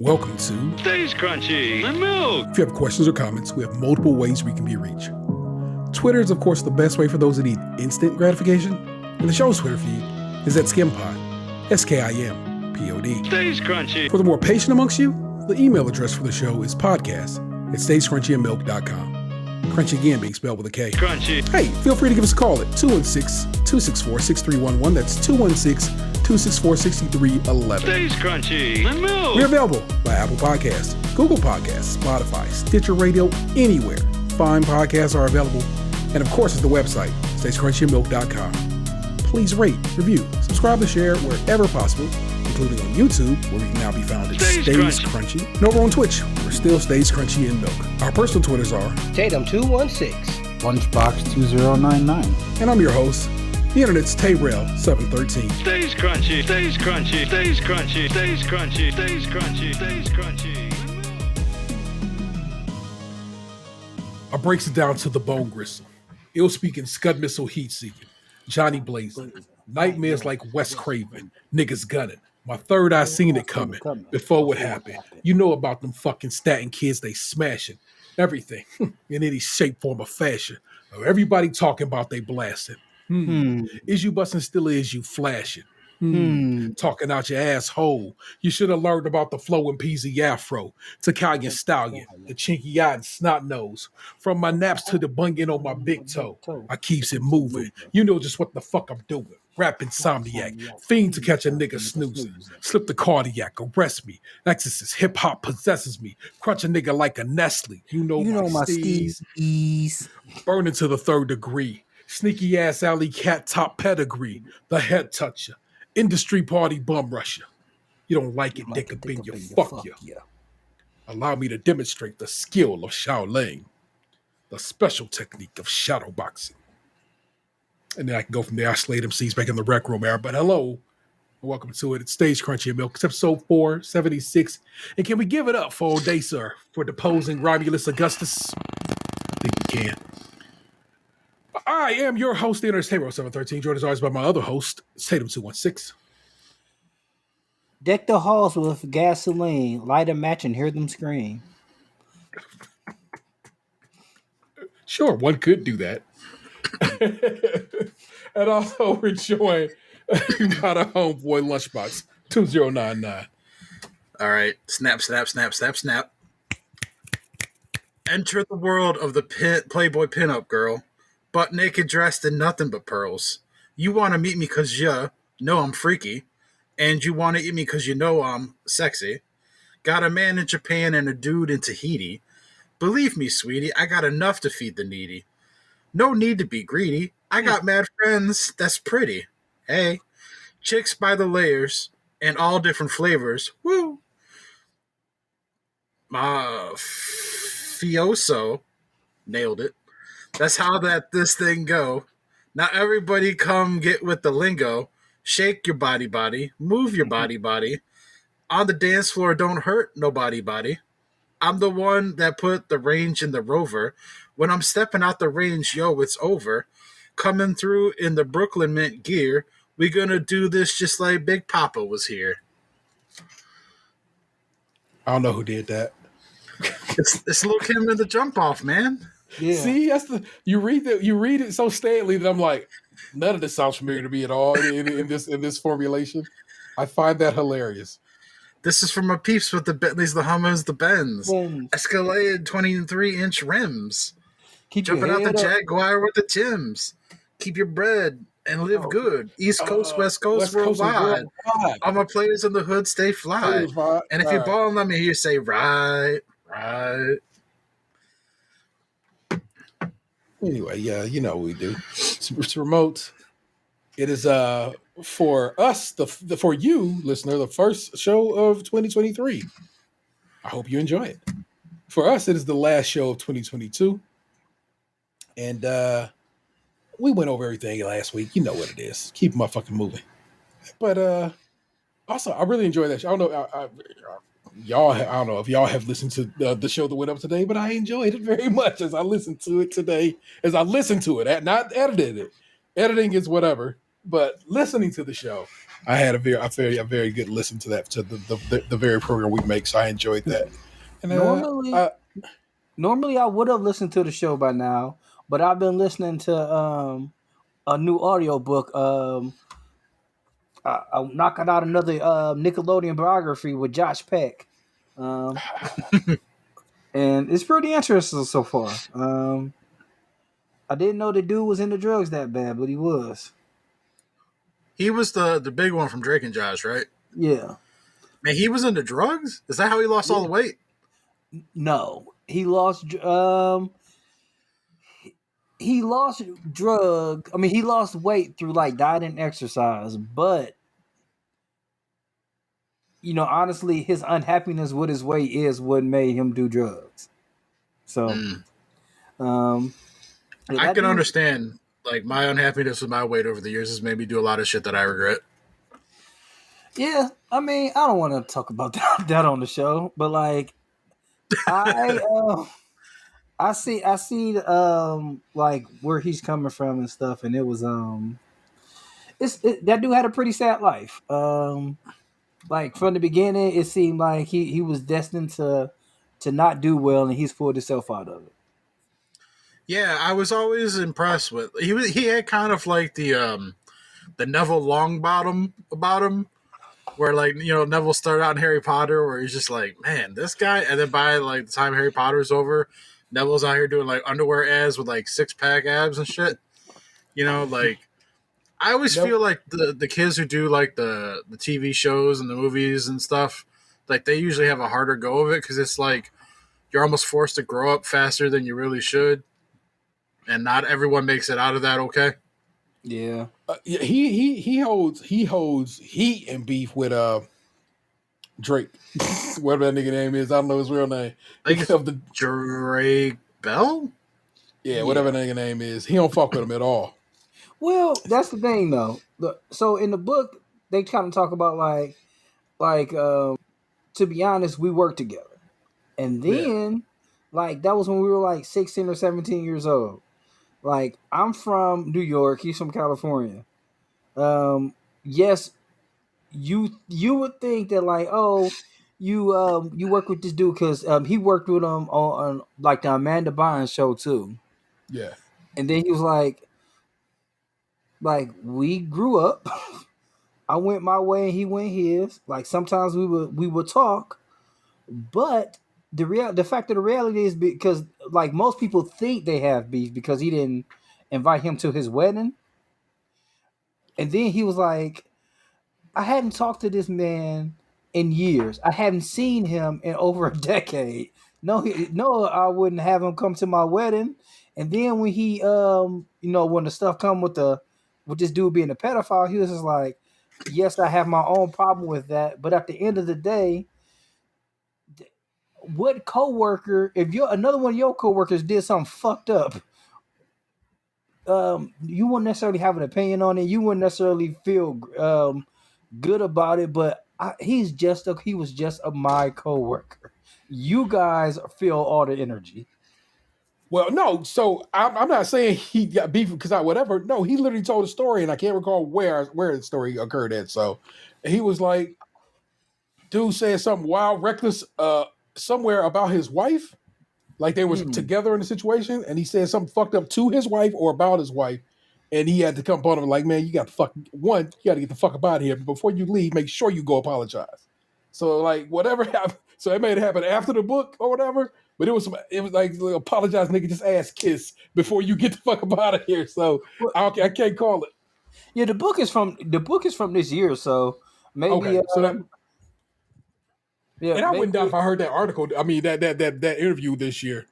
Welcome to Stays Crunchy and Milk. If you have questions or comments, we have multiple ways we can be reached. Twitter is, of course, the best way for those that need instant gratification. And the show's Twitter feed is at SkimPod, SKIMPOD. Stays Crunchy. For the more patient amongst you, the email address for the show is podcast@stayscrunchyandmilk.com. Crunchy again being spelled with a K. Crunchy. Hey, feel free to give us a call at 216-264-6311. That's 216-264-6311. Stays Crunchy and Milk. We're available by Apple Podcasts, Google Podcasts, Spotify, Stitcher Radio, anywhere fine podcasts are available. And of course, it's the website, stayscrunchyandmilk.com. Please rate, review, subscribe, and share wherever possible, including on YouTube, where we can now be found at Stays Crunchy. And over on Twitch, we're still Stays Crunchy and Milk. Our personal Twitters are Tatum216, Lunchbox2099. And I'm your host, the internet's Tayrel713. Stays Crunchy. Stays Crunchy. Stays Crunchy. Stays Crunchy. Stays Crunchy. Stays Crunchy. I breaks it down to the bone gristle. Ill-speaking Scud missile heat-seeking. Johnny blazing. Nightmares like Wes Craven. Niggas gunning. My third eye seen it coming before what happened. You know about them fucking statin kids, they smashing everything in any shape, form, or fashion. Everybody talking about they blasting. Is you busting still is you flashing? Talking out your asshole. You should have learned about the flowing peasy afro, Italian stallion, the chinky eye and snot nose. From my naps to the bunion on my big toe, I keeps it moving. You know just what the fuck I'm doing. Rap insomniac, fiend to catch a nigga snoozing. Slip the cardiac, arrest me. Exorcist, hip hop possesses me. Crunch a nigga like a Nestle. You know my steez. Burning to the third degree. Sneaky ass alley cat top pedigree. The head toucher. Industry party bum rusher. You don't like it, dick up in your fuck you. Allow me to demonstrate the skill of Shaolin. The special technique of shadow boxing. And then I can go from there. I slayed MCs back in the rec room era. But hello, and welcome to it. It Stays Crunchy and Milk. It's episode 476. And can we give it up for old day, sir, for deposing Romulus Augustus? I think we can. I am your host, the internet's Tayrel713, joined as always by my other host, Tatum216. deck the halls with gasoline, light a match and hear them scream. Sure, one could do that. And also we're joined by the homeboy Lunchbox 2099. All right. Snap. Enter the world of the Playboy pinup girl, butt naked, dressed in nothing but pearls. You want to meet me because you know I'm freaky, and you want to eat me because you know I'm sexy. Got a man in Japan and a dude in Tahiti. Believe me, sweetie, I got enough to feed the needy. No need to be greedy. I got mad friends that's pretty. Hey, chicks by the layers and all different flavors. Woo! Fioso nailed it. That's how this thing go. Now everybody come get with the lingo. Shake your body, move your body. On the dance floor, don't hurt nobody body. I'm the one that put the range in the Rover. When I'm stepping out the range, yo, it's over. Coming through in the Brooklyn Mint gear. We gonna do this just like Big Papa was here. I don't know who did that. It's Lil Kim in the jump off, man. Yeah. See, that's you read it so stately that I'm like, none of this sounds familiar to me at all in this formulation. I find that hilarious. This is from my peeps with the Bentleys, the Hummers, the Benz. Escalade 23-inch rims. Keep Jumping out the Jaguar with the Tims. Keep your bread and live good. East Coast, West Coast, worldwide. All my players in the hood stay fly. And if you're balling, let me hear you say, right. Anyway, yeah, you know what we do. It's remote. It is for us, for you, listener, the first show of 2023. I hope you enjoy it. For us, it is the last show of 2022. And we went over everything last week. You know what it is. Keep my fucking moving. But also, I really enjoyed that show. I don't know, I don't know if y'all have listened to the show that went up today, but I enjoyed it very much as I listened to it today. As I listened to it, not edited it. Editing is whatever. But listening to the show, I had a very good listen to that to the very program we make, so I enjoyed that. And Normally I would have listened to the show by now, but I've been listening to a new audiobook. I'm knocking out another Nickelodeon biography with Josh Peck. Um, and it's pretty interesting so far. I didn't know the dude was into drugs that bad, but he was. He was the big one from Drake and Josh, right? Yeah. Man, he was into drugs? Is that how he lost all the weight? No, he lost. He lost drug. I mean, he lost weight through like diet and exercise, but honestly, his unhappiness with his weight is what made him do drugs. So, um, yeah, I that can dude- understand. Like, my unhappiness with my weight over the years has made me do a lot of shit that I regret. Yeah, I mean, I don't want to talk about that on the show, but like, I see like where he's coming from and stuff, and it was that dude had a pretty sad life. Like from the beginning, it seemed like he was destined to not do well, and he's pulled himself out of it. Yeah, I was always impressed with he had kind of like the Neville Longbottom about him, where like Neville started out in Harry Potter, where he's just like, man, this guy, and then by like the time Harry Potter's over, Neville's out here doing like underwear ads with like 6-pack abs and shit. Like I always feel like the kids who do like the TV shows and the movies and stuff, like they usually have a harder go of it because it's like you're almost forced to grow up faster than you really should, and not everyone makes it out of that okay. Yeah. he holds heat and beef with Drake, whatever that nigga name is. I don't know his real name. I think it's Drake Bell. Yeah, whatever that nigga name is. He don't fuck with him at all. Well, that's the thing though. So in the book, they kind of talk about to be honest, we worked together, and then like that was when we were like 16 or 17 years old. Like I'm from New York, he's from California. Yes, you would think that like, oh, you work with this dude because he worked with him on like the Amanda Bynes show too. Yeah. And then he was like we grew up. I went my way and he went his. Like sometimes we would talk, but the fact of the reality is because like most people think they have beef because he didn't invite him to his wedding. And then he was like, I hadn't talked to this man in years. I hadn't seen him in over a decade. No, I wouldn't have him come to my wedding. And then when he when the stuff come with this dude being a pedophile, he was just like, yes, I have my own problem with that. But at the end of the day, what coworker, if you're another one of your coworkers did something fucked up, you wouldn't necessarily have an opinion on it. You wouldn't necessarily feel good about it. But he was just my coworker. You guys feel all the energy. Well, no. So I'm not saying he got beef because whatever. No, he literally told a story, and I can't recall where the story occurred at. So he was like, dude said something wild, reckless, somewhere about his wife. Like they was together in the situation, and he said something fucked up to his wife or about his wife, and he had to come upon him like, man, you got to you got to get the fuck up out of here. But before you leave, make sure you go apologize. So like whatever happened, so it may have happened after the book or whatever, but it was like apologize, nigga, just ass kiss before you get the fuck up out of here. So I can't call it. Yeah, the book is from this year, so maybe. Okay, so that. Yeah, and I wouldn't doubt if I heard that article. I mean that interview this year.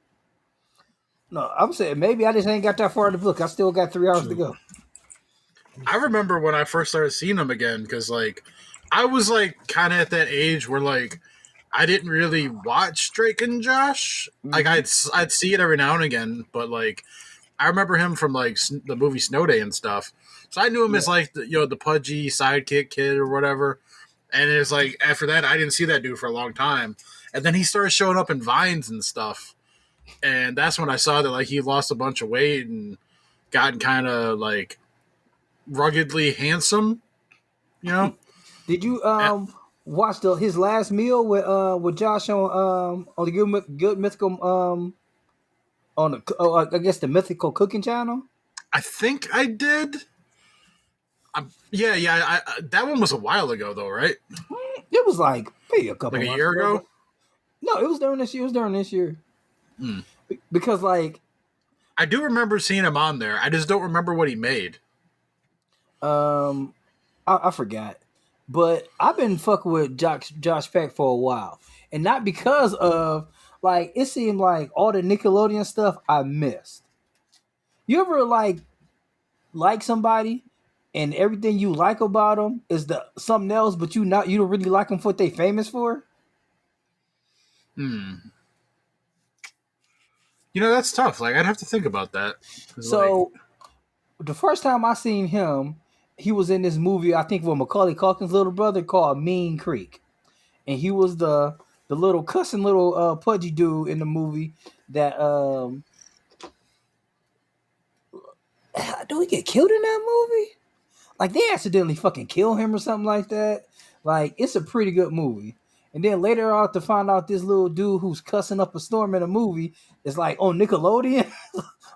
No, I'm saying maybe I just ain't got that far in the book. I still got 3 hours to go. I remember when I first started seeing them again because like I was like kind of at that age where like I didn't really watch Drake and Josh. Like I'd see it every now and again, but like I remember him from like the movie Snow Day and stuff. So I knew him as like the pudgy sidekick kid or whatever. And it's like after that I didn't see that dude for a long time. And then he started showing up in Vines and stuff. And that's when I saw that like he lost a bunch of weight and gotten kind of like ruggedly handsome, Did you Uh, watch his last meal with Josh on the good mythical on the I guess the mythical cooking channel? I think I did. Yeah. That one was a while ago, though, right? It was like maybe a Like couple a months year ago, ago. but no, it was during this year. It was during this year Hmm. because like I do remember seeing him on there. I just don't remember what he made. um I forgot, but I've been fucking with Josh Peck for a while, and not because of like it seemed like all the Nickelodeon stuff I missed. You ever like somebody and everything you like about them is the something else, but you don't really like them for what they famous for? Hmm. You know, that's tough. Like, I'd have to think about that. 'Cause, like, So the first time I seen him, he was in this movie I think with Macaulay Culkin's little brother called Mean Creek, and he was the little cussing little pudgy dude in the movie that do he get killed in that movie? Like they accidentally fucking kill him or something like that. Like it's a pretty good movie. And then later on to find out this little dude who's cussing up a storm in a movie is like on Nickelodeon.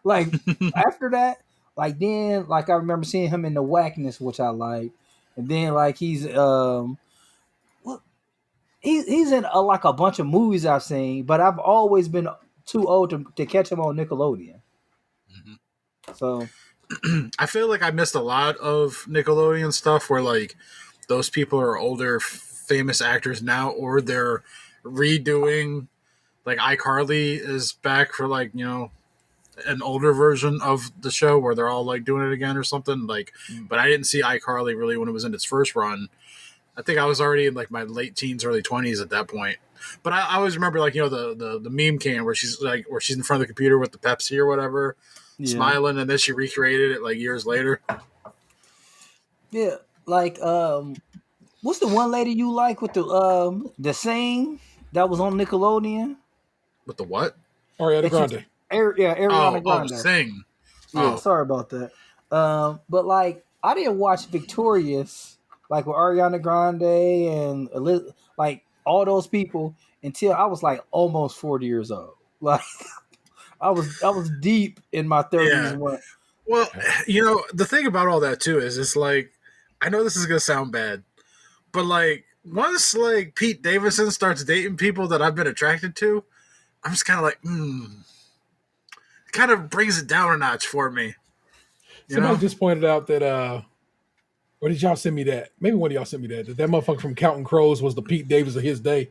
Like after that, like then like I remember seeing him in the Whackness, which I like. And then like he's in like a bunch of movies I've seen, but I've always been too old to catch him on Nickelodeon. So I feel like I missed a lot of Nickelodeon stuff where like those people are older, famous actors now, or they're redoing. Like iCarly is back for like an older version of the show where they're all like doing it again or something. Like, but I didn't see iCarly really when it was in its first run. I think I was already in like my late teens, early 20s at that point. But I always remember like the meme can where she's in front of the computer with the Pepsi or whatever, yeah. smiling, and then she recreated it like years later. Yeah. Like what's the one lady you like with the sing that was on Nickelodeon? With the what? Ariana That you Grande. Ariana Oh, Grande. Sing. Yeah, Oh, sorry about that. But like I didn't watch Victorious like with Ariana Grande and like all those people until I was like almost 40 years old. Like I was deep in my 30s yeah. when Well, the thing about all that too is it's like I know this is gonna sound bad, but like once like Pete Davidson starts dating people that I've been attracted to, I'm just kind of like, kind of brings it down a notch for me, you Somebody know? just pointed out that or did y'all send me that? Maybe one of y'all sent me that motherfucker from Counting Crows was the Pete Davis of his day.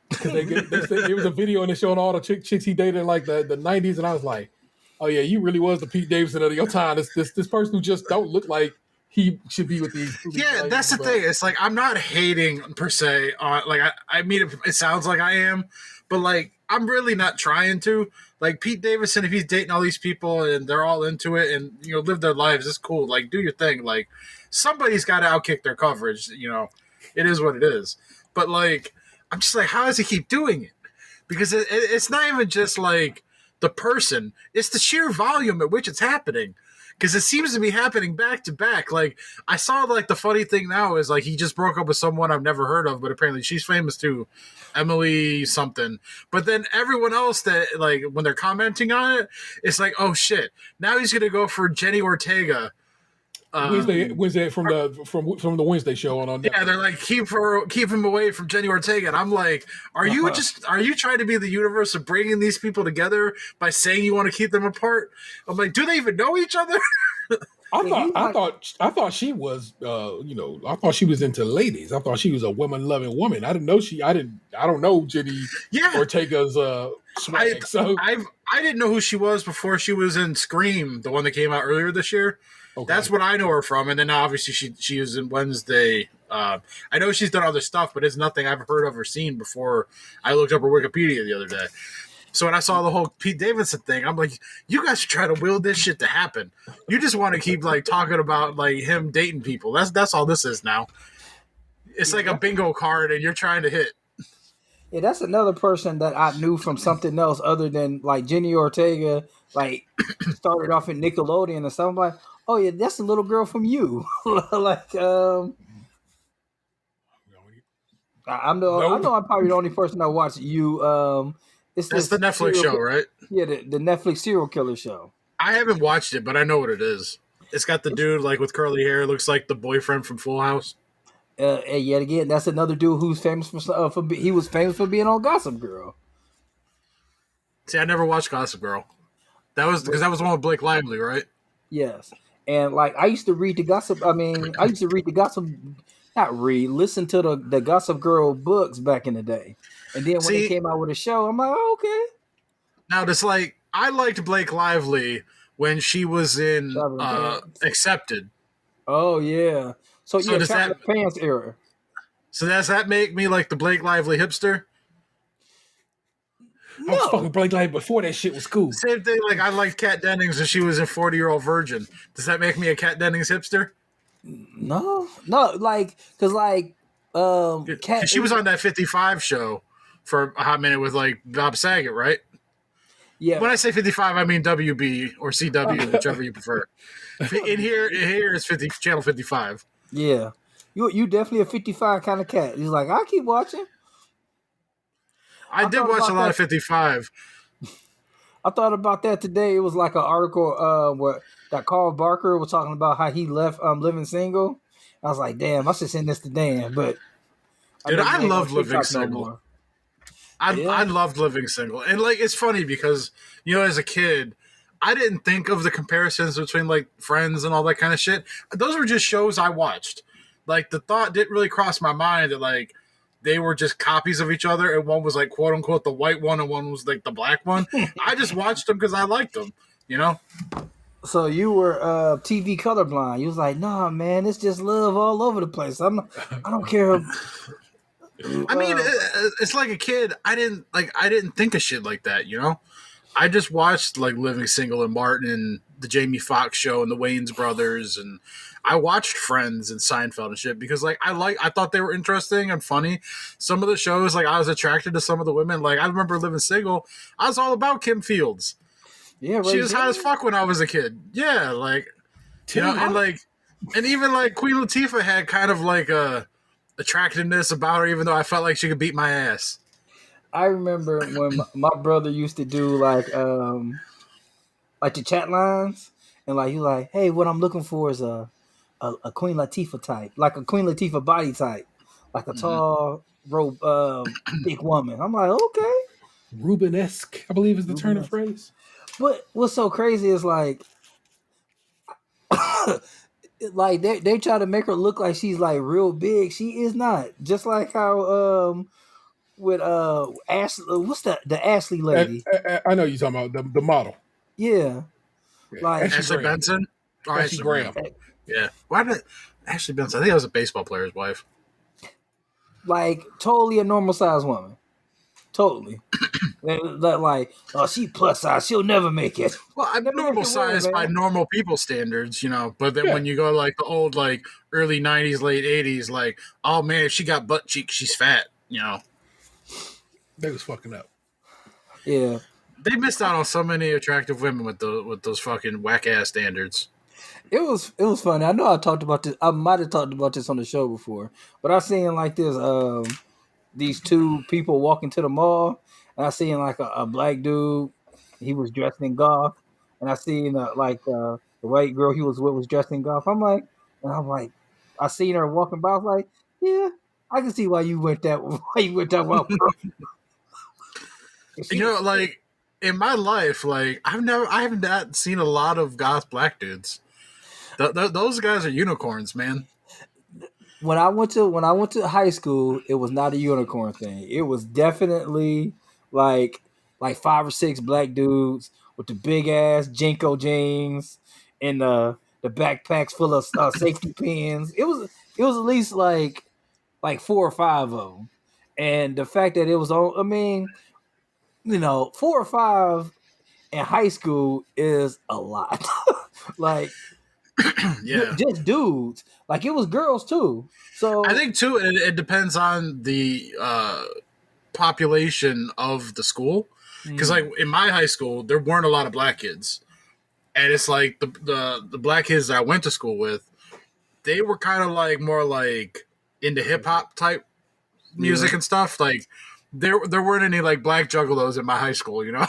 Because they said it was a video and they showing all the chicks he dated in like the 90s, and I was like, oh yeah, you really was the Pete Davidson of your time. This person who just don't look like he should be with these Yeah, that's ladies, the but thing. It's like I'm not hating per se on like I mean it sounds like I am, but like I'm really not trying to. Like Pete Davidson, if he's dating all these people and they're all into it and live their lives, it's cool. Like do your thing. Like somebody's got to outkick their coverage. It is what it is. But like I'm just like, how does he keep doing it? Because it's not even just like the person; it's the sheer volume at which it's happening. Because it seems to be happening back to back. Like I saw, like the funny thing now is like he just broke up with someone I've never heard of, but apparently she's famous too, Emily something. But then everyone else that like when they're commenting on it, it's like, oh shit, now he's gonna go for Jenny Ortega. Wednesday from the Wednesday show on Yeah, Netflix. they're like keep him away from Jenny Ortega, and I'm like, are you trying to be the universe of bringing these people together by saying you want to keep them apart? I'm like, do they even know each other? I thought she was I thought she was into ladies. I thought she was a woman loving woman. I don't know Jenny Yeah, Ortega's swag. So I didn't know who she was before she was in Scream, the one that came out earlier this year. okay. That's what I know her from, and then obviously she is in Wednesday. I know she's done other stuff, but it's nothing I've heard of or seen before. I looked up her Wikipedia the other day. So when I saw the whole Pete Davidson thing, I'm like, you guys are trying to will this shit to happen. You just want to keep like talking about like him dating people. That's all this is now. It's like a bingo card, and you're trying to hit. yeah, that's another person that I knew from something else other than like Jenny Ortega, like started off in Nickelodeon and stuff. I'm like, oh yeah, that's a little girl from you. Like, I Nope. know I'm probably the only person that watched you. It's That's this the Netflix show, right? Yeah, the Netflix serial killer show. I haven't watched it, but I know what it is. It's got the It's, dude like with curly hair, looks like the boyfriend from Full House. and yet again, that's another dude who's famous he was famous for being on Gossip Girl. See, I never watched Gossip Girl. That was because that was the one with Blake Lively, right? Yes, and like I used to read the gossip. I mean, I used to read the gossip, not read, listen to the Gossip Girl books back in the day. And then when they See, came out with a show, I'm like, oh, okay. now this like I liked Blake Lively when she was in Traveling Pants. Accepted. Oh yeah. So So yeah, does Traveling that Pants era. so does that make me like the Blake Lively hipster? I was No, fucking Blake Lively before that shit was cool. Same thing. Like I liked Kat Dennings when she was in 40-Year-Old Virgin. Does that make me a Kat Dennings hipster? no, like because like Cat. Because she was on that 55 show for a hot minute with like Bob Saget, right? Yeah, When I say 55, I mean WB or CW, whichever you prefer. In here is 50 channel 55. yeah. You definitely a 55 kind of cat. He's like, I keep watching. I did thought watch a about lot that. of 55. I thought about that today. It was like an article where that Carl Barker was talking about how he left living single. I was like, damn, I should send this to Dan, but Dude, know you I ain't on loved living TikTok no single. more. I Yeah. loved living single. And like it's funny because, as a kid, I didn't think of the comparisons between like Friends and all that kind of shit. Those were just shows I watched. Like the thought didn't really cross my mind that like they were just copies of each other and one was like quote unquote the white one and one was like the black one. I just watched them because I liked them, So you were TV colorblind. You was like, nah, man, it's just love all over the place. I don't care. I mean, it's like a kid. I didn't think of shit like that, I just watched like Living Single and Martin and the Jamie Foxx show and the Wayans brothers, and I watched Friends and Seinfeld and shit because like I thought they were interesting and funny. Some of the shows, like I was attracted to some of the women. Like I remember Living Single, I was all about Kim Fields. Yeah, She was hot as fuck when I was a kid. Yeah, like and even like Queen Latifah had kind of like a attractiveness about her, even though I felt like she could beat my ass. I remember when my brother used to do like the chat lines, and like you like, hey, what I'm looking for is a Queen Latifah type, like a Queen Latifah body type, like a tall, thick woman. I'm like, okay. Rubenesque, I believe is the turn of Rubenesque. phrase. But what's so crazy is like, like they try to make her look like she's like real big. She is not. Just like how with Ashley, what's the Ashley lady? I know you're talking about the model. Yeah, Yeah, like Ashley Graham. Benson? Or Ashley Graham. Yeah. Why did Ashley Benson? I think that was a baseball player's wife. like totally a normal sized woman. Totally. Like, oh, she plus size. She'll never make it. Well, I'm Never normal make it where, size by man? normal people standards, But then when you go like the old, like early '90s, late '80s, like, oh man, if she got butt cheeks, she's fat. They was fucking up. Yeah. They missed out on so many attractive women with those fucking whack ass standards. It was funny. I know I talked about this. I might have talked about this on the show before, but I seen like this these two people walking to the mall, and I seen like a black dude. He was dressed in goth, and I seen the white girl he was with was dressed in goth. I'm like, I seen her walking by. I was like, yeah, I can see why you went that way. Like in my life, like I have not seen a lot of goth black dudes. Those guys are unicorns, man. When I went to high school, it was not a unicorn thing. It was definitely like 5 or 6 black dudes with the big ass Jinko jeans and the backpacks full of safety pins. It was at least like 4 or 5 of them, and the fact that it was all, I mean, 4 or 5 in high school is a lot. Like Yeah. just dudes. Like it was girls too. So I think too, it depends on the population of the school. Because like in my high school, there weren't a lot of black kids, and it's like the black kids that I went to school with, they were kind of like more like into hip hop type music and stuff. Like there weren't any like Black Juggalos in my high school, you know.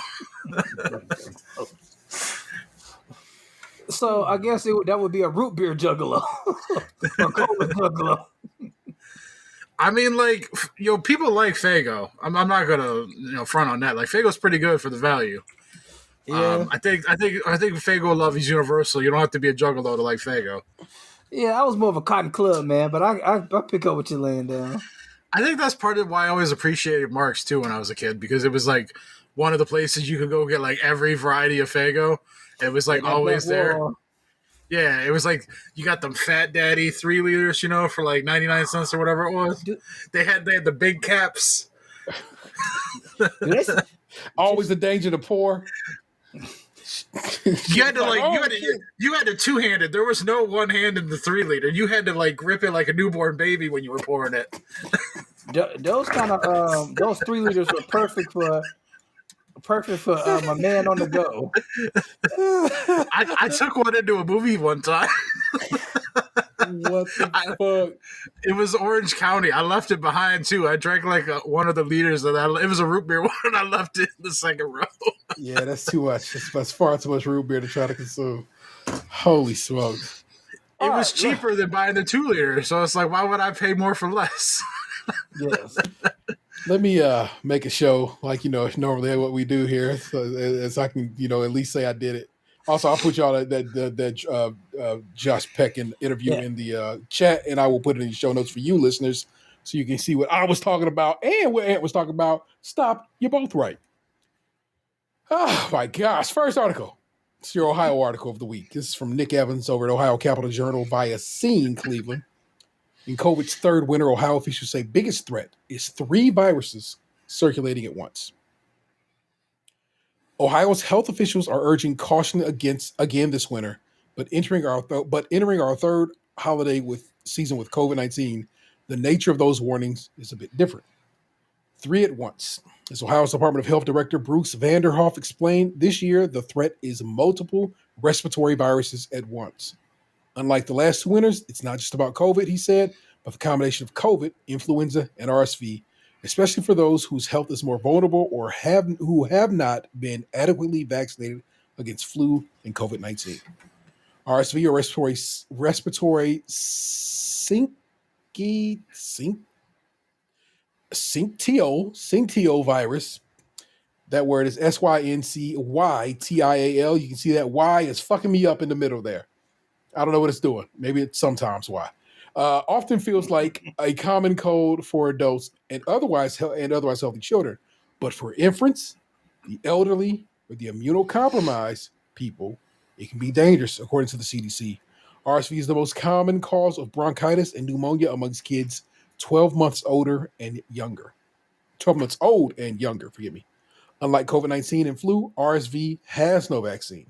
So I guess that would be a root beer juggalo, a cola juggalo. I mean, like people like Faygo. I'm not gonna front on that. Like Faygo's pretty good for the value. Yeah, I think Faygo love is universal. You don't have to be a juggalo to like Faygo. yeah. I was more of a cotton club man, but I pick up what you're laying down. I think that's part of why I always appreciated Mark's too when I was a kid, because it was like one of the places you could go get like every variety of Faygo. It was like always there. Yeah, it was like you got them Fat Daddy 3 liters, for like 99 cents or whatever it was. They had the big caps. Always a danger to pour. You had to you had to two-handed. There was no one hand in the 3 liter. You had to like grip it like a newborn baby when you were pouring it. Those kind of those 3 liters were perfect for a man on the go. I took one into a movie one time. What the fuck? It was Orange County. I left it behind too. I drank like one of the liters of that. It was a root beer one, and I left it in the second row. Yeah, that's too much. That's far too much root beer to try to consume. Holy smokes! It was cheaper than buying the 2 liter, so it's like, why would I pay more for less? Yes. Let me make a show like normally what we do here, so as I can at least say I did it. Also, I'll put y'all that Josh Peck interview in the chat, and I will put it in the show notes for you listeners, so you can see what I was talking about and what Ant was talking about. Stop! You're both right. Oh my gosh! First article. It's your Ohio article of the week. This is from Nick Evans over at Ohio Capital Journal via Scene Cleveland. In COVID's third winter, Ohio officials say biggest threat is 3 viruses circulating at once. Ohio's health officials are urging caution again this winter, but entering our third holiday season with COVID-19, the nature of those warnings is a bit different. 3 at once. As Ohio's Department of Health Director Bruce Vanderhoff explained, this year the threat is multiple respiratory viruses at once. Unlike the last 2 winters, it's not just about COVID, he said, but the combination of COVID, influenza, and RSV, especially for those whose health is more vulnerable or who have not been adequately vaccinated against flu and COVID-19. RSV or respiratory syncytial virus. That word is SYNCYTIAL. You can see that Y is fucking me up in the middle there. I don't know what it's doing. Maybe it's sometimes Y. Often feels like a common cold for adults and otherwise healthy children. But for infants, the elderly, or the immunocompromised people, it can be dangerous, according to the CDC. RSV is the most common cause of bronchitis and pneumonia amongst kids 12 months old and younger, forgive me. Unlike COVID-19 and flu, RSV has no vaccine.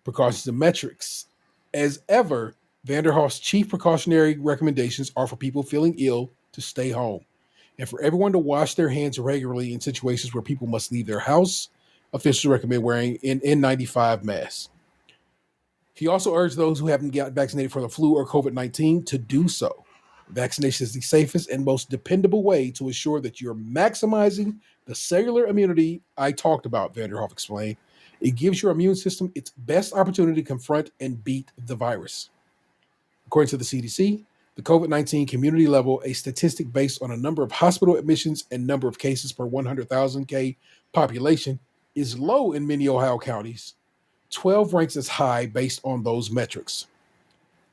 Precautions and metrics. As ever, Vanderhoff's chief precautionary recommendations are for people feeling ill to stay home and for everyone to wash their hands regularly in situations where people must leave their house. Officials recommend wearing an N95 mask. He also urged those who haven't got vaccinated for the flu or COVID-19 to do so. Vaccination is the safest and most dependable way to ensure that you're maximizing the cellular immunity I talked about, Vanderhoff explained. It gives your immune system its best opportunity to confront and beat the virus. According to the CDC, the COVID-19 community level, a statistic based on a number of hospital admissions and number of cases per 100,000 population, is low in many Ohio counties. 12 ranks as high based on those metrics.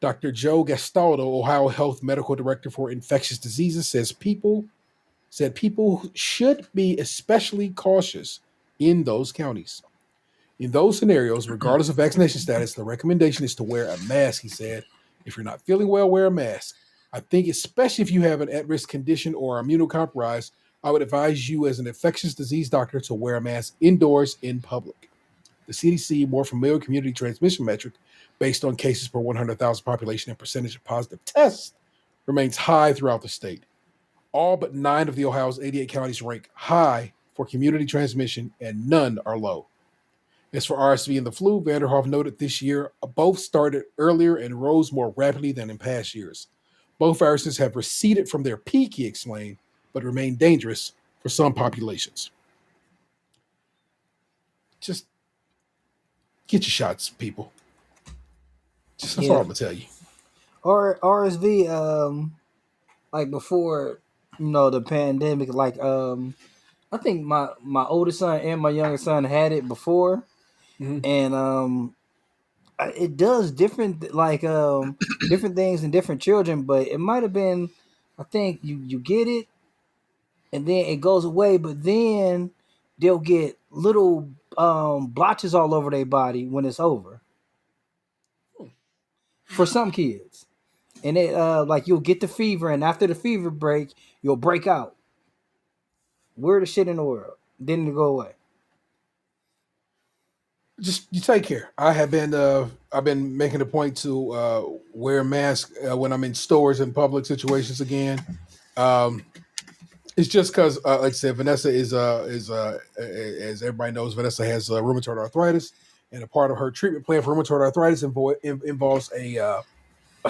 Dr. Joe Gastaldo, Ohio Health Medical Director for Infectious Diseases, said people should be especially cautious in those counties. In those scenarios, regardless of vaccination status, the recommendation is to wear a mask, he said. If you're not feeling well, wear a mask. I think especially if you have an at-risk condition or are immunocompromised, I would advise you as an infectious disease doctor to wear a mask indoors in public. The CDC, more familiar community transmission metric based on cases per 100,000 population and percentage of positive tests, remains high throughout the state. All but 9 of the Ohio's 88 counties rank high for community transmission, and none are low. As for RSV and the flu, Vanderhoff noted this year both started earlier and rose more rapidly than in past years. Both viruses have receded from their peak, he explained, but remain dangerous for some populations. Just get your shots, people. That's all I'm gonna tell you. Or RSV, like before, the pandemic, like I think my oldest son and my youngest son had it before, and it does different different things in different children, but it might have been, I think you get it and then it goes away, but then they'll get little blotches all over their body when it's over. For some kids. And it like you'll get the fever, and after the fever break, you'll break out. Weirdest shit in the world. Then it'll go away. Just you take care. I've been making a point to wear a mask when I'm in stores and public situations again. It's just because, like I said, Vanessa is as everybody knows, Vanessa has rheumatoid arthritis, and a part of her treatment plan for rheumatoid arthritis involves a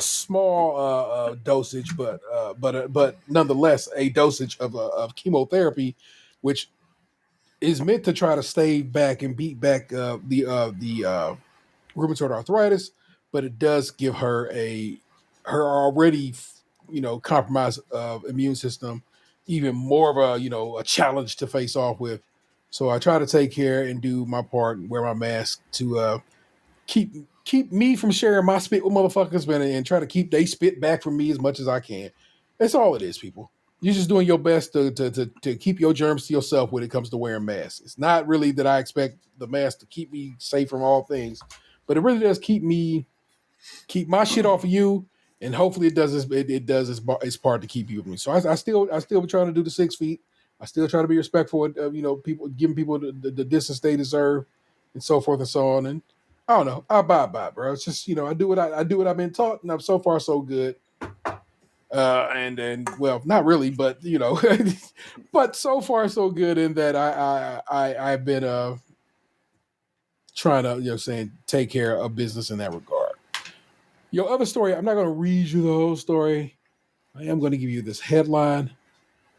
small dosage, but nonetheless a dosage of chemotherapy, which is meant to try to stave back and beat back the rheumatoid arthritis, but it does give her her already compromised immune system even more of a challenge to face off with. So I try to take care and do my part and wear my mask to keep me from sharing my spit with motherfuckers, man, and try to keep they spit back from me as much as I can. That's all it is, people. You're just doing your best to keep your germs to yourself when it comes to wearing masks. It's not really that I expect the mask to keep me safe from all things, but it really does keep my shit off of you, and hopefully it does its part to keep you with me. So I still be trying to do the 6 feet. I still try to be respectful of people, giving people the distance they deserve, and so forth and so on. And I don't know, I abide by it, bro. It's just I do what I've been taught, and I'm so far so good. And well, not really, but but so far so good in that I've been trying to take care of business in that regard. Your other story, I'm not going to read you the whole story. I am going to give you this headline,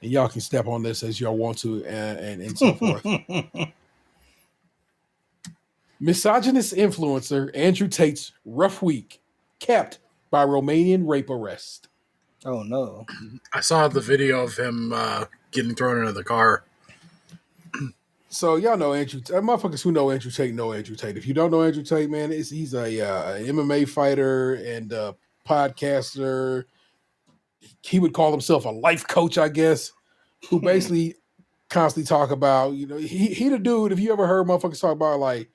and y'all can step on this as y'all want to, and so forth. Misogynist influencer Andrew Tate's rough week capped by Romanian rape arrest. Oh no! I saw the video of him getting thrown into the car. So y'all know Andrew. Motherfuckers who know Andrew Tate. If you don't know Andrew Tate, man, he's a MMA fighter and a podcaster. He would call himself a life coach, I guess, who basically constantly talk about he the dude. If you ever heard motherfuckers talk about like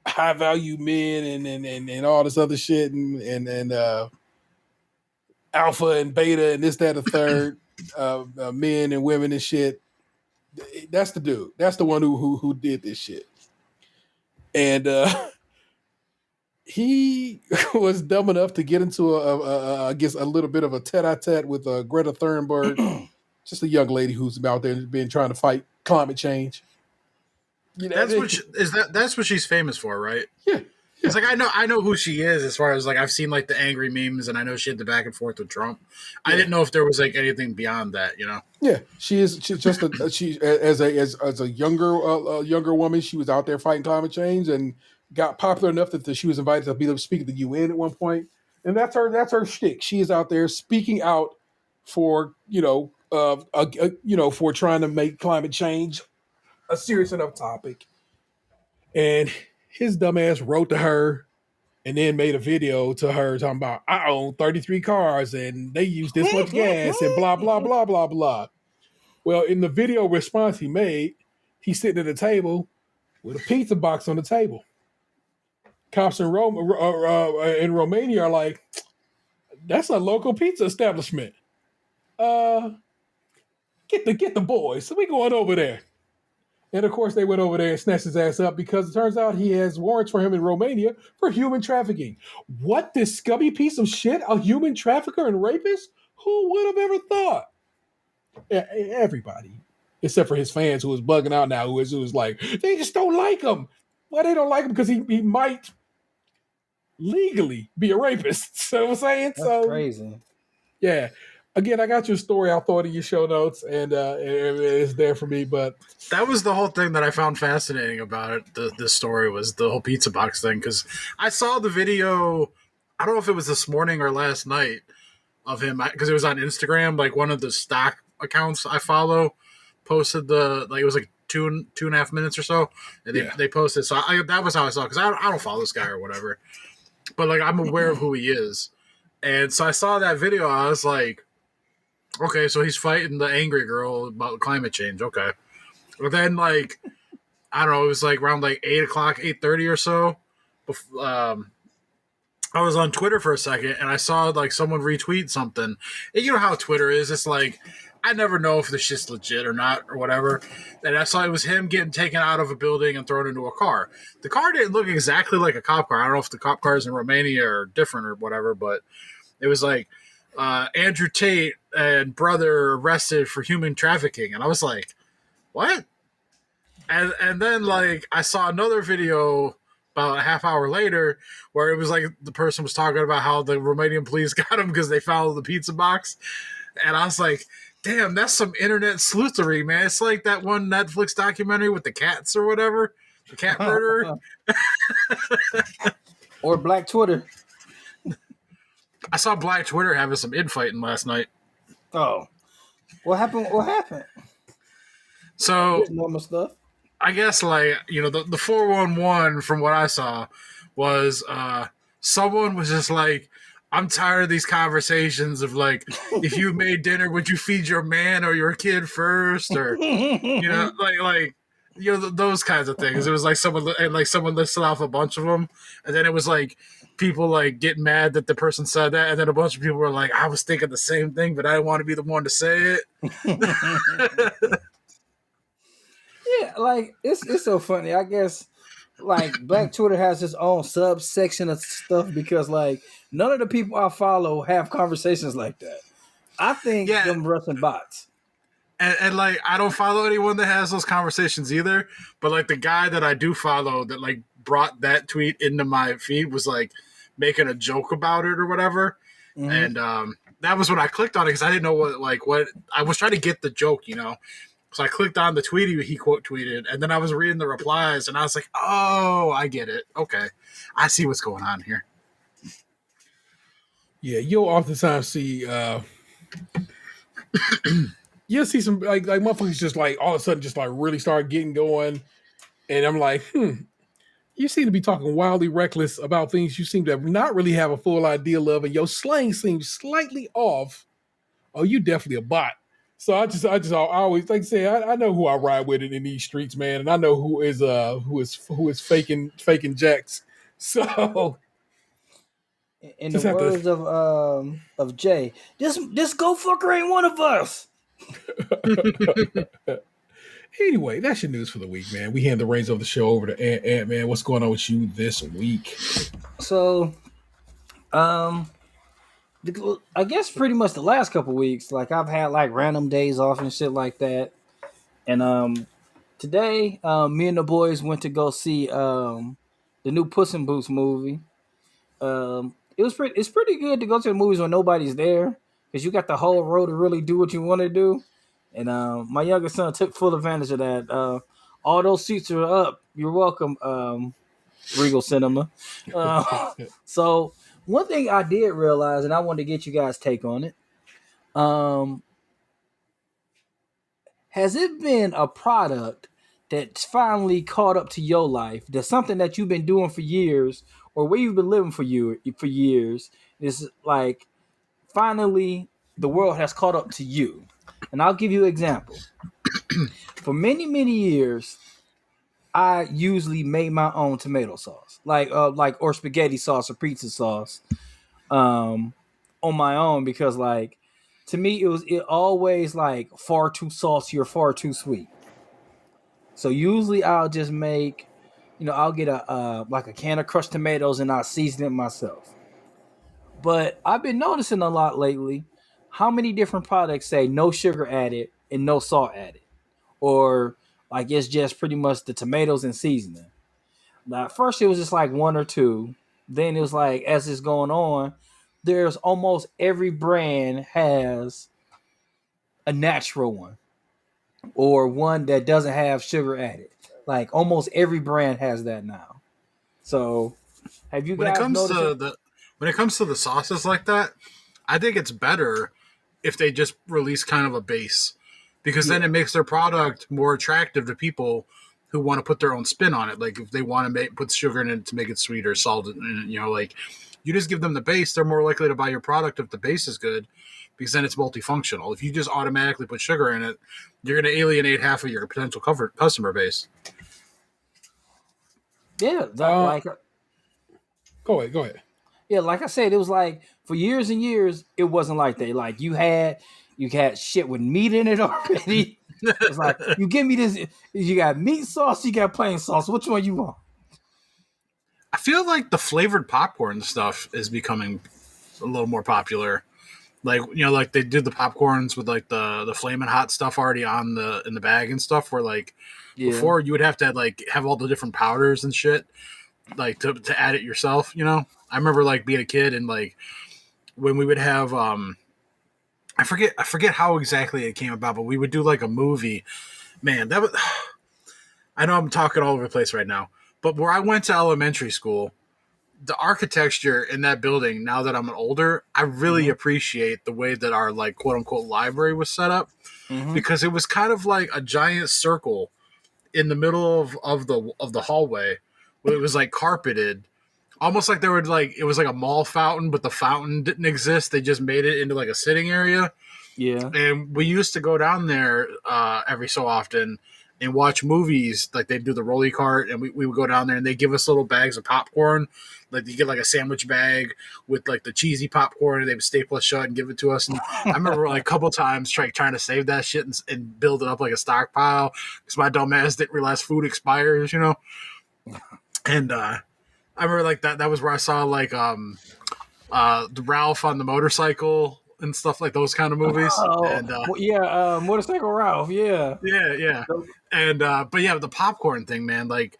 high value men and all this other shit and alpha and beta and this, that, and third, men and women and shit. That's the dude. That's the one who did this shit. And he was dumb enough to get into I guess a little bit of a tete-a-tete with Greta Thunberg, just a young lady who's out there been trying to fight climate change. That's what she's famous for, right? Yeah. It's like I know who she is as far as like I've seen like the angry memes and I know she had the back and forth with Trump. I didn't know if there was like anything beyond that, Yeah, she's just as a younger woman, she was out there fighting climate change and got popular enough that she was invited to be the speaker at the UN at one point, and that's her shtick. She is out there speaking out for for trying to make climate change a serious enough topic. And his dumbass wrote to her and then made a video to her talking about, I own 33 cars and they use this much gas and blah, blah, blah, blah, blah. Well, in the video response he made, he's sitting at a table with a pizza box on the table. Cops in Romania are like, that's a local pizza establishment. Get the boys. So we going over there. And of course, they went over there and snatched his ass up because it turns out he has warrants for him in Romania for human trafficking. What, this scummy piece of shit? A human trafficker and rapist? Who would have ever thought? Everybody, except for his fans who was bugging out now, who was like, they just don't like him. Well, they don't like him because he might legally be a rapist. So I'm saying, That's crazy. Yeah. Again, I got your story. I'll throw it in your show notes, and it's there for me. But That was the whole thing that I found fascinating about it. The story was the whole pizza box thing, because I saw the video. I don't know if it was this morning or last night of him, because it was on Instagram. Like one of the stock accounts I follow posted it was like 2.5 minutes or so, and yeah, they posted. So that was how I saw it, because I don't follow this guy or whatever, but like I'm aware of who he is, and so I saw that video. I was like, okay, so he's fighting the angry girl about climate change. Okay. But then, like, I don't know, it was like around like 8 o'clock, 8:30 or so. I was on Twitter for a second, and I saw like someone retweet something. And you know how Twitter is. It's like, I never know if this shit's legit or not or whatever. And I saw it was him getting taken out of a building and thrown into a car. The car didn't look exactly like a cop car. I don't know if the cop cars in Romania are different or whatever, but it was like Andrew Tate and brother arrested for human trafficking. And I was like, what? And then like I saw another video about a half hour later where it was like the person was talking about how the Romanian police got him because they found the pizza box, and I was like, damn, that's some internet sleuthery, man. It's like that one Netflix documentary with the cats or whatever, the cat murderer. Or Black Twitter. I saw Black Twitter having some infighting last night. Oh, what happened? What happened? So Just normal stuff. I guess like the 411 from what I saw was someone was just like, I'm tired of these conversations of like, if you made dinner, would you feed your man or your kid first, or those kinds of things. It was like someone listed off a bunch of them, and then it was like people like getting mad that the person said that, and then a bunch of people were like, I was thinking the same thing, but I didn't want to be the one to say it. Yeah, like it's so funny. I guess like Black Twitter has its own subsection of stuff because like none of the people I follow have conversations like that. I think them Russian bots. And like I don't follow anyone that has those conversations either, but like the guy that I do follow that like brought that tweet into my feed was like making a joke about it or whatever. Mm-hmm. And that was when I clicked on it because I didn't know what I was trying to get the joke, So I clicked on the tweet he quote tweeted, and then I was reading the replies, and I was like, "Oh, I get it. Okay, I see what's going on here." Yeah, you'll oftentimes see you'll see some like motherfuckers just like all of a sudden just like really start getting going, and I'm like, you seem to be talking wildly reckless about things you seem to not really have a full idea of, and your slang seems slightly off. Oh, you definitely a bot. So I always like to say I know who I ride with in these streets, man, and I know who is faking jacks. So, in the words of Jay, this go fucker ain't one of us. Anyway, that's your news for the week, man. We hand the reins of the show over to Ant Man. What's going on with you this week? So, I guess pretty much the last couple weeks, like I've had like random days off and shit like that. And today, me and the boys went to go see the new Puss in Boots movie. It's pretty good to go to the movies when nobody's there because you got the whole row to really do what you want to do. And my youngest son took full advantage of that. All those seats are up. You're welcome, Regal Cinema. So one thing I did realize, and I wanted to get you guys' take on it. Has it been a product that's finally caught up to your life? That's something that you've been doing for years, or where you've been living for years. Is like finally the world has caught up to you. And I'll give you an example. For many, many years, I usually made my own tomato sauce, or spaghetti sauce or pizza sauce, on my own because like to me it always like far too saucy or far too sweet. So usually I'll just make, I'll get a can of crushed tomatoes and I'll season it myself. But I've been noticing a lot lately how many different products say no sugar added and no salt added, or like it's just pretty much the tomatoes and seasoning. Now, at first it was just like one or two. Then it was like as it's going on, there's almost every brand has a natural one or one that doesn't have sugar added. Like almost every brand has that now. So have you When it guys comes noticed to it? the sauces like that, I think it's better if they just release kind of a base, because then Yeah. it makes their product more attractive to people who want to put their own spin on it. Like if they want to put sugar in it to make it sweeter, salt in it, like you just give them the base, they're more likely to buy your product if the base is good, because then it's multifunctional. If you just automatically put sugar in it, you're going to alienate half of your potential customer base. Yeah, Uh, like go ahead. Go ahead. yeah, like I said, it was like for years and years, it wasn't like that. Like you had shit with meat in it already. It's like you give me this. You got meat sauce, you got plain sauce. Which one you want? I feel like the flavored popcorn stuff is becoming a little more popular. Like like they did the popcorns with like the flaming hot stuff already on the in the bag and stuff. Where like Yeah. before you would have to like have all the different powders and shit like to add it yourself. I remember like being a kid and like when we would have I forget how exactly it came about, but we would do like a movie. Man, that was I know I'm talking all over the place right now, but where I went to elementary school, the architecture in that building, now that I'm older, I really appreciate the way that our like quote unquote library was set up, Mm-hmm. because it was kind of like a giant circle in the middle of the hallway where it was like carpeted, almost like there were like it was like a mall fountain, but the fountain didn't exist. They just made it into like a sitting area. Yeah. And we used to go down there every so often and watch movies. Like they'd do the rolly cart, and we would go down there, and they give us little bags of popcorn. Like you get like a sandwich bag with like the cheesy popcorn, and they would staple it shut and give it to us. And I remember like a couple times trying to save that shit and build it up like a stockpile, because my dumb ass didn't realize food expires, And I remember like that was where I saw like the Ralph on the motorcycle and stuff, like those kind of movies. Oh, And yeah. Motorcycle Ralph. Yeah. yeah. And but yeah, the popcorn thing, man, like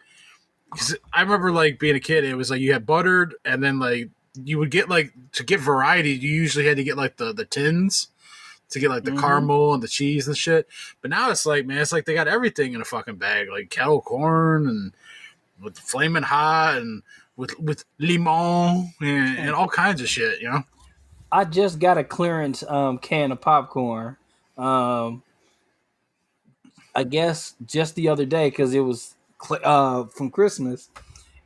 'cause I remember like being a kid, it was like you had buttered, and then like you would get like to get variety, you usually had to get like the tins to get like the caramel and the cheese and shit. But now it's like, man, it's like they got everything in a fucking bag, like kettle corn and with flaming hot and with limon and all kinds of shit, I just got a clearance can of popcorn. Um, I guess just the other day because it was from Christmas,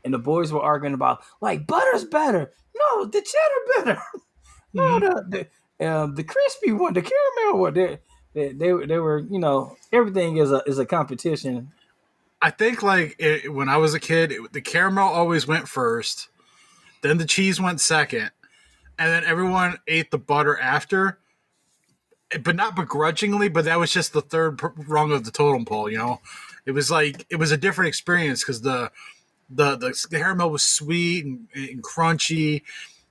and the boys were arguing about like butter's better. No, the cheddar better. No, the crispy one, the caramel one. They were everything is a competition. I think like when I was a kid, the caramel always went first, then the cheese went second, and then everyone ate the butter after, but not begrudgingly. But that was just the third rung of the totem pole. It was like it was a different experience because the caramel was sweet and crunchy.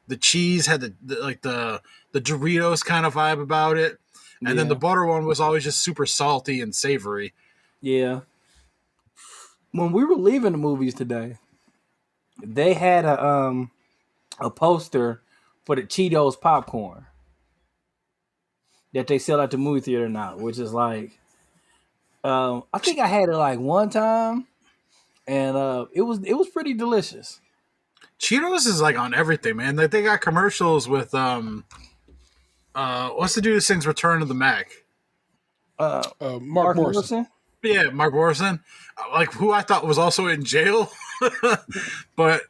The cheese had the Doritos kind of vibe about it, and then Yeah, the butter one was always just super salty and savory. yeah. When we were leaving the movies today, they had a poster for the Cheetos popcorn that they sell at the movie theater now, which is like, I think I had it like one time, and it was pretty delicious. Cheetos is like on everything, man. Like they got commercials with what's the dude who sings Return of the Mac? Mark Morrison. Yeah, Mark Morrison. Like who I thought was also in jail. But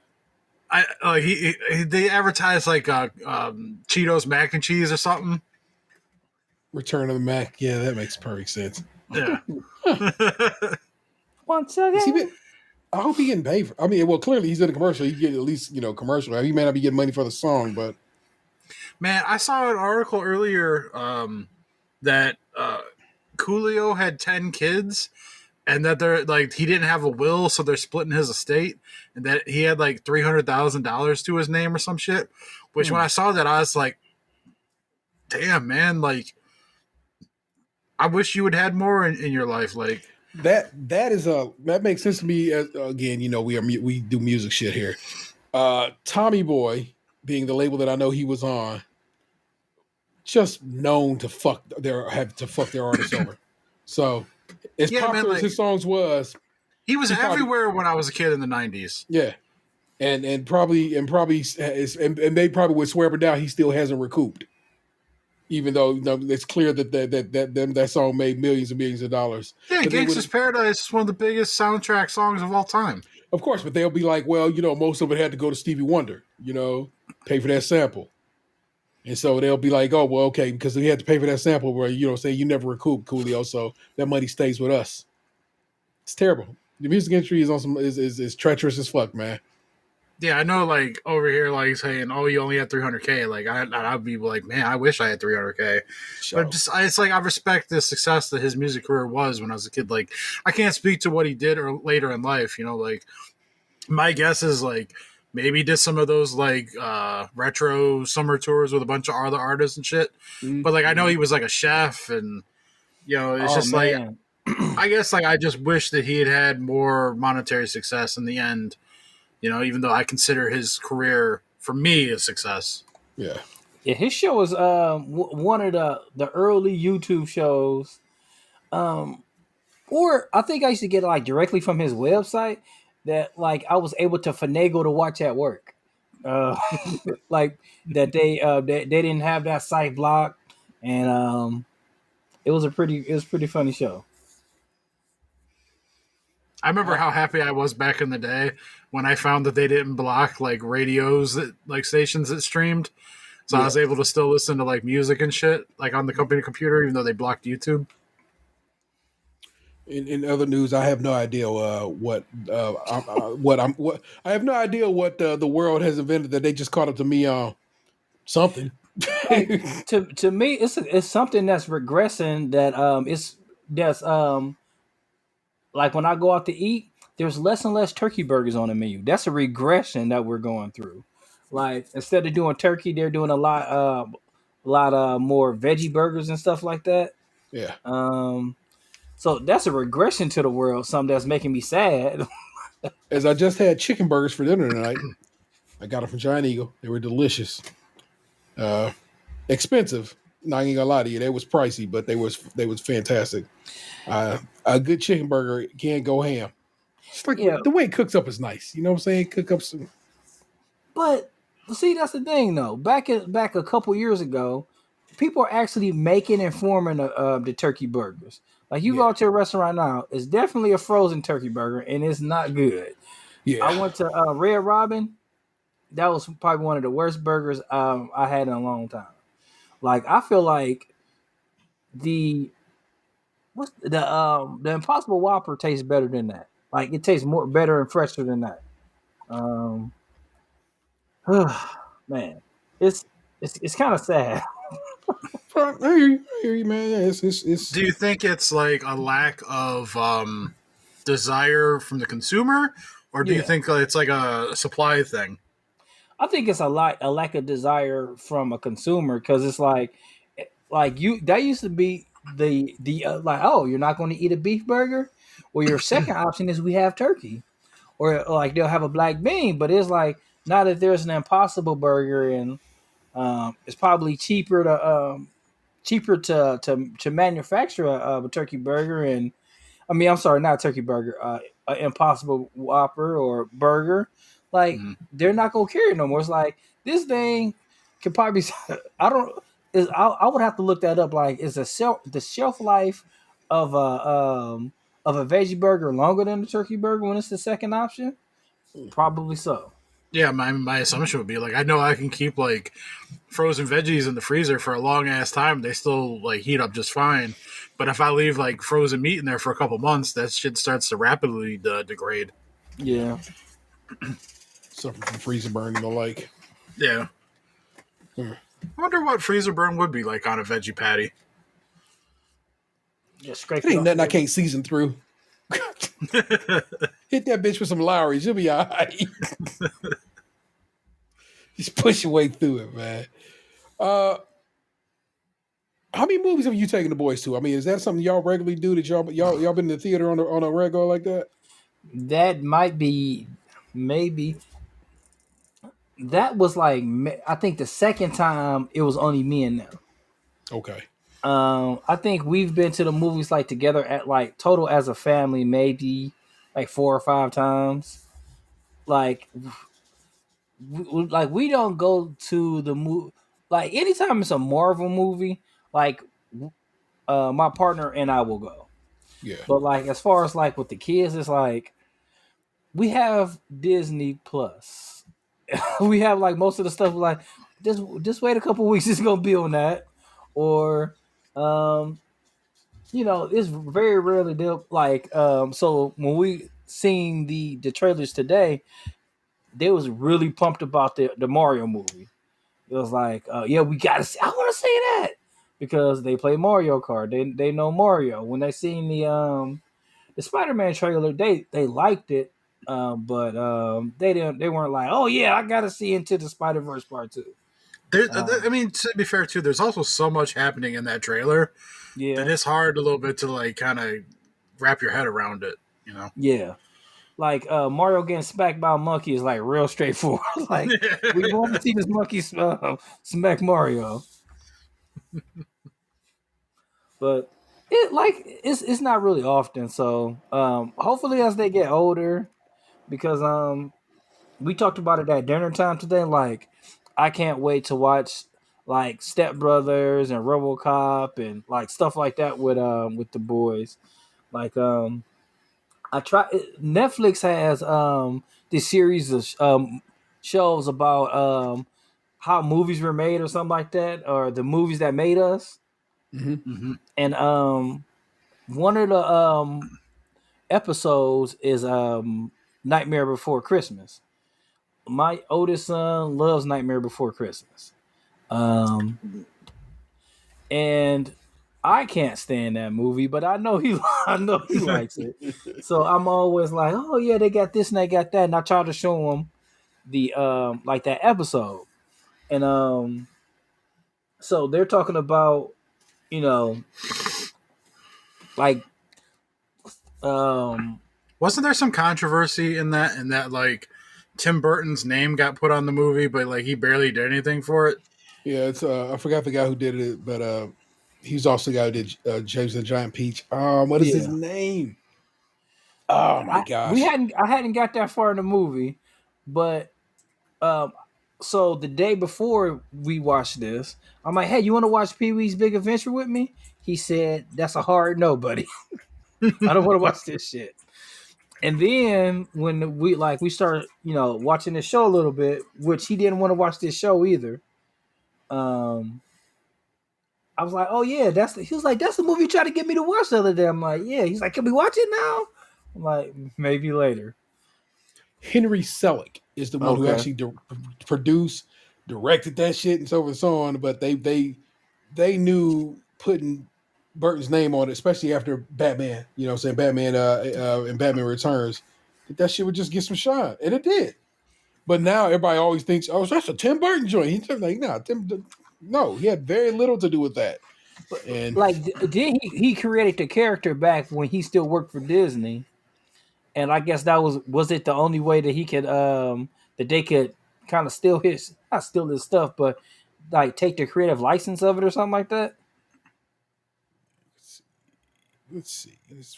I like they advertise like Cheetos mac and cheese or something. Return of the Mac. Yeah, that makes perfect sense. Yeah. Once Is he again, been, I hope he getting paid for. I mean, well, clearly he's in a commercial. He get at least commercial. He may not be getting money for the song, but Man, I saw an article earlier that Coolio had 10 kids, and that they're like he didn't have a will, so they're splitting his estate, and that he had like $300,000 to his name or some shit. Which when I saw that, I was like, "Damn, man! Like, I wish you had had more in your life." Like that makes sense to me. As, again, we do music shit here. Tommy Boy being the label that I know he was on, just known to fuck their artists over. So as Yeah, man, popular as like his songs was, he was he probably everywhere when I was a kid in the 90s. yeah. And probably and they probably would swear up and down he still hasn't recouped. Even though it's clear that song made millions and millions of dollars. Yeah, But Gangsta's Paradise is one of the biggest soundtrack songs of all time. of course, but they'll be like, well, most of it had to go to Stevie Wonder, pay for that sample. And so they'll be like, oh, well, okay, because they had to pay for that sample where, say you never recoup, Coolio, so that money stays with us. It's terrible. The music industry is on is treacherous as fuck, man. Yeah, I know, like, over here, like, saying, oh, you only had 300K. Like, I'd be like, man, I wish I had 300K. Sure. But it's like, I respect the success that his music career was when I was a kid. Like, I can't speak to what he did or later in life, like, my guess is, like, maybe did some of those, like, retro summer tours with a bunch of other artists and shit. But, like, I know he was, like, a chef and, it's just, man. like, I guess, like, I just wish that he had more monetary success in the end. Even though I consider his career, for me, a success. Yeah. Yeah, his show was one of the early YouTube shows. Or I think I used to get it like directly from his website that like I was able to finagle to watch at work. Like that they didn't have that site blocked, and it was pretty funny show. I remember how happy I was back in the day when I found that they didn't block like radios that like stations that streamed. So I was able to still listen to like music and shit like on the company computer, even though they blocked YouTube. In other news, I have no idea what I have no idea what the world has invented that they just caught up to me on something. Like, to me, it's something that's regressing. That's like when I go out to eat, there's less and less turkey burgers on the menu. That's a regression that we're going through. Like instead of doing turkey, they're doing a lot more veggie burgers and stuff like that. Yeah. So that's a regression to the world. Something that's making me sad. As I just had chicken burgers for dinner tonight. I got them from Giant Eagle. They were delicious. Expensive. Not even gonna lie to you, they was pricey, but they was fantastic. A good chicken burger can't go ham. It's like the way it cooks up is nice. You know what I'm saying? Cook up some. But see, that's the thing though. Back a couple years ago, people are actually making and forming the turkey burgers. Like you go to a restaurant now, it's definitely a frozen turkey burger, and it's not good. Yeah, I went to Red Robin. That was probably one of the worst burgers I had in a long time. Like I feel like the Impossible Whopper tastes better than that. Like it tastes better and fresher than that. Man, it's kind of sad. I hear you, man. Yeah, it's. Do you think it's like a lack of desire from the consumer, or do you think it's like a supply thing? I think it's a lack of desire from a consumer because it's like that used to be the like, oh, you're not going to eat a beef burger. Well, your second option is we have turkey, or like they'll have a black bean. But it's like now that there's an Impossible Burger and it's probably cheaper to manufacture a turkey burger, and I mean, I'm sorry, not a turkey burger, an Impossible Whopper or burger. Like they're not gonna carry it no more. It's like this thing could probably I would have to look that up. Like, is the shelf life of a veggie burger longer than the turkey burger when it's the second option? Probably so. Yeah, my assumption would be like I know I can keep like frozen veggies in the freezer for a long ass time. They still like heat up just fine. But if I leave like frozen meat in there for a couple months, that shit starts to rapidly degrade. Yeah. Something from freezer burn and the like. Yeah. I wonder what freezer burn would be like on a veggie patty. Just scrape it ain't nothing I can't season through. Hit that bitch with some Lowry's. You'll be all right. Just push your way through it, man. How many movies have you taken the boys to? I mean, is that something y'all regularly do? That y'all been in the theater on a regular like that? That might be maybe. that was like I think the second time it was only me and them. Okay. I think we've been to the movies like together at like total as a family maybe like 4 or 5 times. Like, like we don't go to the movie like anytime it's a Marvel movie. Like, my partner and I will go. Yeah. But like as far as like with the kids, it's like we have Disney Plus. We have like most of the stuff like just wait a couple weeks, it's gonna be on that. Or it's very rarely they'll like so when we seen the trailers today, they was really pumped about the Mario movie. It was like, yeah, we gotta see, I wanna see that. Because they play Mario Kart. They know Mario. When they seen the Spider-Man trailer, they liked it. But they weren't like, oh yeah, I gotta see Into the Spider-Verse Part 2. I mean, to be fair too, there's also so much happening in that trailer that Yeah. it's hard a little bit to like kind of wrap your head around it. You know. Yeah. Like Mario getting smacked by a monkey is like real straightforward. Like we want to see this monkey smack Mario, but it's not really often. So hopefully as they get older, because we talked about it at dinner time today. Like I can't wait to watch like Step Brothers and RoboCop and like stuff like that with the boys. Like I try. Netflix has this series of shows about how movies were made or something like that, or the movies that made us. Mm-hmm. And one of the episodes is Nightmare Before Christmas. My oldest son loves Nightmare Before Christmas, um, and I can't stand that movie, but I know he I know he likes it. So I'm always like, oh yeah, they got this and they got that, and I try to show him the like that episode, and so they're talking about you know like um Wasn't there some controversy in that like Tim Burton's name got put on the movie, but like he barely did anything for it? Yeah, it's I forgot the guy who did it, but he's also the guy who did James and the Giant Peach. What is his yeah. name? Oh my gosh. I hadn't got that far in the movie, but um so the day before we watched this, I'm like, hey, you want to watch Pee Wee's Big Adventure with me? He said, that's a hard no, buddy. I don't want to watch this shit. And then when we started, watching the show a little bit, which he didn't want to watch this show either. Um, I was like, oh yeah, he was like, that's the movie you tried to get me to watch the other day. I'm like, yeah. He's like, can we watch it now? I'm like, maybe later. Henry Selick is the one who Okay. actually produced, directed that shit, and so forth and so on. But they knew putting Burton's name on it, especially after Batman. You know, what I'm saying Batman and Batman Returns, that shit would just get some shine, and it did. But now everybody always thinks, oh, that's a Tim Burton joint. He's like, nah, no, he had very little to do with that. But And like, then he created the character back when he still worked for Disney, and I guess that was it the only way that he could that they could kind of steal his not steal his stuff, but like take the creative license of it or something like that. let's see. It's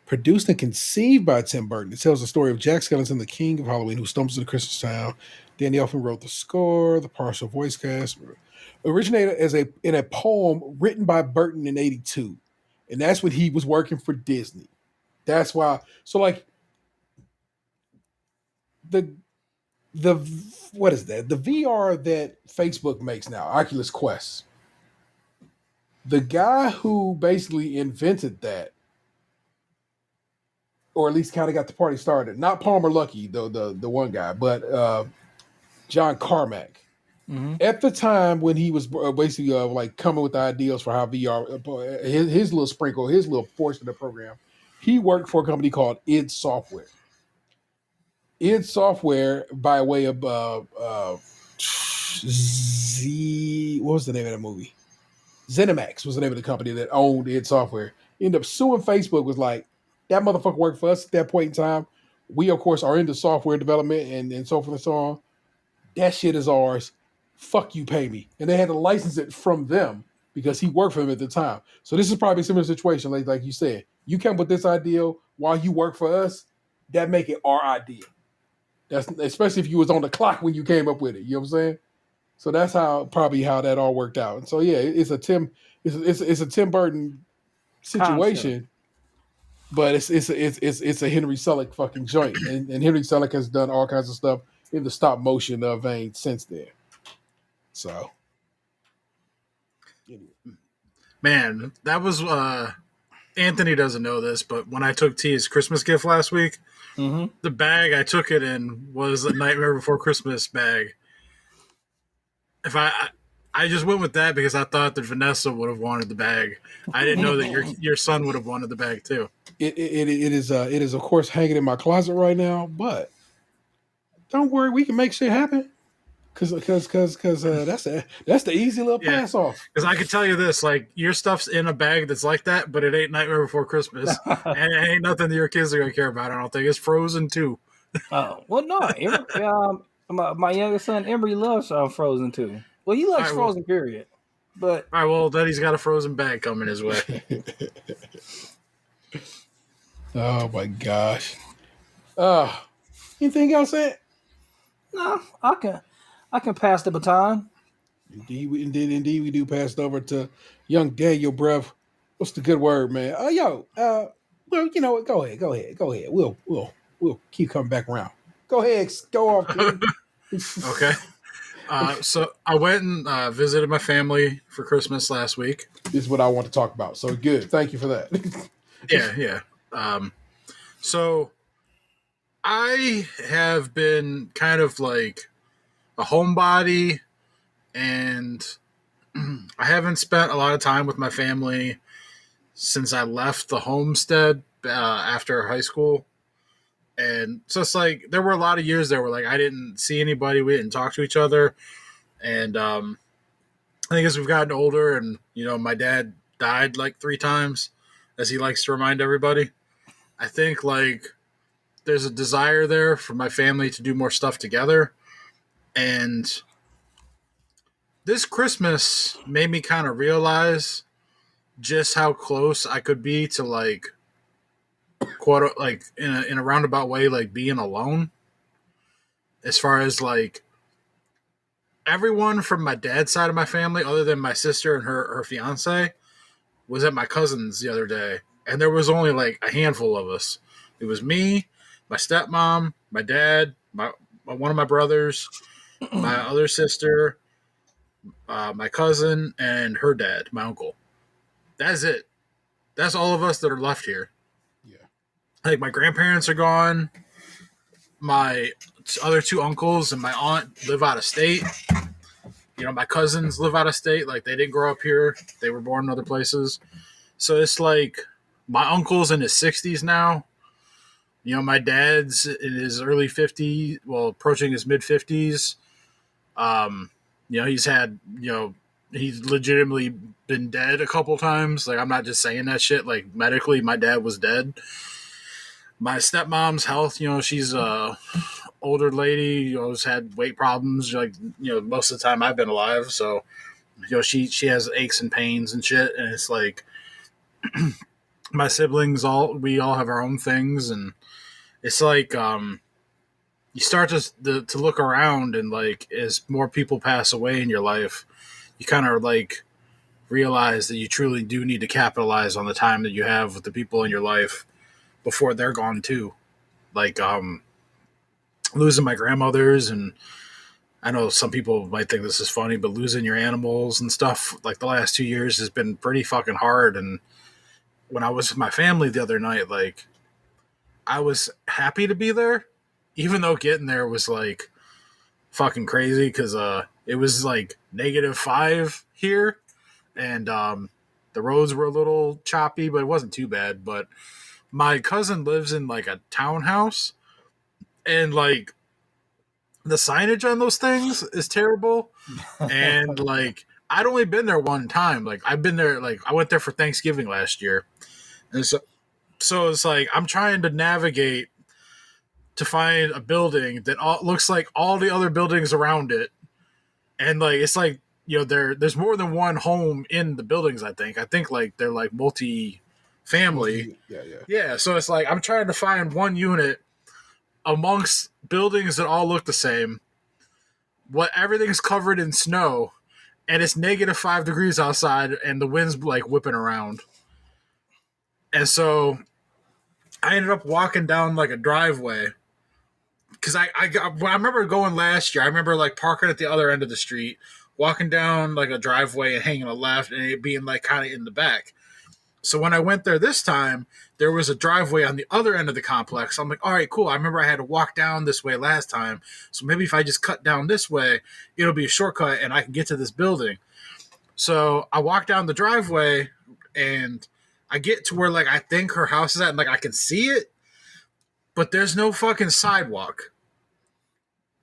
produced and conceived by Tim Burton. It tells the story of Jack Skellington, the king of Halloween, who stumbles into Christmas town. Danny Elfman wrote the score, the partial voice cast. Originated in a poem written by Burton in '82. And that's when he was working for Disney. That's why. So like the what is that? The VR that Facebook makes now, Oculus Quest. The guy who basically invented that, or at least kind of got the party started, not Palmer Luckey, the one guy, but John Carmack. Mm-hmm. At the time when he was basically like coming with the ideas for how VR, his little sprinkle, his little portion of the program, he worked for a company called id Software. id Software, by way of what was the name of that movie? ZeniMax was the name of the company that owned id Software. Ended up suing Facebook, was like, that motherfucker worked for us at that point in time. We of course are into software development and so forth and so on. That shit is ours. Fuck you, pay me. And they had to license it from them because he worked for them at the time. So this is probably a similar situation, like you said. You come with this idea while you work for us, that make it our idea. That's especially if you was on the clock when you came up with it. You know what I'm saying? So that's probably how that all worked out. And so yeah, it's a Tim Burton Concept. situation, but it's a Henry Selick fucking joint, and Henry Selick has done all kinds of stuff in the stop motion vein since then. So, Man, that was Anthony doesn't know this, but when I took T his Christmas gift last week, the bag I took it in was a Nightmare Before Christmas bag. If I just went with that because I thought that Vanessa would have wanted the bag. I didn't know that your son would have wanted the bag too. it is of course hanging in my closet right now, but don't worry, we can make shit happen. Cause that's the easy little pass off. Because I can tell you this, like your stuff's in a bag that's like that, but it ain't Nightmare Before Christmas, and it ain't nothing that your kids are gonna care about. I don't think it's Frozen too. Oh well, no. My youngest son Emery loves Frozen too. Well, he likes Frozen, period. But all right, well then he's got a Frozen bag coming his way. Oh my gosh. Anything else, Ant? no, I can pass the baton. Indeed, we do pass it over to young Daniel, bruv. What's the good word, man? Well, you know what? Go ahead. We'll keep coming back around. Go ahead, go off, kid. Okay. So I went and visited my family for Christmas last week. This is what I want to talk about. So good. Thank you for that. Yeah. So I have been kind of like a homebody, and I haven't spent a lot of time with my family since I left the homestead after high school. And so it's like there were a lot of years there where like I didn't see anybody, we didn't talk to each other. And I think as we've gotten older, and my dad died like 3 times, as he likes to remind everybody, I think like there's a desire there for my family to do more stuff together. And this Christmas made me kind of realize just how close I could be to like quote, like in a roundabout way, like being alone. As far as like everyone from my dad's side of my family, other than my sister and her fiance, was at my cousin's the other day, and there was only like a handful of us. It was me, my stepmom, my dad, one of my brothers, my other sister, my cousin, and her dad, my uncle. That's it. That's all of us that are left here. Yeah. Like my grandparents are gone. My other 2 uncles and my aunt live out of state. My cousins live out of state. Like they didn't grow up here. They were born in other places. So it's like my uncle's in his 60s now. My dad's in his early 50s, well, approaching his mid 50s. He's had, he's legitimately been dead a couple times. Like, I'm not just saying that shit. Like, medically, my dad was dead. My stepmom's health, she's a older lady, has had weight problems, like, most of the time I've been alive. So, she has aches and pains and shit. And it's like, my siblings, we all have our own things. And it's like, you start to look around, and like as more people pass away in your life, you kind of like realize that you truly do need to capitalize on the time that you have with the people in your life before they're gone too. Like losing my grandmothers, and I know some people might think this is funny, but losing your animals and stuff like the last 2 years has been pretty fucking hard. And when I was with my family the other night, like I was happy to be there, even though getting there was like fucking crazy because it was like -5 here, and the roads were a little choppy, but it wasn't too bad. But my cousin lives in like a townhouse, and like the signage on those things is terrible. And like I'd only been there one time. Like I've been there, like I went there for Thanksgiving last year, and so it's like I'm trying to navigate to find a building that looks like all the other buildings around it, and like it's like there's more than one home in the buildings. I think like they're like multi-family. Yeah. So it's like I'm trying to find one unit amongst buildings that all look the same. Everything's covered in snow, and it's -5 degrees outside, and the wind's like whipping around. And so I ended up walking down like a driveway because I remember going last year. I remember like parking at the other end of the street, walking down like a driveway and hanging a left, and it being like kind of in the back. So when I went there this time, there was a driveway on the other end of the complex. I'm like, all right, cool. I remember I had to walk down this way last time. So maybe if I just cut down this way, it'll be a shortcut and I can get to this building. So I walk down the driveway and I get to where like I think her house is at, and like I can see it, but there's no fucking sidewalk.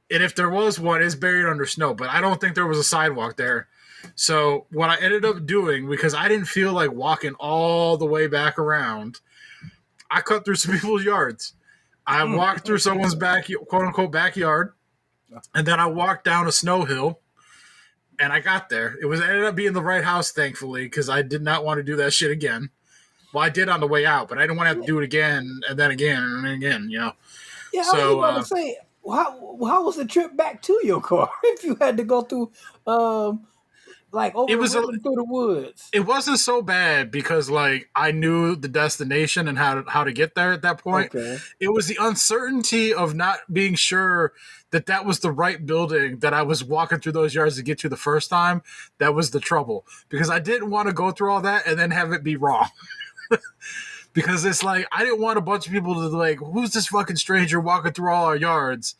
And if there was one, it's buried under snow, but I don't think there was a sidewalk there. So what I ended up doing, because I didn't feel like walking all the way back around, I cut through some people's yards. I walked through someone's quote unquote backyard, and then I walked down a snow hill, and I got there. It ended up being the right house, thankfully, because I did not want to do that shit again. Well, I did on the way out, but I didn't want to have to do it again, and then again, and then again, Yeah, So, I was about to say, how was the trip back to your car if you had to go through through the woods? It wasn't so bad because like I knew the destination and how to get there at that point. Okay. It was the uncertainty of not being sure that was the right building that I was walking through those yards to get to the first time. That was the trouble, because I didn't want to go through all that and then have it be wrong. Because it's like I didn't want a bunch of people to like, who's this fucking stranger walking through all our yards?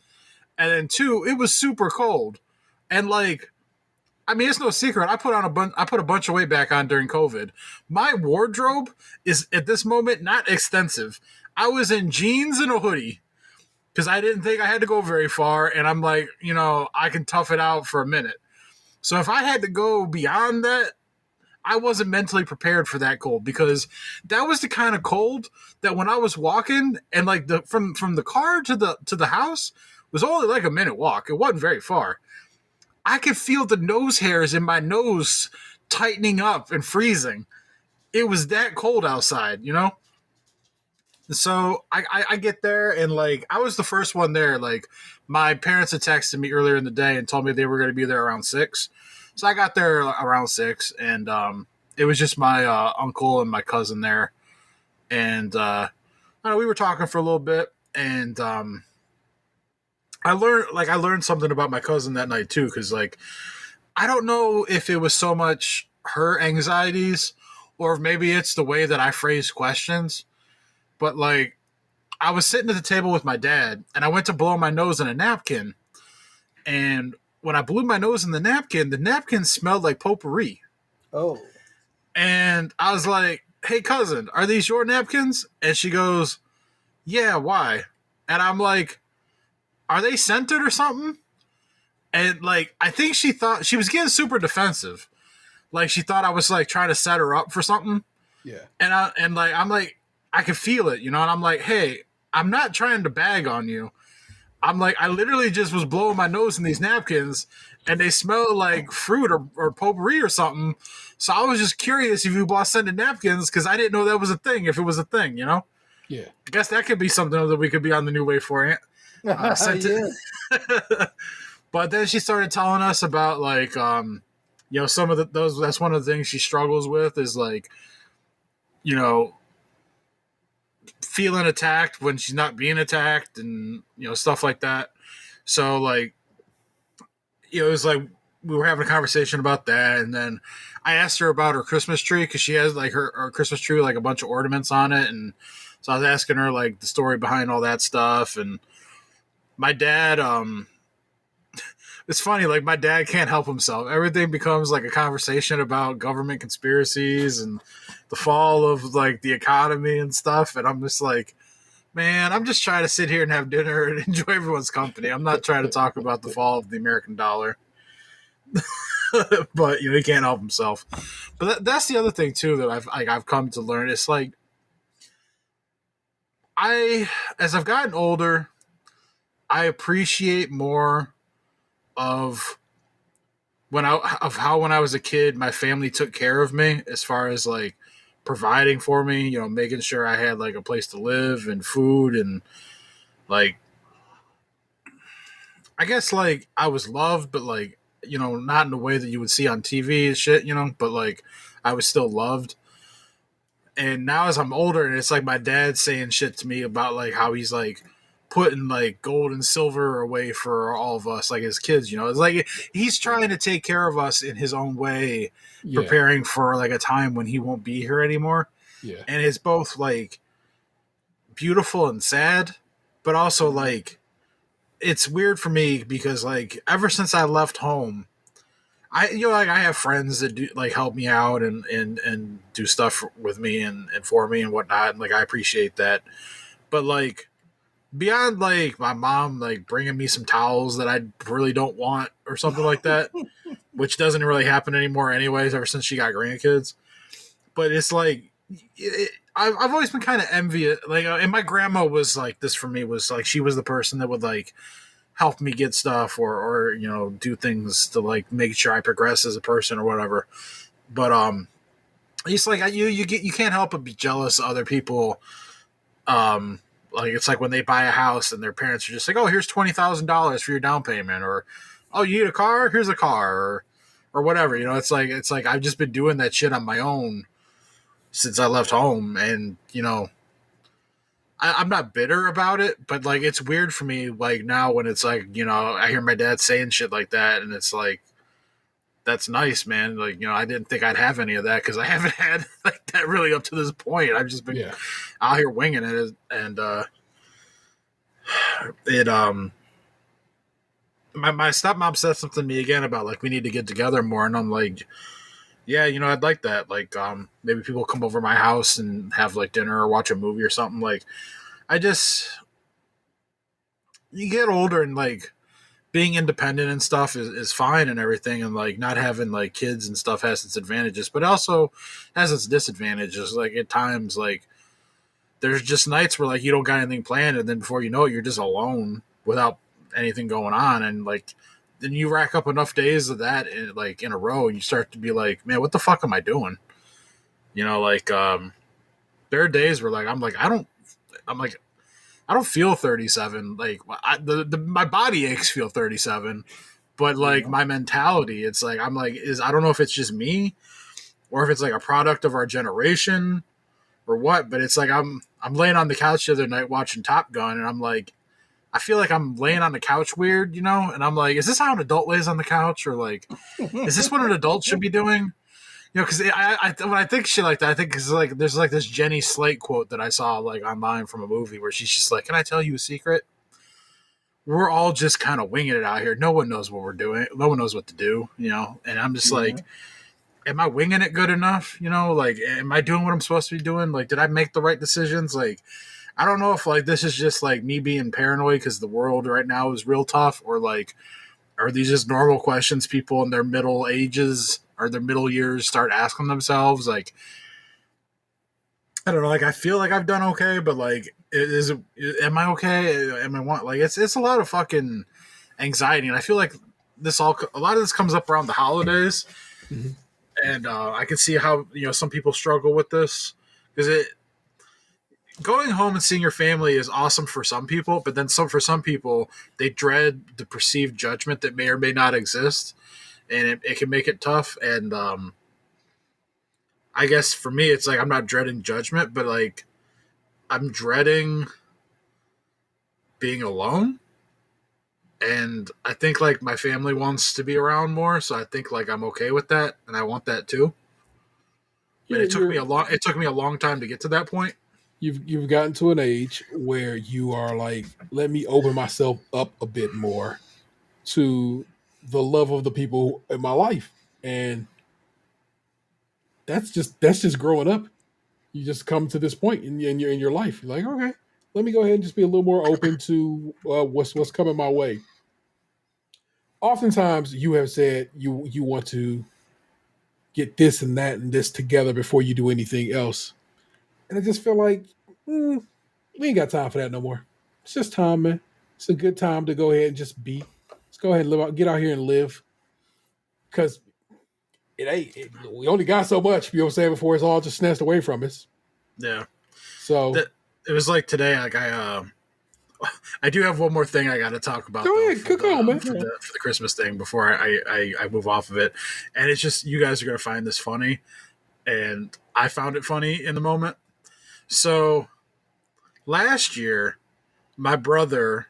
And then two, it was super cold. And like, I mean, it's no secret. I put a bunch of weight back on during COVID. My wardrobe is at this moment not extensive. I was in jeans and a hoodie because I didn't think I had to go very far, and I'm like, I can tough it out for a minute. So if I had to go beyond that, I wasn't mentally prepared for that cold, because that was the kind of cold that when I was walking and like from the car to the house was only like a minute walk. It wasn't very far. I could feel the nose hairs in my nose tightening up and freezing. It was that cold outside, So I get there, and like I was the first one there. Like my parents had texted me earlier in the day and told me they were going to be there around 6. So I got there around 6, and it was just my uncle and my cousin there, and we were talking for a little bit, and I learned something about my cousin that night too, because like I don't know if it was so much her anxieties or if maybe it's the way that I phrase questions, but like I was sitting at the table with my dad, and I went to blow my nose in a napkin, and when I blew my nose in the napkin smelled like potpourri. Oh. And I was like, "Hey cousin, are these your napkins?" And she goes, "Yeah, why?" And I'm like, "Are they scented or something?" And like, I think she thought she was getting super defensive. Like she thought I was like trying to set her up for something. Yeah. And I'm like, I could feel it, And I'm like, "Hey, I'm not trying to bag on you. I'm like, I literally just was blowing my nose in these napkins, and they smell like fruit or potpourri or something. So I was just curious if you bought scented napkins, because I didn't know that was a thing, if it was a thing, Yeah. I guess that could be something that we could be on the new way for it. Yeah. But then she started telling us about like, some of those. That's one of the things she struggles with is like, feeling attacked when she's not being attacked, and stuff like that. So like, it was like we were having a conversation about that, and then I asked her about her Christmas tree, because she has like her Christmas tree with like a bunch of ornaments on it, and so I was asking her like the story behind all that stuff. And my dad, it's funny, like my dad can't help himself. Everything becomes like a conversation about government conspiracies and the fall of like the economy and stuff. And I'm just like, man, I'm just trying to sit here and have dinner and enjoy everyone's company. I'm not trying to talk about the fall of the American dollar. But he can't help himself. But that's the other thing too that I've come to learn. It's like as I've gotten older, I appreciate more of when I was a kid, my family took care of me as far as like providing for me, making sure I had like a place to live and food and like I guess like I was loved, but like not in the way that you would see on TV and shit, but like I was still loved. And now as I'm older, and it's like my dad saying shit to me about like how he's like putting like gold and silver away for all of us, like as kids, it's like he's trying to take care of us in his own way, Yeah, preparing for like a time when he won't be here anymore. yeah, And it's both like beautiful and sad, but also like it's weird for me because like ever since I left home, like I have friends that do like help me out and do stuff with me and for me and whatnot, and like I appreciate that. But like beyond like my mom like bringing me some towels that I really don't want or something like that, which doesn't really happen anymore anyways ever since she got grandkids. But it's like I've always been kind of envious, like, and my grandma was like this for me, was like she was the person that would like help me get stuff or do things to like make sure I progress as a person or whatever. But it's like you can't help but be jealous of other people. Like it's like when they buy a house and their parents are just like, oh, here's $20,000 for your down payment, or oh, you need a car, here's a car, or whatever. It's like I've just been doing that shit on my own since I left home, and I'm not bitter about it, but like it's weird for me like now when it's like I hear my dad saying shit like that, and it's like that's nice, man. Like I didn't think I'd have any of that because I haven't had like that really up to this point. I've just been yeah, out here winging it, and it my stepmom said something to me again about like we need to get together more, and I'm like, yeah, I'd like that. Like maybe people come over my house and have like dinner or watch a movie or something. Like I just you get older and like being independent and stuff is fine and everything, and like not having like kids and stuff has its advantages, but also has its disadvantages. Like at times like there's just nights where like you don't got anything planned, and then before you know it you're just alone without anything going on, and like then you rack up enough days of that in a row, and you start to be like, man, what the fuck am I doing? Like there are days where like I'm like I don't feel 37. Like my body aches feel 37, but like my mentality, it's like I'm like I don't know if it's just me or if it's like a product of our generation or what, but it's like I'm laying on the couch the other night watching Top Gun, and I'm like I feel like I'm laying on the couch weird, and I'm like, is this how an adult lays on the couch, or like is this what an adult should be doing? Because when I think shit like that, I think it's like there's like this Jenny Slate quote that I saw like online from a movie where she's just like, "Can I tell you a secret? We're all just kind of winging it out here. No one knows what we're doing. No one knows what to do, And I'm just like, am I winging it good enough? Like, am I doing what I'm supposed to be doing? Like, did I make the right decisions? Like, I don't know if like this is just like me being paranoid because the world right now is real tough, or like are these just normal questions people in their middle ages or their middle years start asking themselves? Like, I don't know. Like, I feel like I've done okay, but like, am I okay? Am I like, it's a lot of fucking anxiety. And I feel like a lot of this comes up around the holidays. mhm. And I can see how, some people struggle with this because going home and seeing your family is awesome for some people, but then for some people, they dread the perceived judgment that may or may not exist, and it can make it tough. And I guess for me, it's like I'm not dreading judgment, but like I'm dreading being alone. And I think like my family wants to be around more, so I think like I'm okay with that, and I want that too. And You're, you're it took me a long time to get to that point. you've gotten to an age where you are like, let me open myself up a bit more to the love of the people in my life, and that's just growing up. You just come to this point in your life. You're like, okay, let me go ahead and just be a little more open to what's coming my way. Oftentimes, you have said you want to get this and that and this together before you do anything else, and I just feel like we ain't got time for that no more. It's just time, man. It's a good time to go ahead and just be. Let's go ahead and live out, get out here and live. Because we only got so much, you know what I'm saying, before it's all just snatched away from us. Yeah. So It was like today, like I do have one more thing I got to talk about. Go ahead, cook on, man. For the Christmas thing before I move off of it. And it's just, you guys are going to find this funny. And I found it funny in the moment. So last year, my brother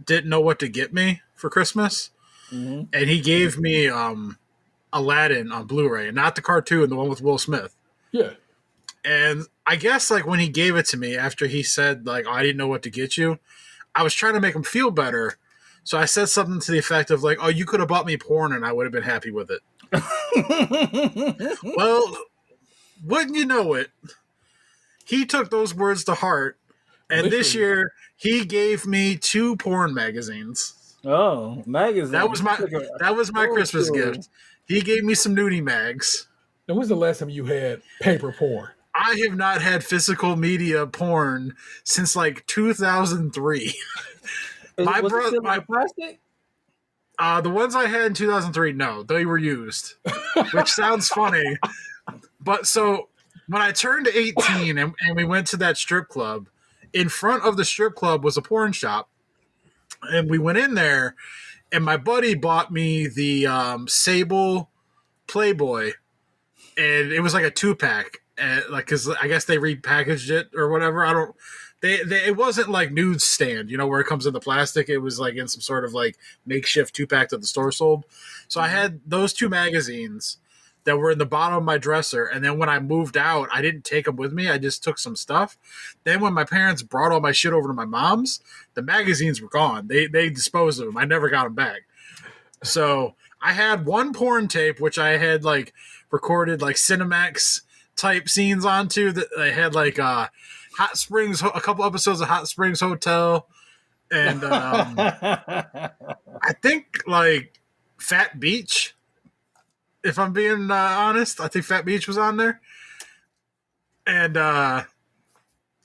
didn't know what to get me for Christmas. Mm-hmm. And he gave me Aladdin on Blu-ray, not the cartoon, the one with Will Smith. yeah. And I guess like when he gave it to me after he said like, oh, I didn't know what to get you, I was trying to make him feel better. So I said something to the effect of like, oh, you could have bought me porn and I would have been happy with it. Well, wouldn't you know it? He took those words to heart. And Literally. this year he gave me 2 porn magazines. Oh, magazine. That was my Christmas gift. He gave me some nudie mags. Now, when's the last time you had paper porn? I have not had physical media porn since like 2003. My was brother, it still in plastic? the ones I had in 2003, no, they were used, which sounds funny. But so when I turned 18 and we went to that strip club, in front of the strip club was a porn shop, and we went in there, and my buddy bought me the Sable Playboy, and it was like a 2-pack. Like, cause I guess they repackaged it or whatever. I don't. It wasn't like nude stand, you know, where it comes in the plastic. It was like in some sort of like makeshift 2-pack that the store sold. So I had those 2 magazines that were in the bottom of my dresser, and then when I moved out, I didn't take them with me. I just took some stuff. Then when my parents brought all my shit over to my mom's, the magazines were gone. They disposed of them. I never got them back. So I had one porn tape, which I had like recorded like Cinemax type scenes onto, that I had like Hot Springs, a couple episodes of Hot Springs Hotel, and I think like Fat Beach. If I'm being honest, I think Fat Beach was on there, and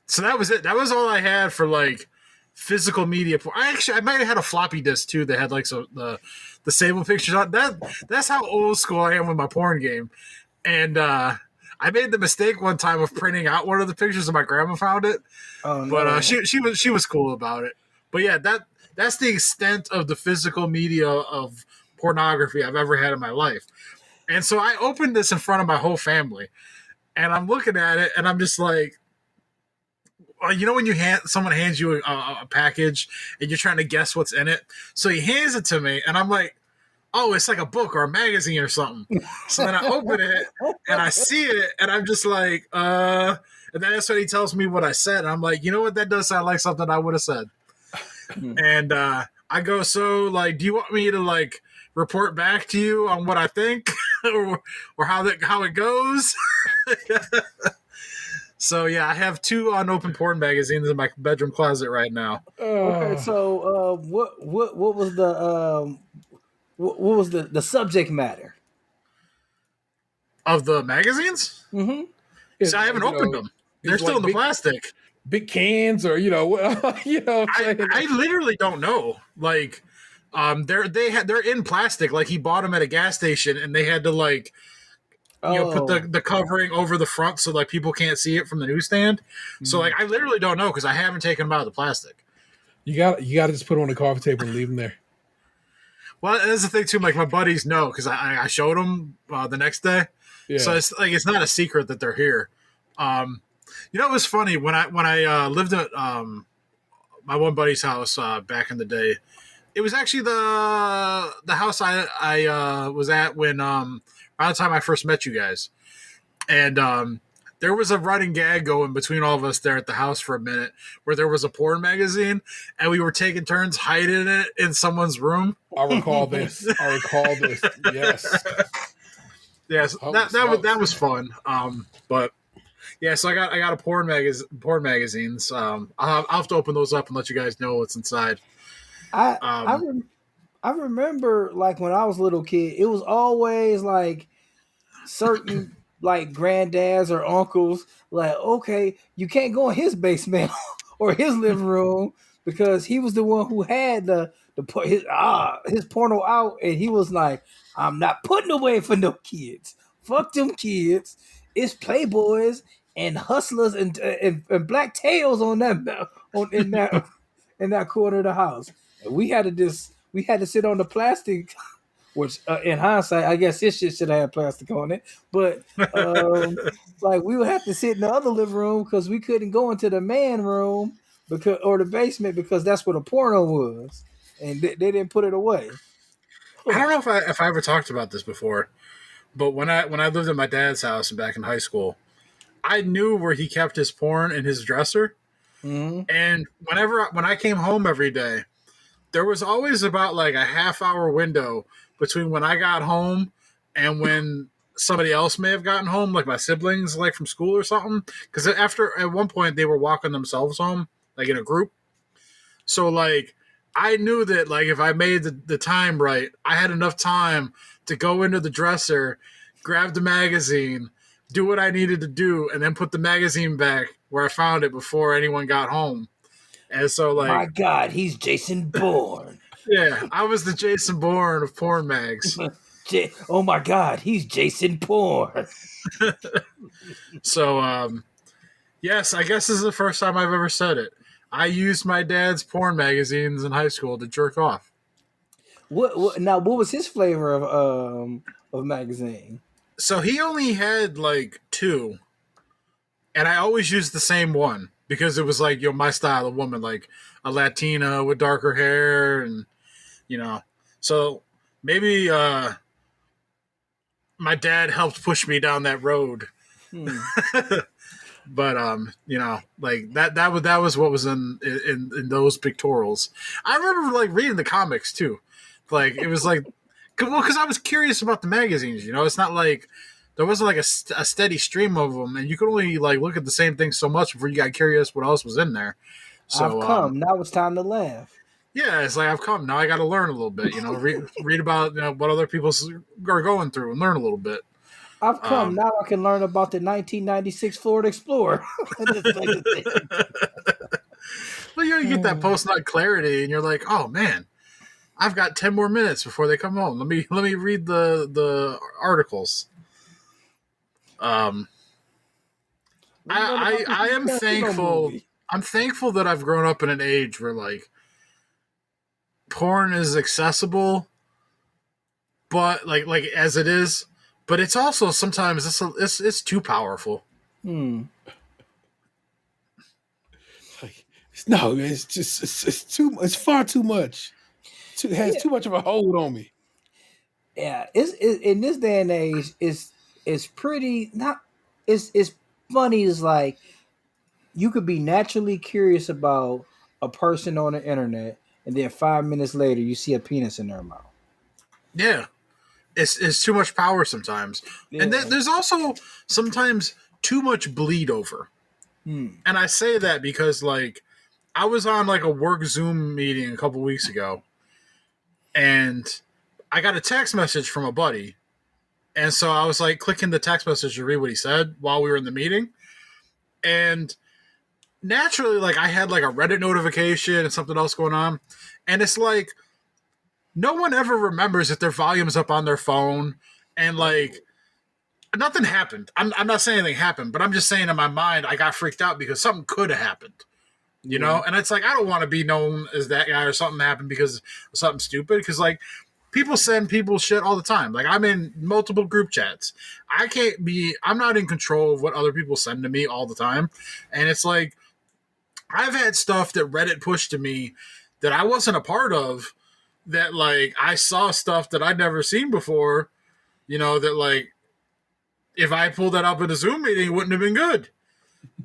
so that was it. That was all I had for like physical media. I might have had a floppy disk too that had like the Sable pictures on. That's how old school I am with my porn game, and I made the mistake one time of printing out one of the pictures, and my grandma found it. Oh, no. But she was cool about it. But yeah, that's the extent of the physical media of pornography I've ever had in my life. And so I opened this in front of my whole family, and I'm looking at it, and I'm just like, you know, when someone hands you a package and you're trying to guess what's in it. So he hands it to me, and I'm like, oh, it's like a book or a magazine or something. So then I open it and I see it, and I'm just like, and then that's when he tells me what I said. And I'm like, you know what? That does sound like something I would have said. And I go, so like, do you want me to like report back to you on what I think or how it goes? So yeah, I have 2 unopened porn magazines in my bedroom closet right now. Okay, so what was the what was the subject matter Of the magazines? Mm-hmm. So I haven't opened them. They're still like in the plastic. Big cans, or you know, I literally don't know. Like, they're in plastic. Like he bought them at a gas station, and they had to like, put the covering over the front so like people can't see it from the newsstand. So like, I literally don't know because I haven't taken them out of the plastic. You got to just put them on the coffee table and leave them there. Well, that's the thing too. Like my buddies know because I showed them the next day. Yeah. So it's like it's not a secret that they're here. You know, it was funny when I lived at my one buddy's house back in the day. It was actually the house I was at when around the time I first met you guys, and there was a running gag going between all of us there at the house for a minute, where there was a porn magazine, and we were taking turns hiding it in someone's room. I recall this. Yes. Yes, that was fun. But yeah, so I got a porn magazines. I'll have to open those up and let you guys know what's inside. I remember like when I was a little kid, it was always like certain like granddads or uncles like, okay, you can't go in his basement or his living room because he was the one who had his porno out, and he was like, "I'm not putting away for no kids. Fuck them kids. It's playboys and hustlers and black tails on that on in that corner of the house." And we had to sit on the plastic, which in hindsight, I guess his shit should have had plastic on it. But like we would have to sit in the other living room because we couldn't go into the man room or the basement because that's where the porno was, and they didn't put it away. I don't know if I ever talked about this before, but when I lived at my dad's house back in high school, I knew where he kept his porn in his dresser. Mm-hmm. And when I came home every day, there was always about like a half-hour window between when I got home and when somebody else may have gotten home, like my siblings, like from school or something. Because at one point they were walking themselves home, like in a group. So like I knew that like if I made the time right, I had enough time to go into the dresser, grab the magazine, do what I needed to do, and then put the magazine back where I found it before anyone got home. And so like, My God, he's Jason Bourne. yeah, I was the Jason Bourne of porn mags. Oh my God, he's Jason Bourne. So yes, I guess this is the first time I've ever said it. I used my dad's porn magazines in high school to jerk off. What was his flavor of magazine? So he only had like two, and I always used the same one because it was like, my style of woman, like a Latina with darker hair, and so maybe my dad helped push me down that road. But like that was what was in those pictorials. I remember like reading the comics too. Like it was like, well, because I was curious about the magazines. It's not like there wasn't like a steady stream of them, and you could only like look at the same thing so much before you got curious what else was in there. So I've come. Now it's time to laugh. Yeah, it's like I've come. Now I got to learn a little bit. Read about what other people are going through and learn a little bit. I've come. Now I can learn about the 1996 Florida Explorer. Well, you get that post-nut clarity, and you're like, oh man, I've got 10 more minutes before they come home. Let me read the articles. I am thankful. I'm thankful that I've grown up in an age where like porn is accessible, but like as it is, but it's also sometimes it's too powerful. No, it's just it's too. It's far too much. It has too much of a hold on me. Yeah, it's in this day and age, it's pretty not. It's funny. It's like you could be naturally curious about a person on the internet, and then 5 minutes later, you see a penis in their mouth. Yeah, it's too much power sometimes, and there's also sometimes too much bleed over. And I say that because like I was on like a work Zoom meeting a couple weeks ago, and I got a text message from a buddy, and so I was like clicking the text message to read what he said while we were in the meeting, and naturally like I had like a Reddit notification and something else going on, and it's like no one ever remembers if their volume's up on their phone, and like nothing happened. I'm not saying anything happened, but I'm just saying in my mind I got freaked out because something could have happened. You know, and it's like I don't want to be known as that guy or something happened because of something stupid. Because like people send people shit all the time. Like I'm in multiple group chats. I'm not in control of what other people send to me all the time. And it's like I've had stuff that Reddit pushed to me that I wasn't a part of. That like I saw stuff that I'd never seen before. That like if I pulled that up in a Zoom meeting, it wouldn't have been good.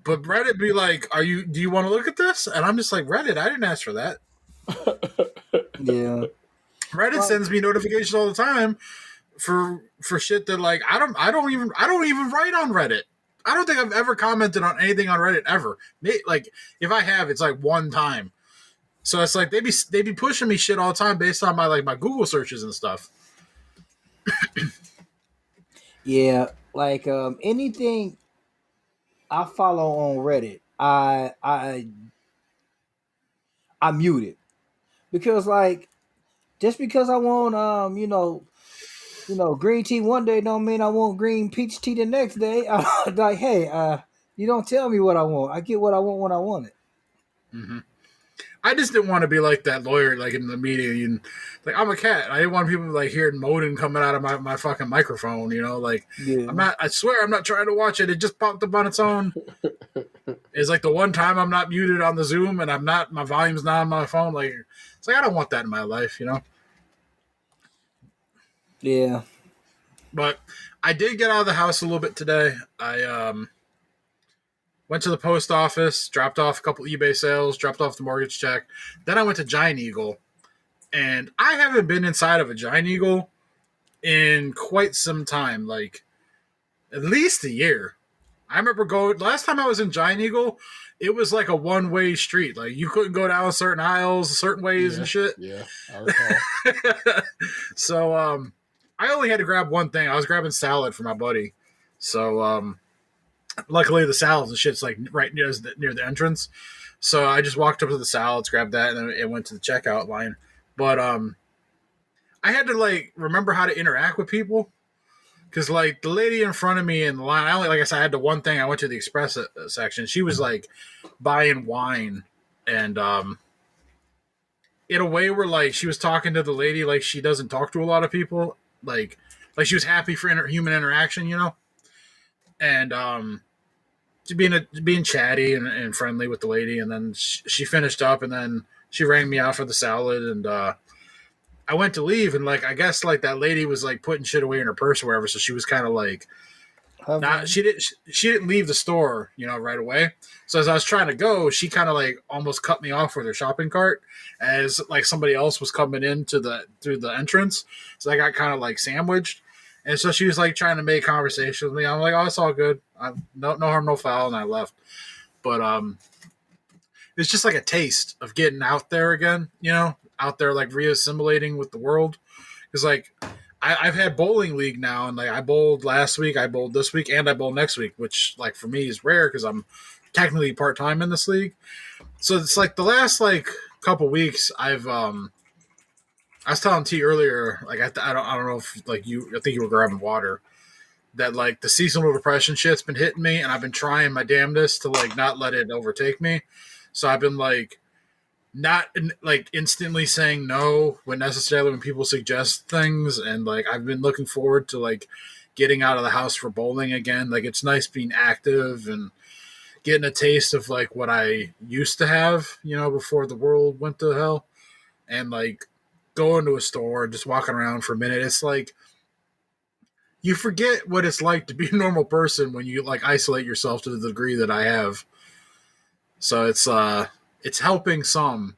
But Reddit be like, do you want to look at this? And I'm just like, Reddit, I didn't ask for that. Yeah. Reddit sends me notifications all the time for shit that like I don't even write on Reddit. I don't think I've ever commented on anything on Reddit ever. Like if I have, it's like one time. So it's like they be pushing me shit all the time based on my Google searches and stuff. Yeah, like anything I follow on Reddit, I I mute it because like just because I want green tea one day don't mean I want green peach tea the next day. I'm like, hey, you don't tell me what I want. I get what I want when I want it. Mm-hmm. I just didn't want to be like that lawyer, like in the media. And, like, I'm a cat. I didn't want people like hearing moaning coming out of my fucking microphone. Like Yeah. I'm not. I swear I'm not trying to watch it. It just popped up on its own. It's like the one time I'm not muted on the Zoom and I'm not. My volume's not on my phone. Like it's like I don't want that in my life. Yeah. But I did get out of the house a little bit today. I went to the post office, dropped off a couple eBay sales, dropped off the mortgage check. Then I went to Giant Eagle. And I haven't been inside of a Giant Eagle in quite some time, like at least a year. I remember last time I was in Giant Eagle, it was like a one-way street. Like you couldn't go down certain aisles, certain ways and shit. Yeah, I recall. So I only had to grab one thing. I was grabbing salad for my buddy. So luckily the salads and shit's like right near the entrance. So I just walked up to the salads, grabbed that, and then it went to the checkout line. But I had to like remember how to interact with people because like the lady in front of me in the line, like I said, I had the one thing. I went to the express section. She was like buying wine, and in a way where like she was talking to the lady like she doesn't talk to a lot of people, like she was happy for human interaction, and being chatty and friendly with the lady, and then she finished up, and then she rang me out for the salad, and I went to leave, and like I guess like that lady was like putting shit away in her purse or whatever, so she was kind of like she didn't leave the store right away. So as I was trying to go, she kind of like almost cut me off with her shopping cart as like somebody else was coming in through the entrance, so I got kind of like sandwiched. And so she was like trying to make conversation with me. I'm like, oh, it's all good. No harm, no foul, and I left. But it's just like a taste of getting out there again, out there like reassimilating with the world. Because like I've had bowling league now, and like I bowled last week, I bowled this week, and I bowl next week, which like for me is rare because I'm technically part time in this league. So it's like the last like couple weeks I was telling T earlier, like I don't know if like I think you were grabbing water, that like the seasonal depression shit's been hitting me, and I've been trying my damnedest to like not let it overtake me. So I've been like not like instantly saying no when necessarily when people suggest things, and like I've been looking forward to like getting out of the house for bowling again. Like it's nice being active and getting a taste of like what I used to have, before the world went to hell, and like going to a store and just walking around for a minute. It's like you forget what it's like to be a normal person when you like isolate yourself to the degree that I have. So it's helping some,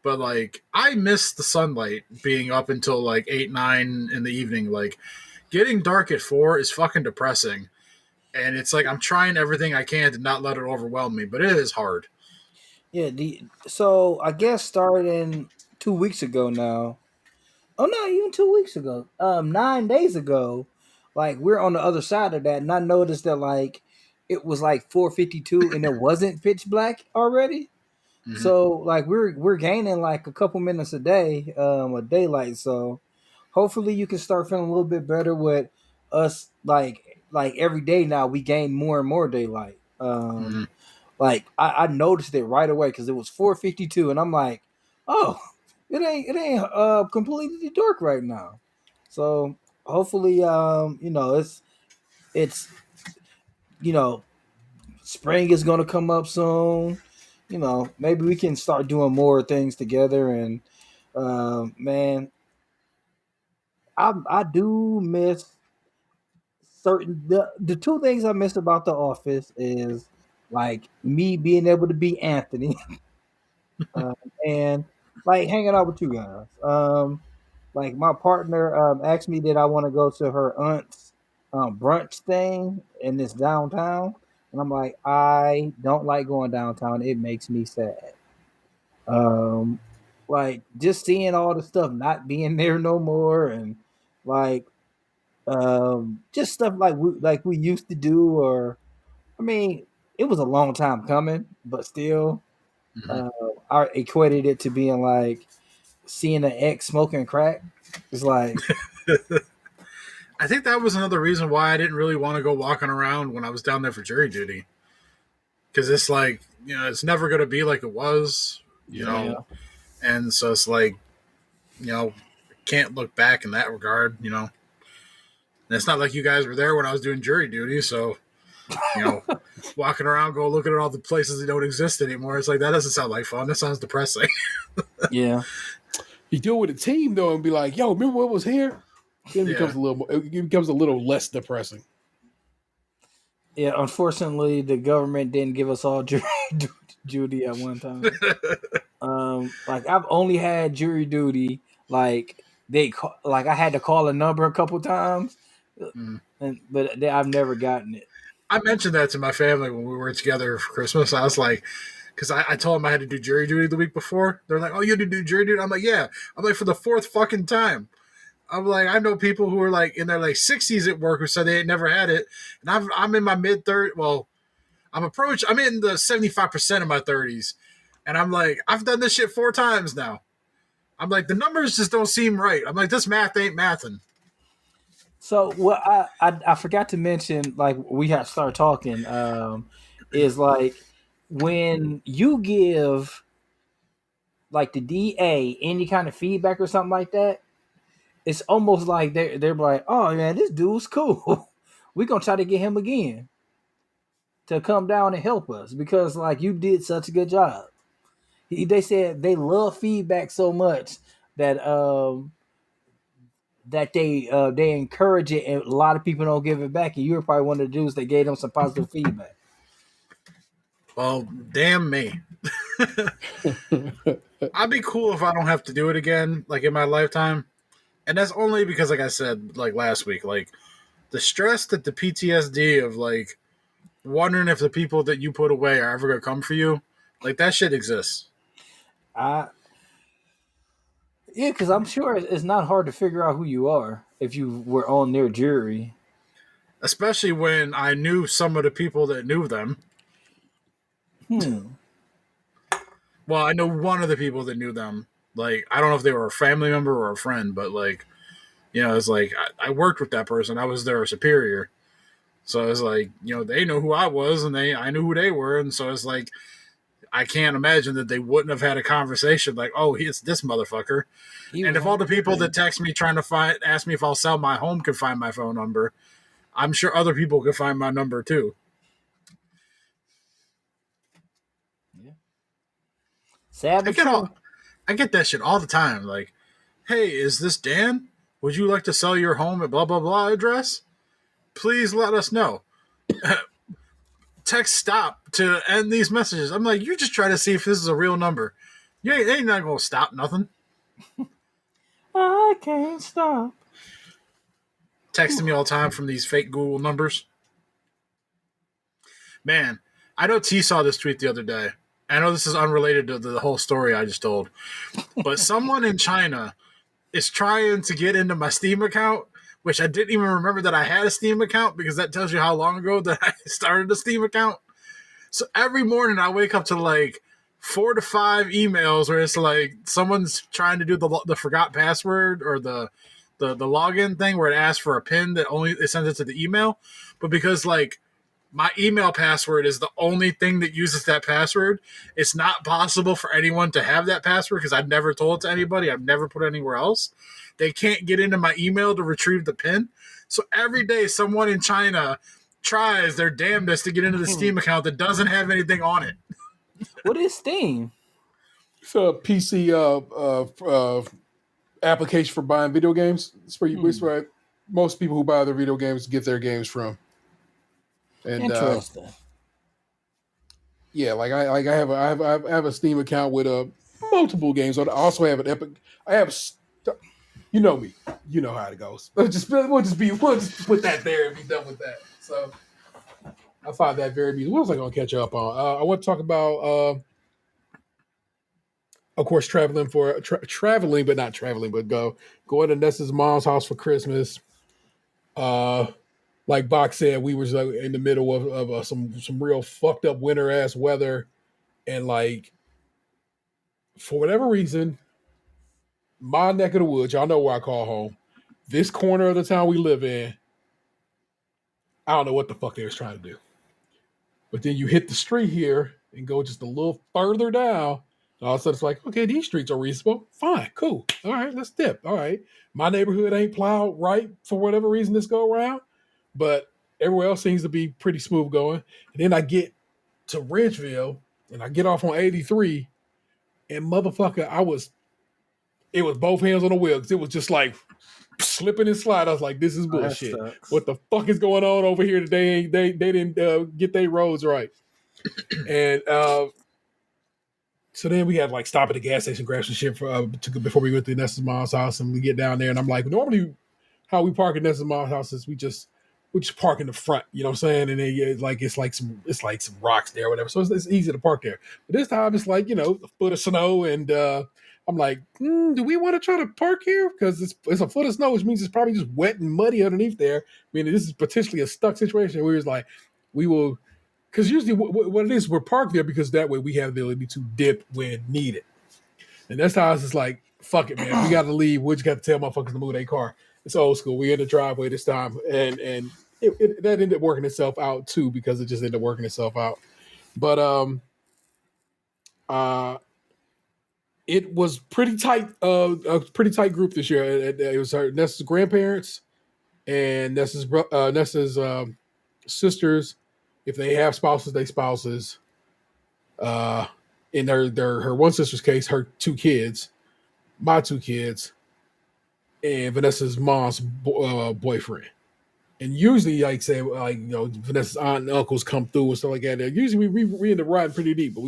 but like I miss the sunlight being up until like 8, 9 in the evening. Like getting dark at 4 is fucking depressing. And it's like I'm trying everything I can to not let it overwhelm me, but it is hard. Yeah. So I guess starting 2 weeks ago now. Oh no, even 2 weeks ago. 9 days ago, like we're on the other side of that, and I noticed that like it was like 4:52 and it wasn't pitch black already. Mm-hmm. So like we're gaining like a couple minutes a day, of daylight. So hopefully you can start feeling a little bit better with us like every day now we gain more and more daylight. Mm-hmm. Like I noticed it right away because it was 4:52 and I'm like, oh, it ain't completely dark right now. So hopefully it's spring is gonna come up soon. Maybe we can start doing more things together. And man, I do miss the two things I miss about the office is like me being able to be Anthony uh, and like hanging out with you guys. Like my partner asked me did I want to go to her aunt's brunch thing in this downtown, and I'm like I don't like going downtown. It makes me sad. Um, like just seeing all the stuff not being there no more, and like just stuff like we used to do. Or I mean, it was a long time coming, but still, Mm-hmm. uh, I equated it to being like seeing an ex smoking crack. It's like, I think that was another reason why I didn't really want to go walking around when I was down there for jury duty. Because it's like, it's never going to be like it was, yeah. and so it's like, can't look back in that regard, And it's not like you guys were there when I was doing jury duty, so, walking around, go looking at all the places that don't exist anymore. It's like, that doesn't sound like fun. That sounds depressing. Yeah. You do it with a team though, and be like, "Yo, remember what was here?" Then it becomes a little more, it becomes a little less depressing. Yeah, unfortunately, the government didn't give us all jury duty at one time. Like I've only had jury duty. Like I had to call a number a couple times, but I've never gotten it. I mentioned that to my family when we were together for Christmas. I was like, because I told them I had to do jury duty the week before. They're like, "Oh, you had to do jury duty?" I'm like, "Yeah." I'm like, for the fourth fucking time. I'm like, I know people who are like in their like 60s at work who said they ain't never had it, and I'm in my mid 30s. Well, I'm in the 75% of my 30s, and I'm like, I've done this shit 4 times now. I'm like, the numbers just don't seem right. I'm like, this math ain't mathing. So what I forgot to mention, like we have to start talking, is like when you give like the DA any kind of feedback or something like that, it's almost like they're like, oh man, this dude's cool. We're gonna try to get him again to come down and help us because like you did such a good job. They said they love feedback so much that they encourage it, and a lot of people don't give it back. And you were probably one of the dudes that gave them some positive feedback. Well, damn me. I'd be cool if I don't have to do it again, like in my lifetime. And that's only because, like I said, like last week, like the stress that the PTSD of like wondering if the people that you put away are ever gonna come for you, like that shit exists. Yeah, because I'm sure it's not hard to figure out who you are if you were on their jury. Especially when I knew some of the people that knew them. Well, I know one of the people that knew them. Like, I don't know if they were a family member or a friend, but like, it's like I worked with that person. I was their superior. So it's like, they know who I was and I knew who they were. And so it's like, I can't imagine that they wouldn't have had a conversation like, oh, it's this motherfucker. And if all the people that text me trying to ask me if I'll sell my home can find my phone number, I'm sure other people can find my number too. Yeah. Sad but true. I get that shit all the time. Like, hey, is this Dan? Would you like to sell your home at blah, blah, blah address? Please let us know. Text stop to end these messages. I'm like, you're just trying to see if this is a real number. You ain't not going to stop nothing. I can't stop. Texting me all the time from these fake Google numbers. Man, I know T saw this tweet the other day. I know this is unrelated to the whole story I just told. But someone in China is trying to get into my Steam account, which I didn't even remember that I had a Steam account because that tells you how long ago that I started a Steam account. So every morning I wake up to like 4 to 5 emails where it's like someone's trying to do the forgot password or the login thing where it asks for a PIN that only it sends it to the email. But because like my email password is the only thing that uses that password, it's not possible for anyone to have that password because I've never told it to anybody. I've never put it anywhere else. They can't get into my email to retrieve the PIN. So every day someone in China tries their damnedest to get into the Steam account that doesn't have anything on it. What is Steam? It's a PC application for buying video games. It's where most people who buy their video games get their games from. And Interesting. Yeah, like I have a Steam account with multiple games. I also have an Epic. You know me. You know how it goes. We'll just put that there and be done with that. So I find that very amusing. What was I going to catch up on? I want to talk about, of course, traveling, but not traveling, but going to Nessa's mom's house for Christmas. Like Bach said, we was in the middle of some real fucked up winter ass weather, and like for whatever reason, my neck of the woods, y'all know where I call home. This corner of the town we live in, I don't know what the fuck they was trying to do. But then you hit the street here and go just a little further down. And all of a sudden it's like, okay, these streets are reasonable. Fine, cool. All right, let's dip. All right. My neighborhood ain't plowed right for whatever reason this go around, but everywhere else seems to be pretty smooth going. And then I get to Ridgeville and I get off on 83 and motherfucker, it was both hands on the wheel because it was just like slipping and slide. I was like, this is bullshit. What the fuck is going on over here today? They didn't get their roads right. And so then we had like stop at the gas station, grab some shit before we went to Nessa's mom's house, and we get down there, and I'm like, normally how we park at Nessa's mom's house is we just park in the front, you know what I'm saying? And then it's like some rocks there, or whatever. So it's easy to park there. But this time it's like, a foot of snow, and I'm like, do we want to try to park here? Because it's a foot of snow, which means it's probably just wet and muddy underneath there. I mean, this is potentially a stuck situation. We was like, we will. Because usually what it is, we're parked there because that way we have the ability to dip when needed. And that's how I was just like, fuck it, man. We got to leave. We just got to tell motherfuckers to move their car. It's old school. We in the driveway this time. And that ended up working itself out too, because it just ended up working itself out. But it was pretty tight, a pretty tight group this year. It was Nessa's grandparents and Nessa's sisters. If they have spouses, they spouses. In her one sister's case, her two kids, my two kids, and Vanessa's mom's boyfriend. And usually, like say, Vanessa's aunt and uncles come through and stuff like that. Usually, we end up riding pretty deep, but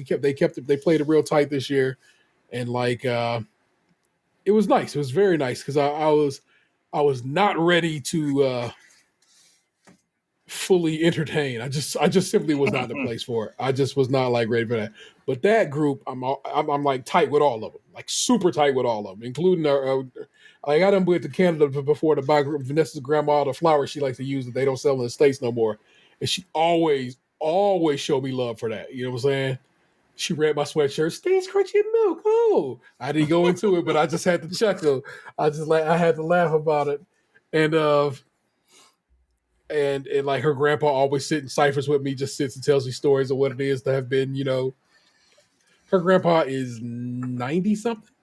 they played it real tight this year, and it was nice. It was very nice because I was not ready to fully entertain. I just simply was not in the place for it. I just was not ready for that. But that group, I'm like tight with all of them, like super tight with all of them, including I done went to Canada before to buy Vanessa's grandma the flowers she likes to use that they don't sell in the States no more, and she always showed me love for that. You know what I'm saying? She read my sweatshirt, stays crunchy milk. Oh, I didn't go into it, but I just had to chuckle. I had to laugh about it, and like her grandpa always sits in ciphers with me, just sits and tells me stories of what it is to have been, her grandpa is 90 something.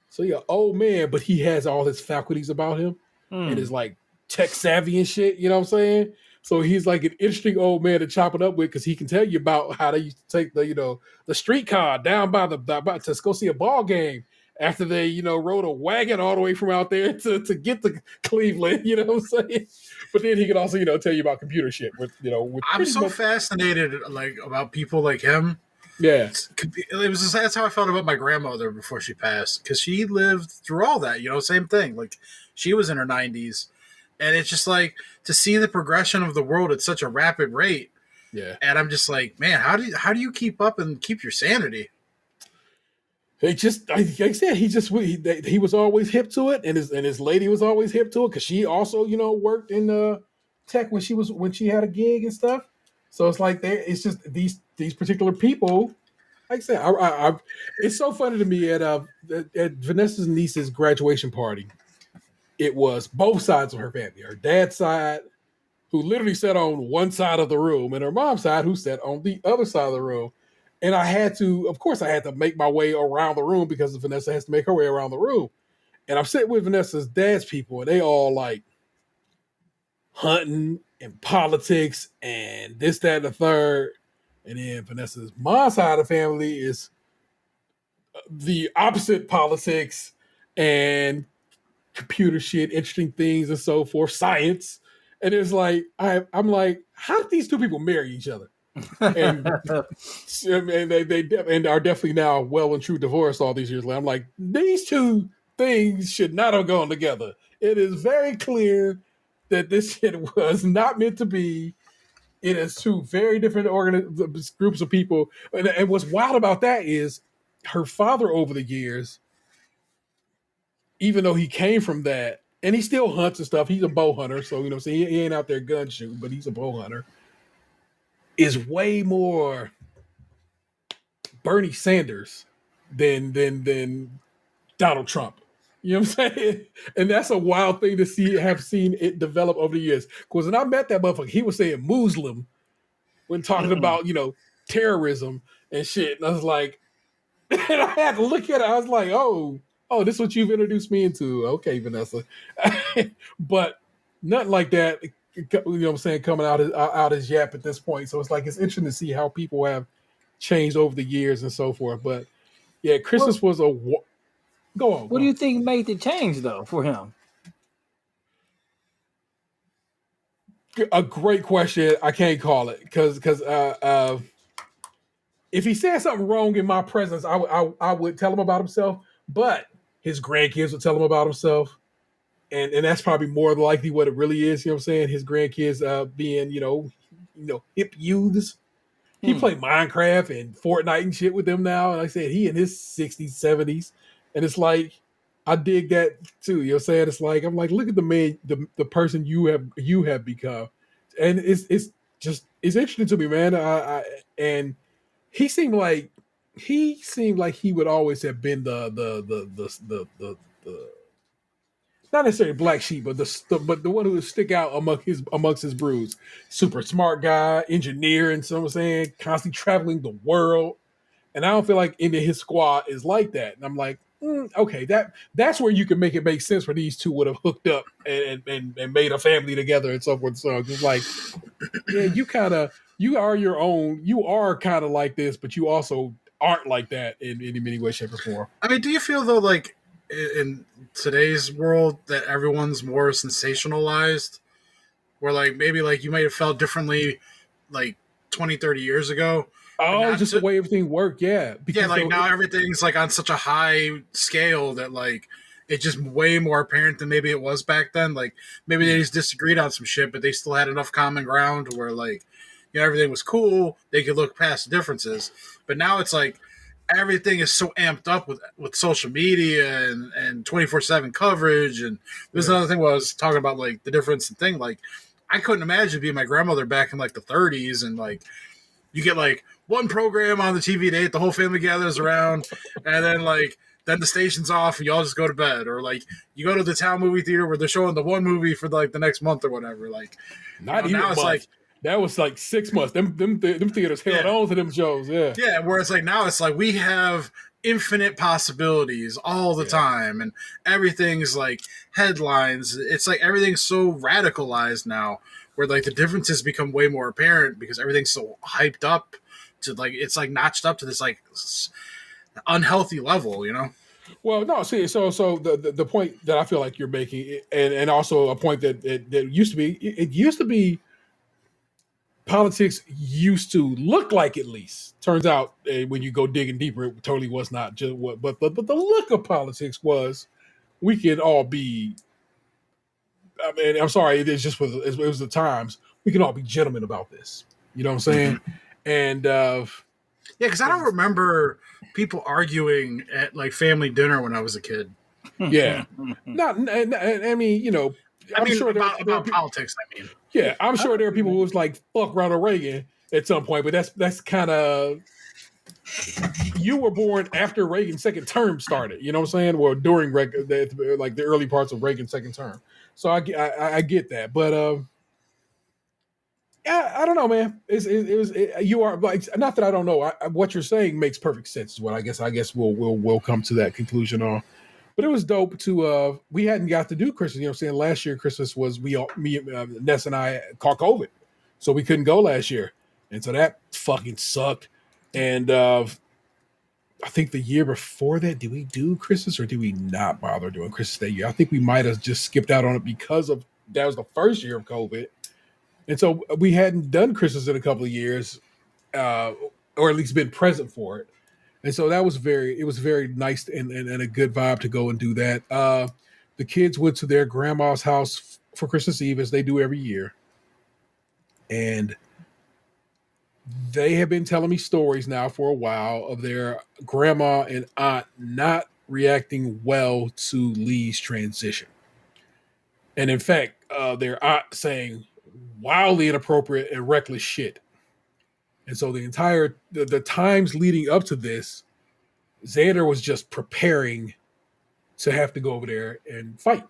So yeah, old man, but he has all his faculties about him and is like tech savvy and shit, you know what I'm saying? So he's like an interesting old man to chop it up with because he can tell you about how they used to take the streetcar down by to go see a ball game after they, rode a wagon all the way from out there to get to Cleveland, you know what I'm saying? But then he can also, tell you about computer shit with. I'm so fascinated, about people like him. Yeah, that's how I felt about my grandmother before she passed, because she lived through all that. Same thing. Like she was in her 90s, and it's just like to see the progression of the world at such a rapid rate. Yeah, and I'm just like, man, how do you keep up and keep your sanity? Like I said, he was always hip to it, and his lady was always hip to it because she also worked in tech when she had a gig and stuff. So it's like it's just these particular people. Like I said, it's so funny to me at Vanessa's niece's graduation party. It was both sides of her family. Her dad's side, who literally sat on one side of the room, and her mom's side, who sat on the other side of the room. And I had to make my way around the room because Vanessa has to make her way around the room. And I'm sitting with Vanessa's dad's people, and they all like hunting and politics and this, that, and the third. And then Vanessa's mom's side of the family is the opposite, politics and computer shit, interesting things and so forth, science. And it's like, I'm like, how did these two people marry each other? And they are definitely now well and true divorced all these years later. I'm like, these two things should not have gone together. It is very clear that this shit was not meant to be. It is two very different groups of people. And what's wild about that is her father over the years, even though he came from that, and he still hunts and stuff, he's a bow hunter. So, what I'm saying, he ain't out there gun shooting, but he's a bow hunter, is way more Bernie Sanders than Donald Trump. You know what I'm saying? And that's a wild thing to have seen it develop over the years. Because when I met that motherfucker, he was saying Muslim when talking about, terrorism and shit. And I was like, and I had to look at it. I was like, oh, this is what you've introduced me into. Okay, Vanessa. But nothing like that, you know what I'm saying, coming out as Yap at this point. So it's like, it's interesting to see how people have changed over the years and so forth. But yeah, Christmas was a... Go on. What do you think made the change, though, for him? A great question. I can't call it because if he said something wrong in my presence, I would tell him about himself. But his grandkids would tell him about himself, and that's probably more likely what it really is. You know what I'm saying? His grandkids being hip youths. He played Minecraft and Fortnite and shit with them now. And like I said, he in his 60s, 70s, and it's like, I dig that too. You know what I'm saying? It's like, I'm like, look at the man, the person you have become, and it's interesting to me, man. And he seemed like he would always have been the not necessarily black sheep, but the one who would stick out amongst his broods. Super smart guy, engineer, and so I'm saying, constantly traveling the world. And I don't feel like any of his squad is like that. And I'm like, okay, that's where you can make it make sense where these two would have hooked up and made a family together and so forth and so on. It's like, yeah, you are your own. You are kind of like this, but you also aren't like that in many way, shape, or form. I mean, do you feel though, like in today's world, that everyone's more sensationalized? Where like maybe like you might have felt differently, like 20, 30 years ago. Oh, just the way everything worked, yeah. Yeah, like now everything's like on such a high scale that like it's just way more apparent than maybe it was back then. Like maybe they just disagreed on some shit, but they still had enough common ground where like, everything was cool. They could look past the differences. But now it's like everything is so amped up with social media and 24/7 coverage. And there's another thing where I was talking about like the difference and thing. Like I couldn't imagine being my grandmother back in like the 30s and like you get like one program on the TV date, the whole family gathers around, and then the station's off and y'all just go to bed. Or like you go to the town movie theater where they're showing the one movie for like the next month or whatever. Like not even now it's like that was like 6 months. Them theaters held on to them shows. Yeah. Yeah. Whereas like now it's like we have infinite possibilities all the time and everything's like headlines. It's like everything's so radicalized now where like the differences become way more apparent because everything's so hyped up to like it's like notched up to this like unhealthy level, Well, no, see, so the point that I feel like you're making, and also a point that used to be politics used to look like, at least turns out when you go digging deeper, it totally was not just what, but the look of politics was we could all be. I mean, I'm sorry, it was the times we can all be gentlemen about this. You know what I'm saying? And because I don't remember people arguing at like family dinner when I was a kid. Yeah, I mean, I'm sure about politics. I mean, yeah, I'm sure there are people who was like fuck Ronald Reagan at some point, but that's kind of you were born after Reagan's second term started. You know what I'm saying? Well, during like the early parts of Reagan's second term. So I get that, but I don't know, man. You are like, not that I don't know. What you're saying makes perfect sense. Is what I guess we'll come to that conclusion on. But it was dope to we hadn't got to do Christmas. You know what I'm saying? Last year Christmas was Ness and I caught COVID, so we couldn't go last year, and so that fucking sucked. And I think the year before that, did we do Christmas or did we not bother doing Christmas that year? I think we might have just skipped out on it because of that was the first year of COVID. And so we hadn't done Christmas in a couple of years, or at least been present for it. And so it was very nice and a good vibe to go and do that. The kids went to their grandma's house for Christmas Eve, as they do every year. And they have been telling me stories now for a while of their grandma and aunt not reacting well to Lee's transition. And in fact, their aunt saying wildly inappropriate and reckless shit. And so the times leading up to this, Xander was just preparing to have to go over there and fight.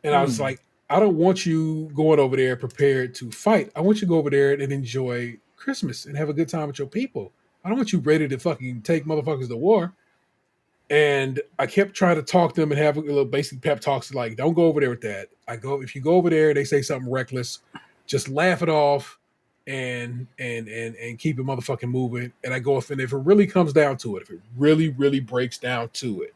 And I was like, I don't want you going over there prepared to fight. I want you to go over there and enjoy Christmas and have a good time with your people. I don't want you ready to fucking take motherfuckers to war. And I kept trying to talk to them and have a little basic pep talks like, don't go over there with that. If you go over there and they say something reckless, just laugh it off and keep it motherfucking moving. And I go off, and if it really comes down to it, if it really, really breaks down to it,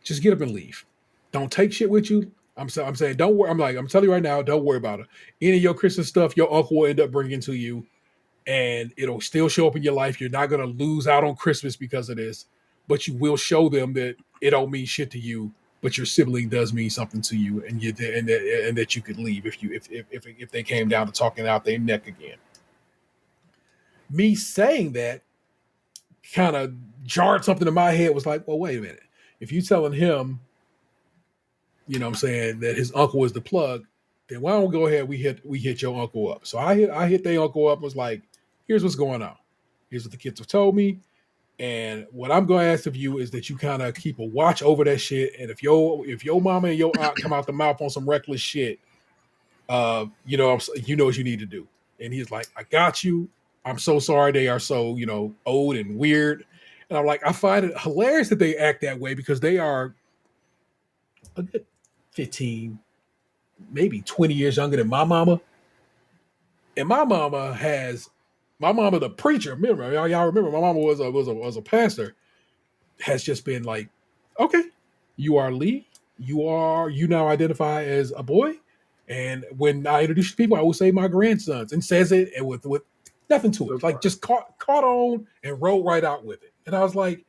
just get up and leave. Don't take shit with you. I'm saying, don't worry. I'm telling you right now, don't worry about it. Any of your Christmas stuff, your uncle will end up bringing to you, and it'll still show up in your life. You're not going to lose out on Christmas because of this, but you will show them that it don't mean shit to you, but your sibling does mean something to you, and that you could leave if they came down to talking out their neck again. Me saying that kind of jarred something in my head. Was like, well, wait a minute. If you telling him, you know what I'm saying, that his uncle is the plug, then why don't we go ahead, we hit your uncle up. So I hit their uncle up, was like, here's what's going on. Here's what the kids have told me. And what I'm going to ask of you is that you kind of keep a watch over that shit. And if your mama and your aunt come out the mouth on some reckless shit, you know what you need to do. And he's like, I got you. I'm so sorry they are so, old and weird. And I'm like, I find it hilarious that they act that way because they are a good 15, maybe 20 years younger than my mama. And my mama, the preacher, remember, y'all remember my mama was a pastor, has just been like, okay, you are Lee. You now identify as a boy. And when I introduce you to people, I will say my grandsons, and says it and with nothing to it. Like just caught on and rolled right out with it. And I was like,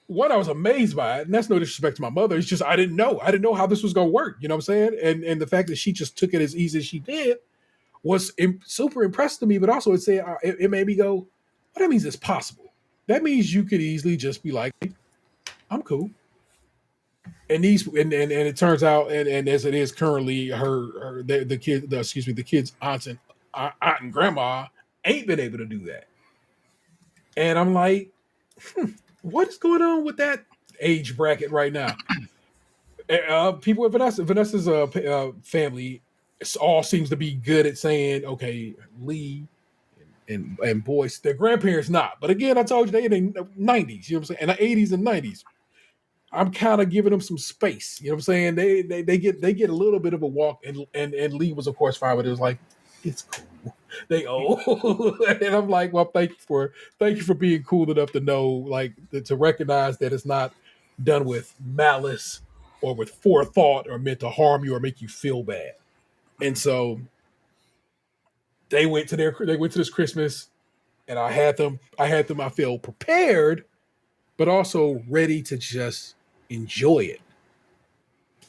I was amazed by it, and that's no disrespect to my mother. It's just I didn't know how this was gonna work. You know what I'm saying? And the fact that she just took it as easy as she did was super impressed to me. But also it made me go, well, that means it's possible. That means you could easily just be like, I'm cool. And it turns out, and as it is currently, the kids' aunt and grandma ain't been able to do that. And I'm like, what is going on with that age bracket right now? People with Vanessa's family all seems to be good at saying, okay, Lee and boys, their grandparents not. But again, I told you they in the 90s, you know what I'm saying, and the 80s and 90s. I'm kind of giving them some space, you know what I'm saying. They get a little bit of a walk, and Lee was of course fine, but it was like, it's cool. They old, and I'm like, well, thank you for being cool enough to know, like, to recognize that it's not done with malice or with forethought or meant to harm you or make you feel bad. And so they went to this Christmas, and I had them. I feel prepared, but also ready to just enjoy it.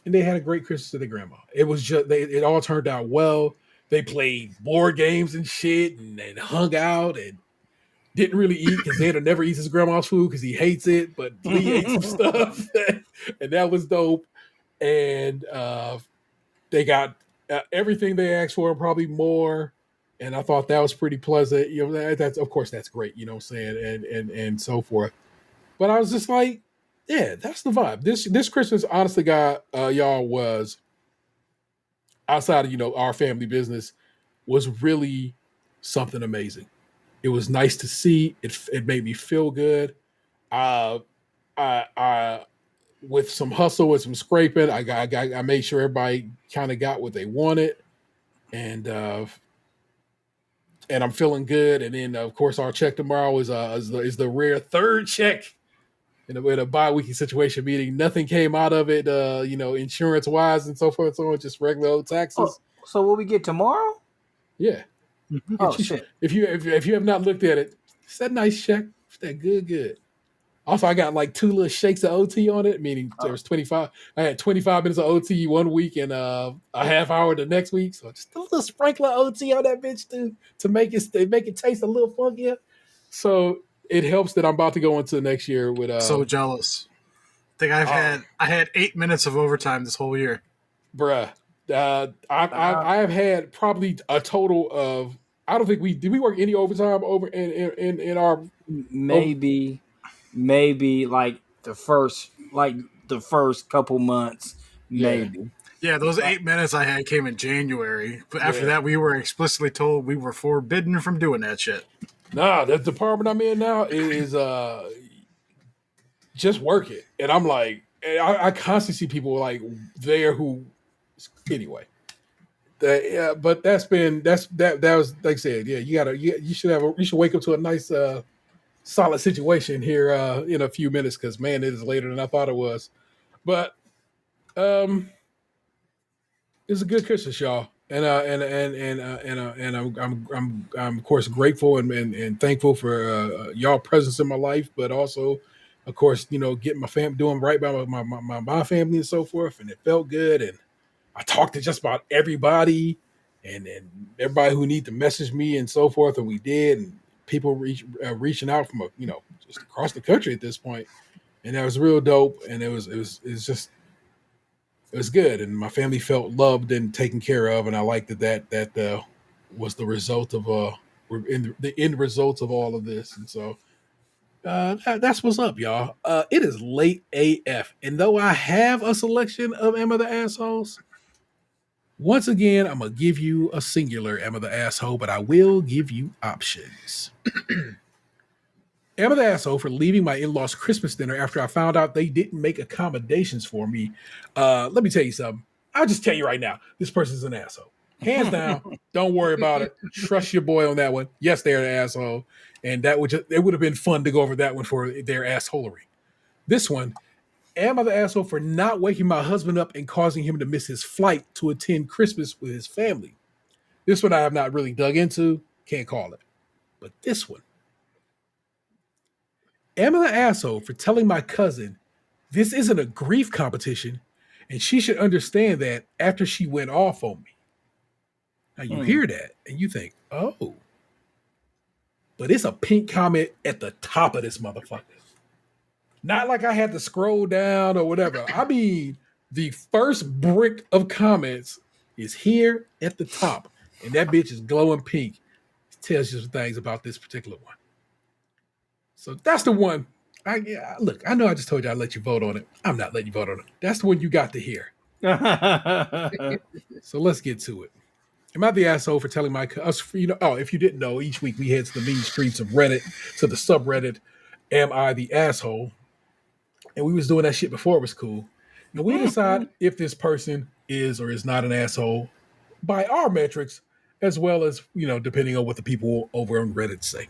And they had a great Christmas with their grandma. It was just it all turned out well. They played board games and shit, and hung out, and didn't really eat because Xander never eats his grandma's food because he hates it. But Lee ate some stuff, and that was dope. And they got everything they asked for, and probably more. And I thought that was pretty pleasant. You know, that's great. You know what I'm saying, and so forth. But I was just like, yeah, that's the vibe. This Christmas, honestly, God, y'all, was outside of our family business, was really something amazing. It was nice to see. It made me feel good. I with some hustle and some scraping, I made sure everybody kind of got what they wanted, and I'm feeling good. And then of course our check tomorrow is the rare third check in a bi-weekly situation, meaning nothing came out of it, insurance wise and so forth and so on, just regular old taxes. So will we get tomorrow? Yeah. Oh shit! If you have not looked at it, it's that nice check. It's that good. Also, I got like 2 little shakes of OT on it, meaning there was 25. I had 25 minutes of OT one week and a half hour the next week. So just a little sprinkle of OT on that bitch to make it taste a little funkier. So it helps that I'm about to go into next year with so jealous. I think I had 8 minutes of overtime this whole year. Bruh. I have had probably a total of, I don't think did we work any overtime over in our maybe maybe like the first couple months, Yeah. maybe. Yeah, those 8 minutes I had came in January. But after Yeah. that, we were explicitly told we were forbidden from doing that shit. Nah, the department I'm in now is just work it. And I'm like, and I constantly see people like there who anyway. Yeah, but that was like I said, yeah, you should you should wake up to a nice solid situation here in a few minutes because man, it is later than I thought it was. But um it's a good Christmas, y'all. And I'm of course grateful and thankful for y'all presence in my life, but also, of course, getting my family doing right by my family and so forth, and it felt good. And I talked to just about everybody, and everybody who need to message me and so forth, and we did, and people reaching out from just across the country at this point, and that was real dope. And it was just it was good, and my family felt loved and taken care of, and I liked that was the result of we're in the end result of all of this, and so that's what's up, y'all. It is late AF, and though I have a selection of Emma the assholes, once again I'm gonna give you a singular Emma the asshole, but I will give you options. Emma the asshole for leaving my in-laws Christmas dinner after I found out they didn't make accommodations for me. Let me tell you something. I'll just tell you right now, this person's an asshole. Hands down, don't worry about it. Trust your boy on that one. Yes, they're an asshole, and it would have been fun to go over that one for their assholery. This one, am I the asshole for not waking my husband up and causing him to miss his flight to attend Christmas with his family? This one I have not really dug into. Can't call it. But this one, am I the asshole for telling my cousin this isn't a grief competition and she should understand that after she went off on me? Now you hear that and you think, oh, but it's a pink comment at the top of this motherfucker. Not like I had to scroll down or whatever. I mean, the first brick of comments is here at the top, and that bitch is glowing pink. It tells you some things about this particular one. So that's the one. Look, I know I just told you I'd let you vote on it. I'm not letting you vote on it. That's the one you got to hear. So let's get to it. Am I the asshole for telling us? If you didn't know, each week we head to the mean streets of Reddit, to the subreddit. Am I the asshole? And we was doing that shit before it was cool. And we decide if this person is or is not an asshole by our metrics, as well as depending on what the people over on Reddit say.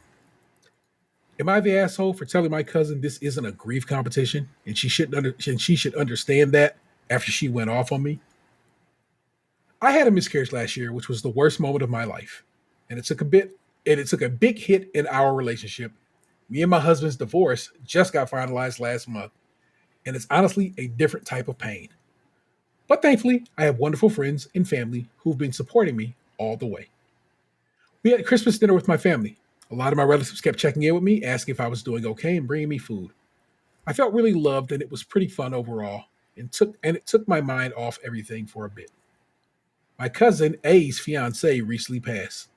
Am I the asshole for telling my cousin this isn't a grief competition and she should understand that after she went off on me? I had a miscarriage last year, which was the worst moment of my life. And it took a big hit in our relationship. Me and my husband's divorce just got finalized last month, and it's honestly a different type of pain. But thankfully, I have wonderful friends and family who've been supporting me all the way. We had Christmas dinner with my family. A lot of my relatives kept checking in with me, asking if I was doing okay and bringing me food. I felt really loved and it was pretty fun overall, and it took my mind off everything for a bit. My cousin A's fiance recently passed.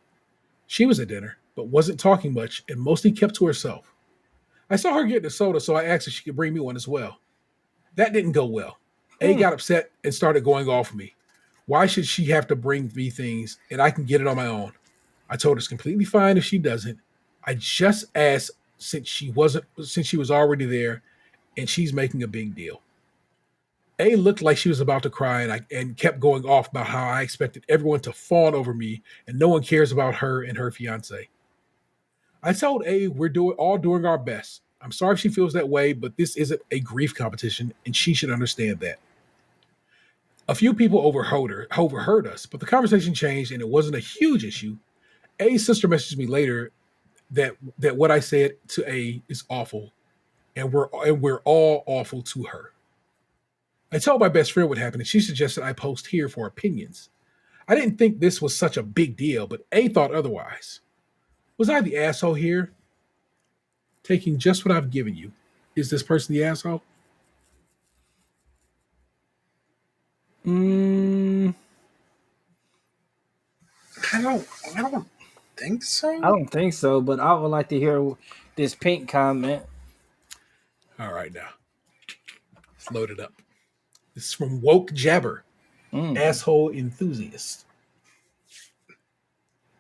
She was at dinner, but wasn't talking much and mostly kept to herself. I saw her getting a soda, so I asked if she could bring me one as well. That didn't go well. A got upset and started going off me. Why should she have to bring me things and I can get it on my own? I told her it's completely fine if she doesn't. I just asked since she was already there and she's making a big deal. A looked like she was about to cry and kept going off about how I expected everyone to fawn over me and no one cares about her and her fiance. I told A we're all doing our best. I'm sorry if she feels that way, but this isn't a grief competition and she should understand that. A few people overheard us, but the conversation changed and it wasn't a huge issue. A's sister messaged me later that what I said to A is awful, and we're all awful to her. I told my best friend what happened, and she suggested I post here for opinions. I didn't think this was such a big deal, but A thought otherwise. Was I the asshole here? Taking just what I've given you. Is this person the asshole? I don't think so. I don't think so, but I would like to hear this pink comment. All right, now let's load it up. This is from Woke Jabber, asshole enthusiast.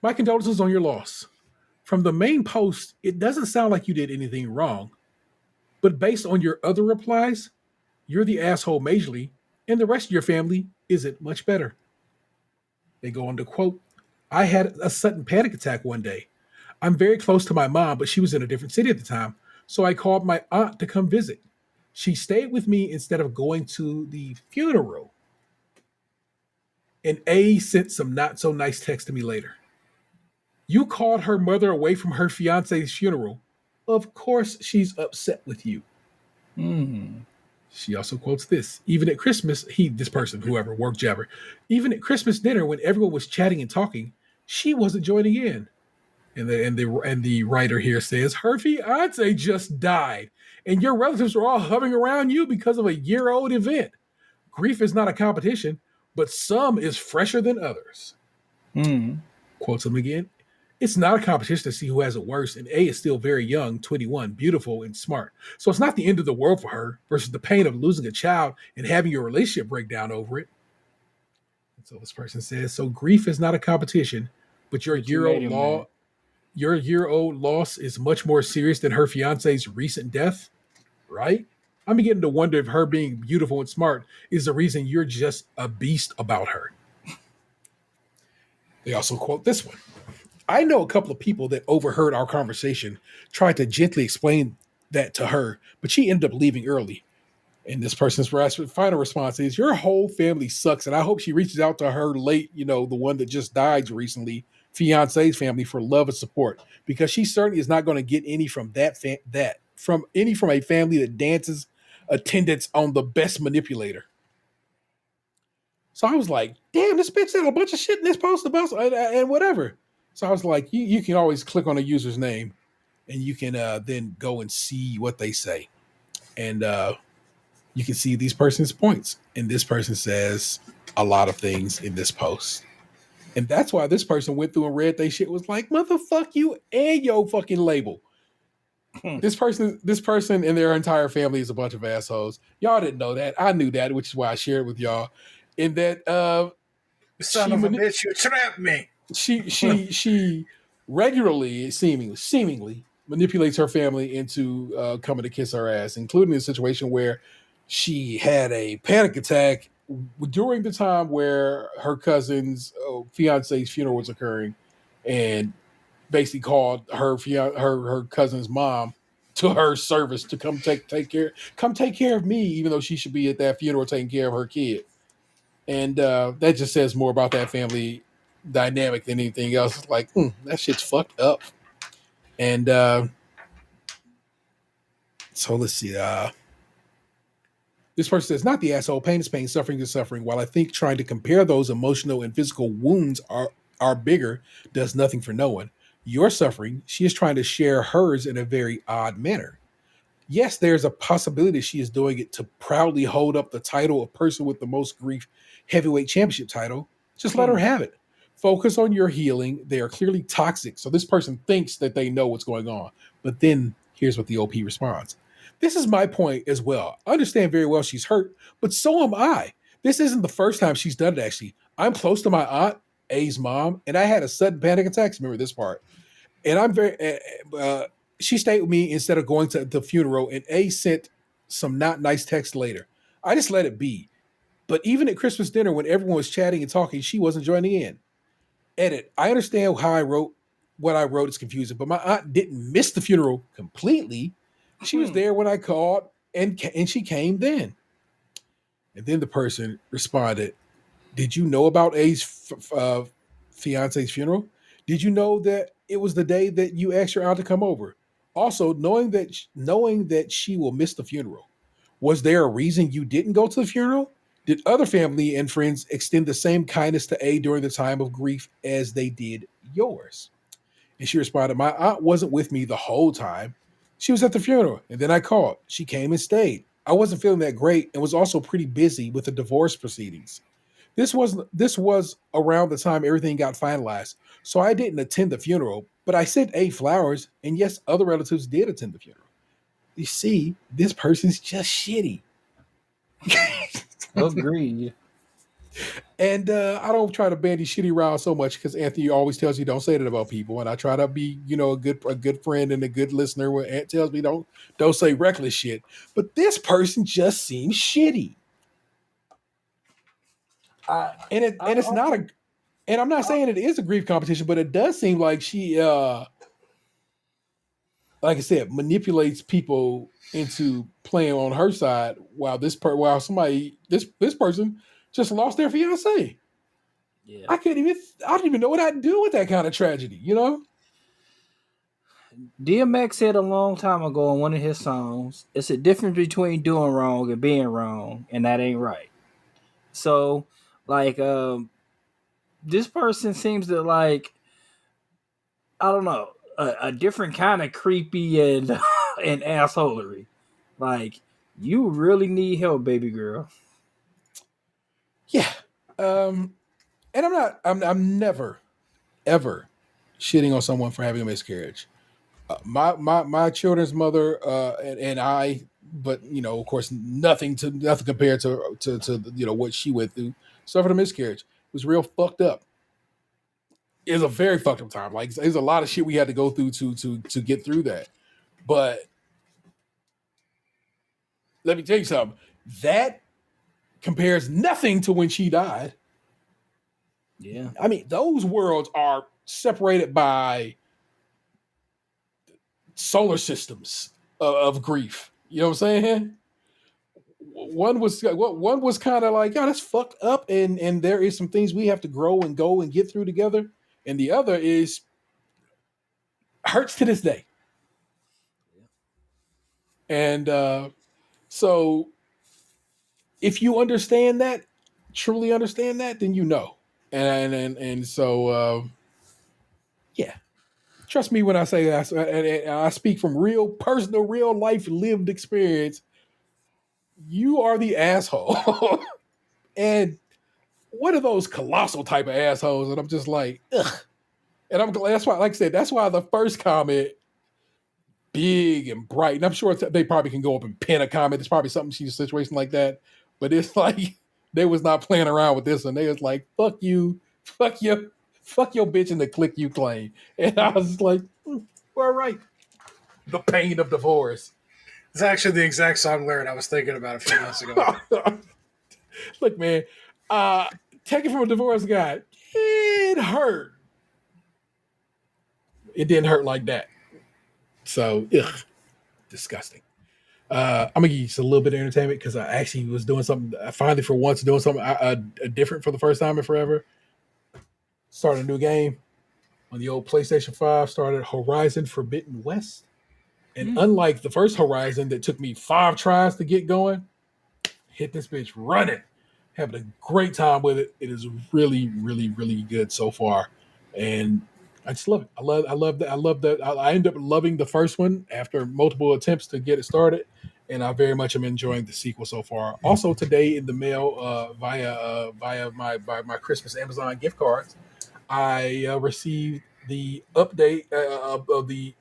My condolences on your loss. From the main post, it doesn't sound like you did anything wrong, but based on your other replies, you're the asshole majorly, and the rest of your family isn't much better. They go on to quote, I had a sudden panic attack one day. I'm very close to my mom, but she was in a different city at the time, so I called my aunt to come visit. She stayed with me instead of going to the funeral. And A sent some not so nice text to me later. You called her mother away from her fiance's funeral. Of course she's upset with you. She also quotes this. Even at Christmas, this person, whoever, work jabber, even at Christmas dinner when everyone was chatting and talking, she wasn't joining in. And the writer here says, her fiance just died, and your relatives are all hovering around you because of a year-old event. Grief is not a competition, but some is fresher than others. Quotes him again. It's not a competition to see who has it worse, and A is still very young, 21, beautiful, and smart. So it's not the end of the world for her versus the pain of losing a child and having your relationship break down over it. And so this person says, so grief is not a competition, but your year-old loss is much more serious than her fiance's recent death, right? I'm beginning to wonder if her being beautiful and smart is the reason you're just a beast about her. They also quote this one. I know a couple of people that overheard our conversation, tried to gently explain that to her, but she ended up leaving early. And this person's final response is, your whole family sucks, and I hope she reaches out to her late, the one that just died recently, fiance's family, for love and support, because she certainly is not going to get any from from a family that dances attendance on the best manipulator. So I was like, damn, this bitch said a bunch of shit in this post about and whatever. So I was like, you can always click on a user's name and you can then go and see what they say. And you can see these person's points. And this person says a lot of things in this post. And that's why this person went through and read they shit, was like, motherfuck you and your fucking label. This person and their entire family is a bunch of assholes. Y'all didn't know that. I knew that, which is why I shared it with y'all. In that son of a bitch, you trapped me. She regularly, seemingly manipulates her family into coming to kiss her ass, including a situation where she had a panic attack during the time where her cousin's fiance's funeral was occurring, and basically called her cousin's mom to her service to come take care of me, even though she should be at that funeral taking care of her kid. And that just says more about that family dynamic than anything else. It's like, that shit's fucked up. And so let's see. This person says, not the asshole. Pain is pain, suffering is suffering. While I think trying to compare those emotional and physical wounds are bigger does nothing for no one. Your suffering, she is trying to share hers in a very odd manner. Yes, there's a possibility she is doing it to proudly hold up the title of person with the most grief heavyweight championship title. Just let her have it. Focus on your healing. They are clearly toxic. So this person thinks that they know what's going on. But then here's what the OP responds. This is my point as well. I understand very well she's hurt, but so am I. This isn't the first time she's done it, actually. I'm close to my aunt, A's mom, and I had a sudden panic attack. Remember this part. And I'm very... she stayed with me instead of going to the funeral, and A sent some not nice text later. I just let it be. But even at Christmas dinner, when everyone was chatting and talking, she wasn't joining in. Edit. I understand how I wrote what I wrote is confusing, but my aunt didn't miss the funeral completely. She was there when I called, and she came then. And then the person responded, did you know about A's fiance's funeral? Did you know that it was the day that you asked your aunt to come over? Also, knowing that she will miss the funeral, was there a reason you didn't go to the funeral? Did other family and friends extend the same kindness to A during the time of grief as they did yours? And she responded, my aunt wasn't with me the whole time. She was at the funeral, and then I called. She came and stayed. I wasn't feeling that great and was also pretty busy with the divorce proceedings. This was around the time everything got finalized, so I didn't attend the funeral, but I sent A flowers, and yes, other relatives did attend the funeral. You see, this person's just shitty. Agreed. And I don't try to bandy shitty around so much because Anthony always tells you don't say that about people, and I try to be, a good friend and a good listener. Where Ant tells me don't say reckless shit, but this person just seems shitty, and it's not a. And I'm not saying it is a grief competition, but it does seem like she, like I said, manipulates people into playing on her side while this person just lost their fiance. Yeah. I don't even know what I'd do with that kind of tragedy, DMX said a long time ago in one of his songs, it's a difference between doing wrong and being wrong, and that ain't right. So, like, this person seems to like, I don't know, a different kind of creepy and and assholery. Like, you really need help, baby girl. Yeah. And I'm never, ever shitting on someone for having a miscarriage. My children's mother and I, but of course, nothing compared to what she went through. Suffered a miscarriage. It was real fucked up. It was a very fucked up time. Like there's a lot of shit we had to go through to get through that. But let me tell you something. That compares nothing to when she died. Yeah. I mean, those worlds are separated by solar systems of grief. You know what I'm saying? One was kind of like, yeah, that's fucked up, and there is some things we have to grow and go and get through together, and the other is hurts to this day. And so, if you understand that, truly understand that, then and so yeah. Trust me when I say that, and I speak from real personal, real life lived experience. You are the asshole. And what are those colossal type of assholes? And I'm just like, ugh. And I'm glad that's why, like I said, that's why the first comment, big and bright, and I'm sure they probably can go up and pin a comment. There's probably something she's a situation like that. But it's like they was not playing around with this one. They was like, fuck you, fuck you, fuck your bitch and the click you claim. And I was like, we're right. The pain of divorce. It's actually the exact song lyric I was thinking about a few minutes ago. Look, man, take it from a divorce guy. It hurt. It didn't hurt like that. So, ugh, disgusting. I'm gonna give you just a little bit of entertainment because I actually was doing something. Finally, for once, doing something different for the first time in forever. Started a new game on the old PlayStation 5. Started Horizon Forbidden West, and unlike the first Horizon that took me 5 tries to get going, hit this bitch running. Having a great time with it. It is really, really, really good so far, and I just love it. I love that. I ended up loving the first one after multiple attempts to get it started, and I very much am enjoying the sequel so far. Also today in the mail via my Christmas Amazon gift cards, I received the update of the.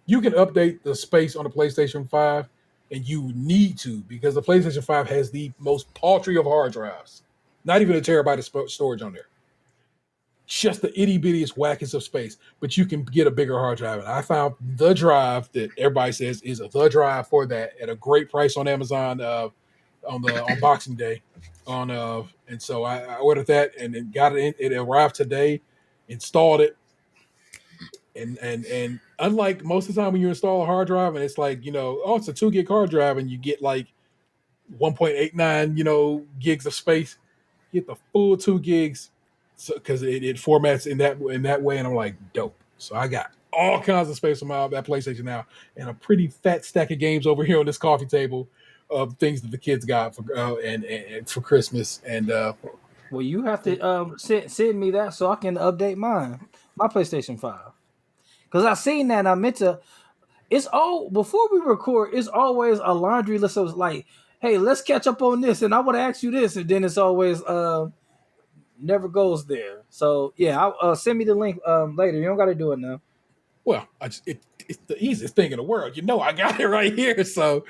You can update the space on the PlayStation 5, and you need to because the PlayStation 5 has the most paltry of hard drives. Not even a terabyte of storage on there. Just the itty bittiest wackest of space, but you can get a bigger hard drive. And I found the drive that everybody says is the drive for that at a great price on Amazon on Boxing Day. And so I ordered that and it got it. It arrived today. Installed it. And unlike most of the time when you install a hard drive and it's like, it's a 2 gig hard drive and you get like 1.89, gigs of space, you get the full 2 gigs because it formats in that way. And I'm like, dope. So I got all kinds of space on that PlayStation now and a pretty fat stack of games over here on this coffee table of things that the kids got for and for Christmas. And Well, you have to send me that so I can update my PlayStation 5. Because I seen that and I meant to. It's all before we record. It's always a laundry list of like, hey, let's catch up on this, and I want to ask you this, and then it's always never goes there. So yeah, I'll send me the link later. You don't got to do it now. well, it's the easiest thing in the world. You know, I got it right here. So,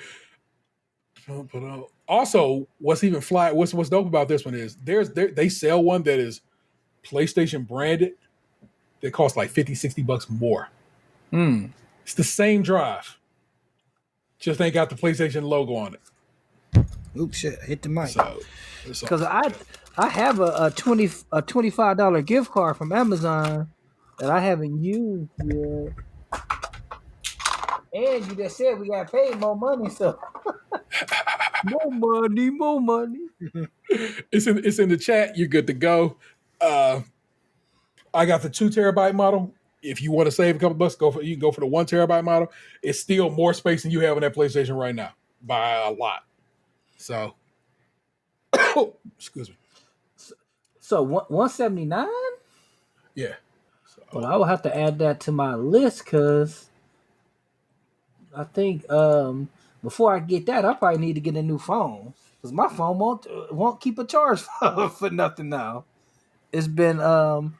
but also, what's even fly? What's dope about this one is they sell one that is PlayStation branded that costs like $50-$60 more. It's the same drive, just ain't got the PlayStation logo on it. Oops, shit, hit the mic. So, because I have a $25 gift card from Amazon that I haven't used yet. And you just said we got paid more money, so more money. it's in the chat. You're good to go. I got the 2 terabyte model. If you want to save a couple bucks, you can go for the 1 terabyte model. It's still more space than you have on that PlayStation right now by a lot. So, excuse me. So 179. Yeah. So, Well, I will have to add that to my list because I think before I get that, I probably need to get a new phone because my phone won't keep a charge for nothing now. It's been oh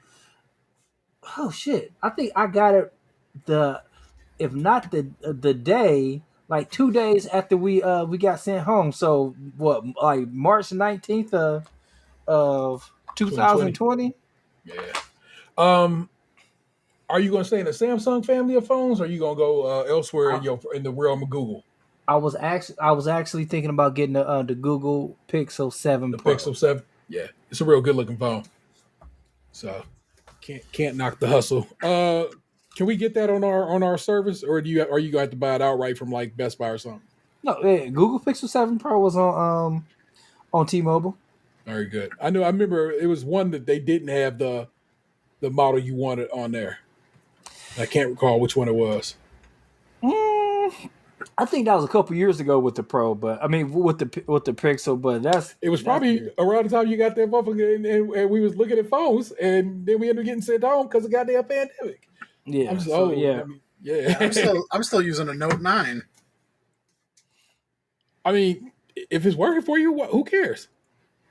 shit! I think I got it if not the day, like 2 days after we got sent home. So what, like March 19th of 2020? Yeah. Are you going to stay in the Samsung family of phones, or are you going to go elsewhere in the realm of Google? I was actually thinking about getting the Google Pixel 7 Pro. Pixel 7. Yeah, it's a real good looking phone. So can't knock the hustle. Can we get that on our service, or are you going to have to buy it outright from like Best Buy or something? No, Google Pixel 7 Pro was on T-Mobile. Very good. I remember it was one that they didn't have the model you wanted on there. I can't recall which one it was. I think that was a couple years ago with the Pro, but I mean with the Pixel, but it was probably around the time you got that motherfucker, and we was looking at phones, and then we ended up getting sent home because of the goddamn pandemic. Yeah, I'm still using a Note 9. I mean, if it's working for you, who cares?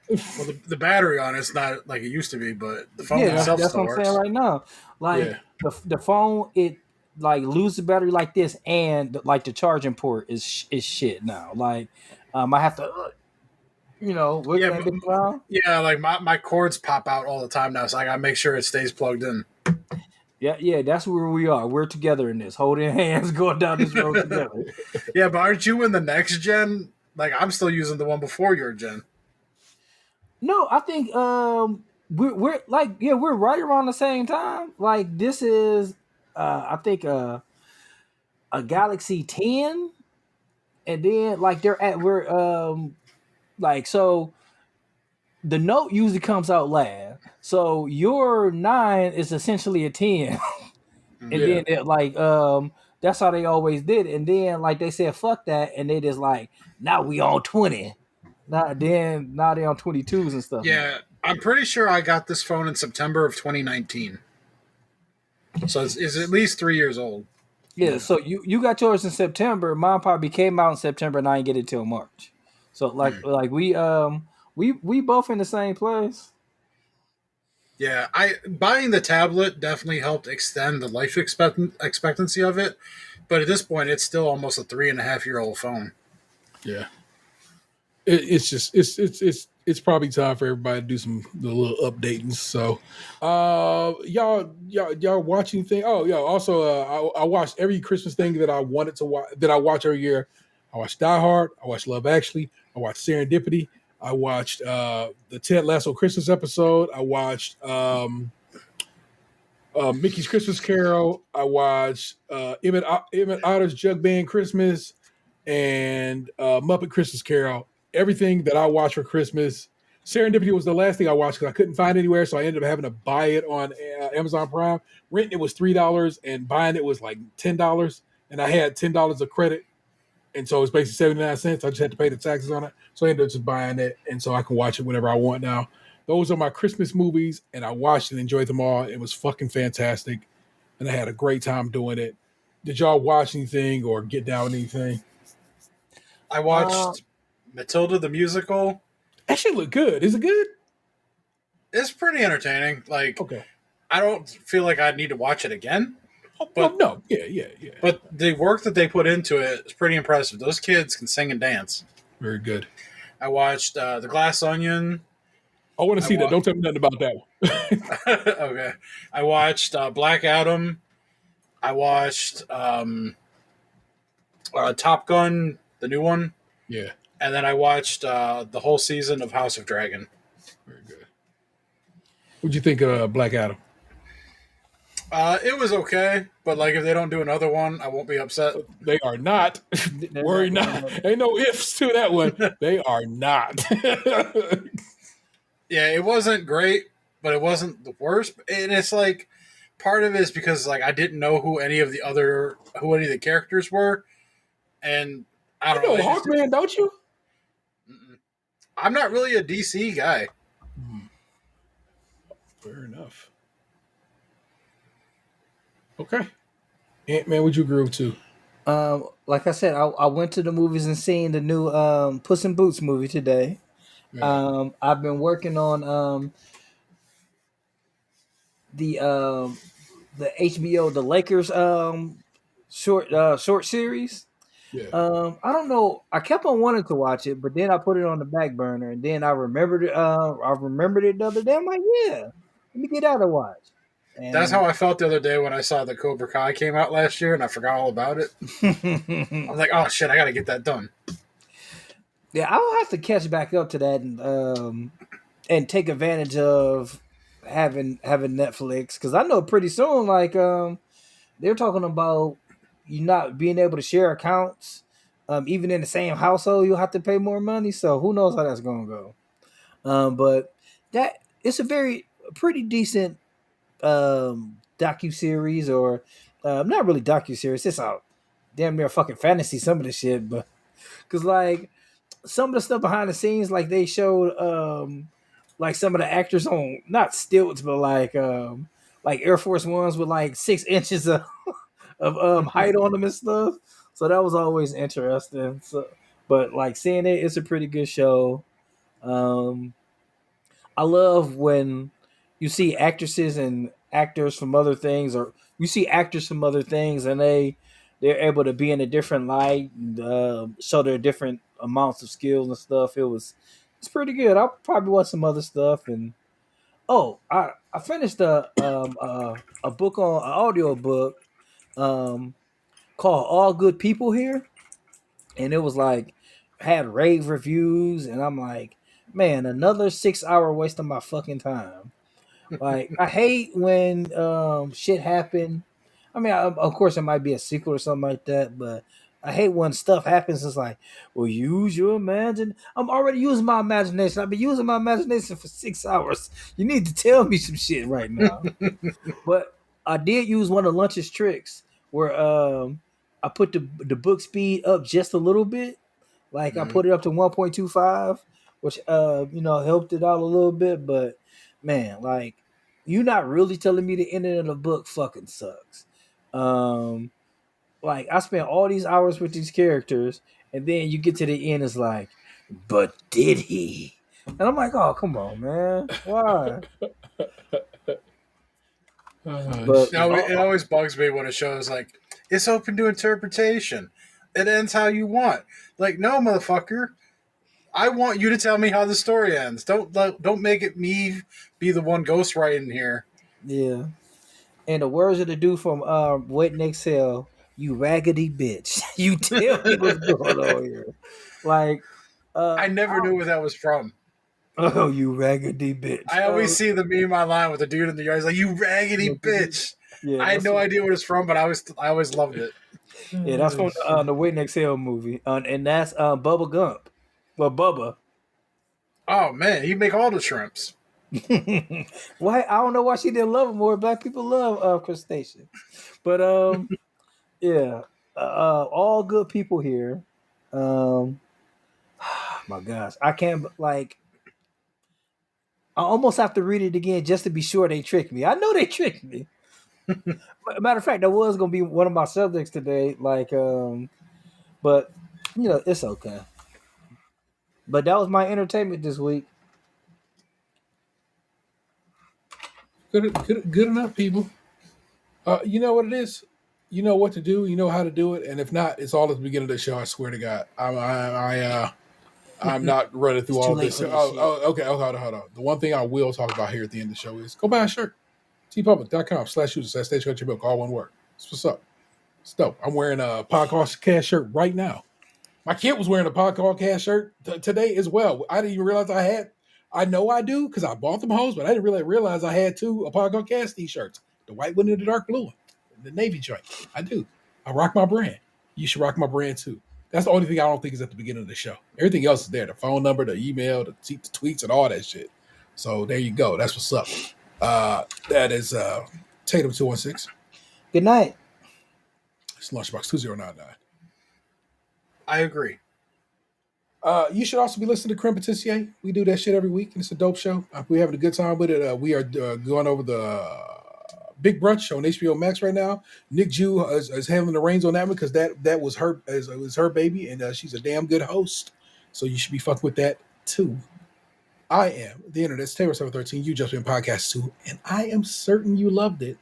Well, the battery on it's not like it used to be, but the phone itself that's still what I'm works. saying right now. Like the phone, it like loses battery like this, and like the charging port is shit now. Like I have to, like my cords pop out all the time now, so I gotta make sure it stays plugged in. Yeah, that's where we are. We're together in this, holding hands, going down this road together. Yeah, but aren't you in the next gen? Like I'm still using the one before your gen. No, I think we're like we're right around the same time. Like this is I think a Galaxy 10, and then like we're like so the Note usually comes out last. So your 9 is essentially a 10. And then that's how they always did it. And then like they said fuck that, and they just like now we on 20. Now they on 22s and stuff. Yeah, I'm pretty sure I got this phone in September of 2019. So it's at least 3 years old. Yeah, so you got yours in September. Mine probably came out in September, and I didn't get it till March. So like we both in the same place. Yeah, buying the tablet definitely helped extend the life expectancy of it, but at this point, it's still almost a 3.5-year-old phone. Yeah. It's probably time for everybody to do the little updating. So, y'all watching thing. Oh, yeah. Also, I watched every Christmas thing that I wanted to watch. That I watch every year. I watched Die Hard. I watched Love Actually. I watched Serendipity. I watched the Ted Lasso Christmas episode. I watched Mickey's Christmas Carol. I watched Emmett Otter's Jug Band Christmas and Muppet Christmas Carol. Everything that I watched for Christmas. Serendipity was the last thing I watched because I couldn't find it anywhere, so I ended up having to buy it on Amazon Prime. Renting it was $3, and buying it was like $10, and I had $10 of credit, and so it's basically 79 cents. I just had to pay the taxes on it, so I ended up just buying it, and so I can watch it whenever I want now. Those are my Christmas movies, and I watched and enjoyed them all. It was fucking fantastic, and I had a great time doing it. Did y'all watch anything or get down with anything? I watched Matilda the musical. That shit look good. Is it good? It's pretty entertaining. Like, okay. I don't feel like I'd need to watch it again. But no, yeah. but the work that they put into it is pretty impressive. Those kids can sing and dance. Very good. I watched The Glass Onion. I want to I see that. wa- Don't tell me nothing about that one. okay. I watched Black Adam. I watched Top Gun, the new one, Yeah, and then I watched the whole season of House of Dragon. very good. What'd you think of Black Adam? It was okay, but like if they don't do another one, I won't be upset. They are not. They're Worry not not. doing Ain't no ifs to that one. They are not. Yeah, it wasn't great, but it wasn't the worst. And it's like part of it is because like I didn't know who any of the characters were, and I You don't know. know Hawkman, don't you? I'm not really a DC guy. Fair enough. Okay. Ant-Man, would you agree with too? Like I said, I went to the movies and seen the new Puss in Boots movie today. Yeah. I've been working on the HBO the Lakers short series. Yeah. I don't know. I kept on wanting to watch it, but then I put it on the back burner, and then I remembered it. I remembered it the other day. I'm like, yeah, let me get out and watch. And That's how I felt the other day when I saw that Cobra Kai came out last year, and I forgot all about it. I was like, oh shit, I got to get that done. yeah, I'll have to catch back up to that and take advantage of having Netflix because I know pretty soon, like they're talking about you not being able to share accounts. Even in the same household, you'll have to pay more money. So who knows how that's gonna go? But that it's a pretty decent docu series, or not really docu series. It's a damn near fucking fantasy. Some of the shit, but because like some of the stuff behind the scenes, like they showed like some of the actors on not stilts, but like Air Force Ones with like 6 inches of height on them and stuff. So that was always interesting. So, but like seeing it, it's a pretty good show. Um, I love when you see actresses and actors from other things, or you see actors from other things, and they're able to be in a different light and show their different amounts of skills and stuff. It's pretty good. I'll probably watch some other stuff. And I finished a book on an audio book um, called All Good People Here, and it was like had rave reviews, and I'm like, man, another 6 hour waste of my fucking time. Like I hate when shit happen. I mean, of course it might be a sequel or something like that, but I hate when stuff happens. It's like, well, use your imagine. I'm already using my imagination. I've been using my imagination for 6 hours. You need to tell me some shit right now. But I did use one of Lunch's tricks where I put the book speed up just a little bit. Like I put it up to 1.25, which helped it out a little bit. But man, like you're not really telling me the ending of the book fucking sucks. Like I spent all these hours with these characters, and then you get to the end, it's like, but did he? And I'm like, oh come on, man, why? But Now, it always bugs me when a show is like, it's open to interpretation. It ends how you want. Like, no, motherfucker. I want you to tell me how the story ends. Don't make it me be the one ghostwriting here. yeah. And the words of the dude from Wait and Exhale, you raggedy bitch. You tell me what's going on here. Like, I never knew where that was from. oh, you raggedy bitch. I always see the meme online with the dude in the yard. He's like, "You raggedy bitch." Yeah, I had no idea what it's from, but I always loved it. Yeah, that's from the Wait and Exhale movie, and that's Bubba Gump. Well, Bubba. Oh man, you make all the shrimps. Why? I don't know why she didn't love him more. Black people love crustacean, but yeah, all good people here. My gosh, I can't like. I almost have to read it again just to be sure they tricked me. I know they tricked me. Matter of fact, that was gonna be one of my subjects today. Like, but it's okay. But that was my entertainment this week. Good enough, people. You know what it is? You know what to do. You know how to do it. And if not, it's all at the beginning of the show. I swear to God, I'm not running through It's all too of late this. for this shit. Okay. Hold on. The one thing I will talk about here at the end of the show is go buy a shirt. tpublic.com/users/stagecoachmilk, all one word. That's what's up. It's dope. I'm wearing a podcast shirt right now. My kid was wearing a podcast shirt today as well. I didn't even realize I had. I know I do because I bought them hoes, but I didn't really realize I had two podcast t-shirts. The white one and the dark blue one. The navy joint. I do. I rock my brand. You should rock my brand too. That's the only thing I don't think is at the beginning of the show. Everything else is there. The phone number, the email, the tweets, and all that shit. So there you go. That's what's up. That is Tatum 216. Good night. It's Lunchbox 2099. I agree. You should also be listening to Creme Patissier. We do that shit every week, and it's a dope show. We're having a good time with it. We are going over the Big Brunch on HBO Max right now. Nick Jew is handling the reins on that one because that was her baby, and she's a damn good host. So you should be fucking with that too. I am the Internet's Taylor 713. You just been podcast too, and I am certain you loved it.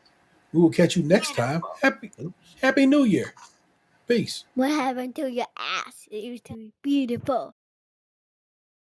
We will catch you next time. Happy New Year. Peace. What happened to your ass? It used to be beautiful.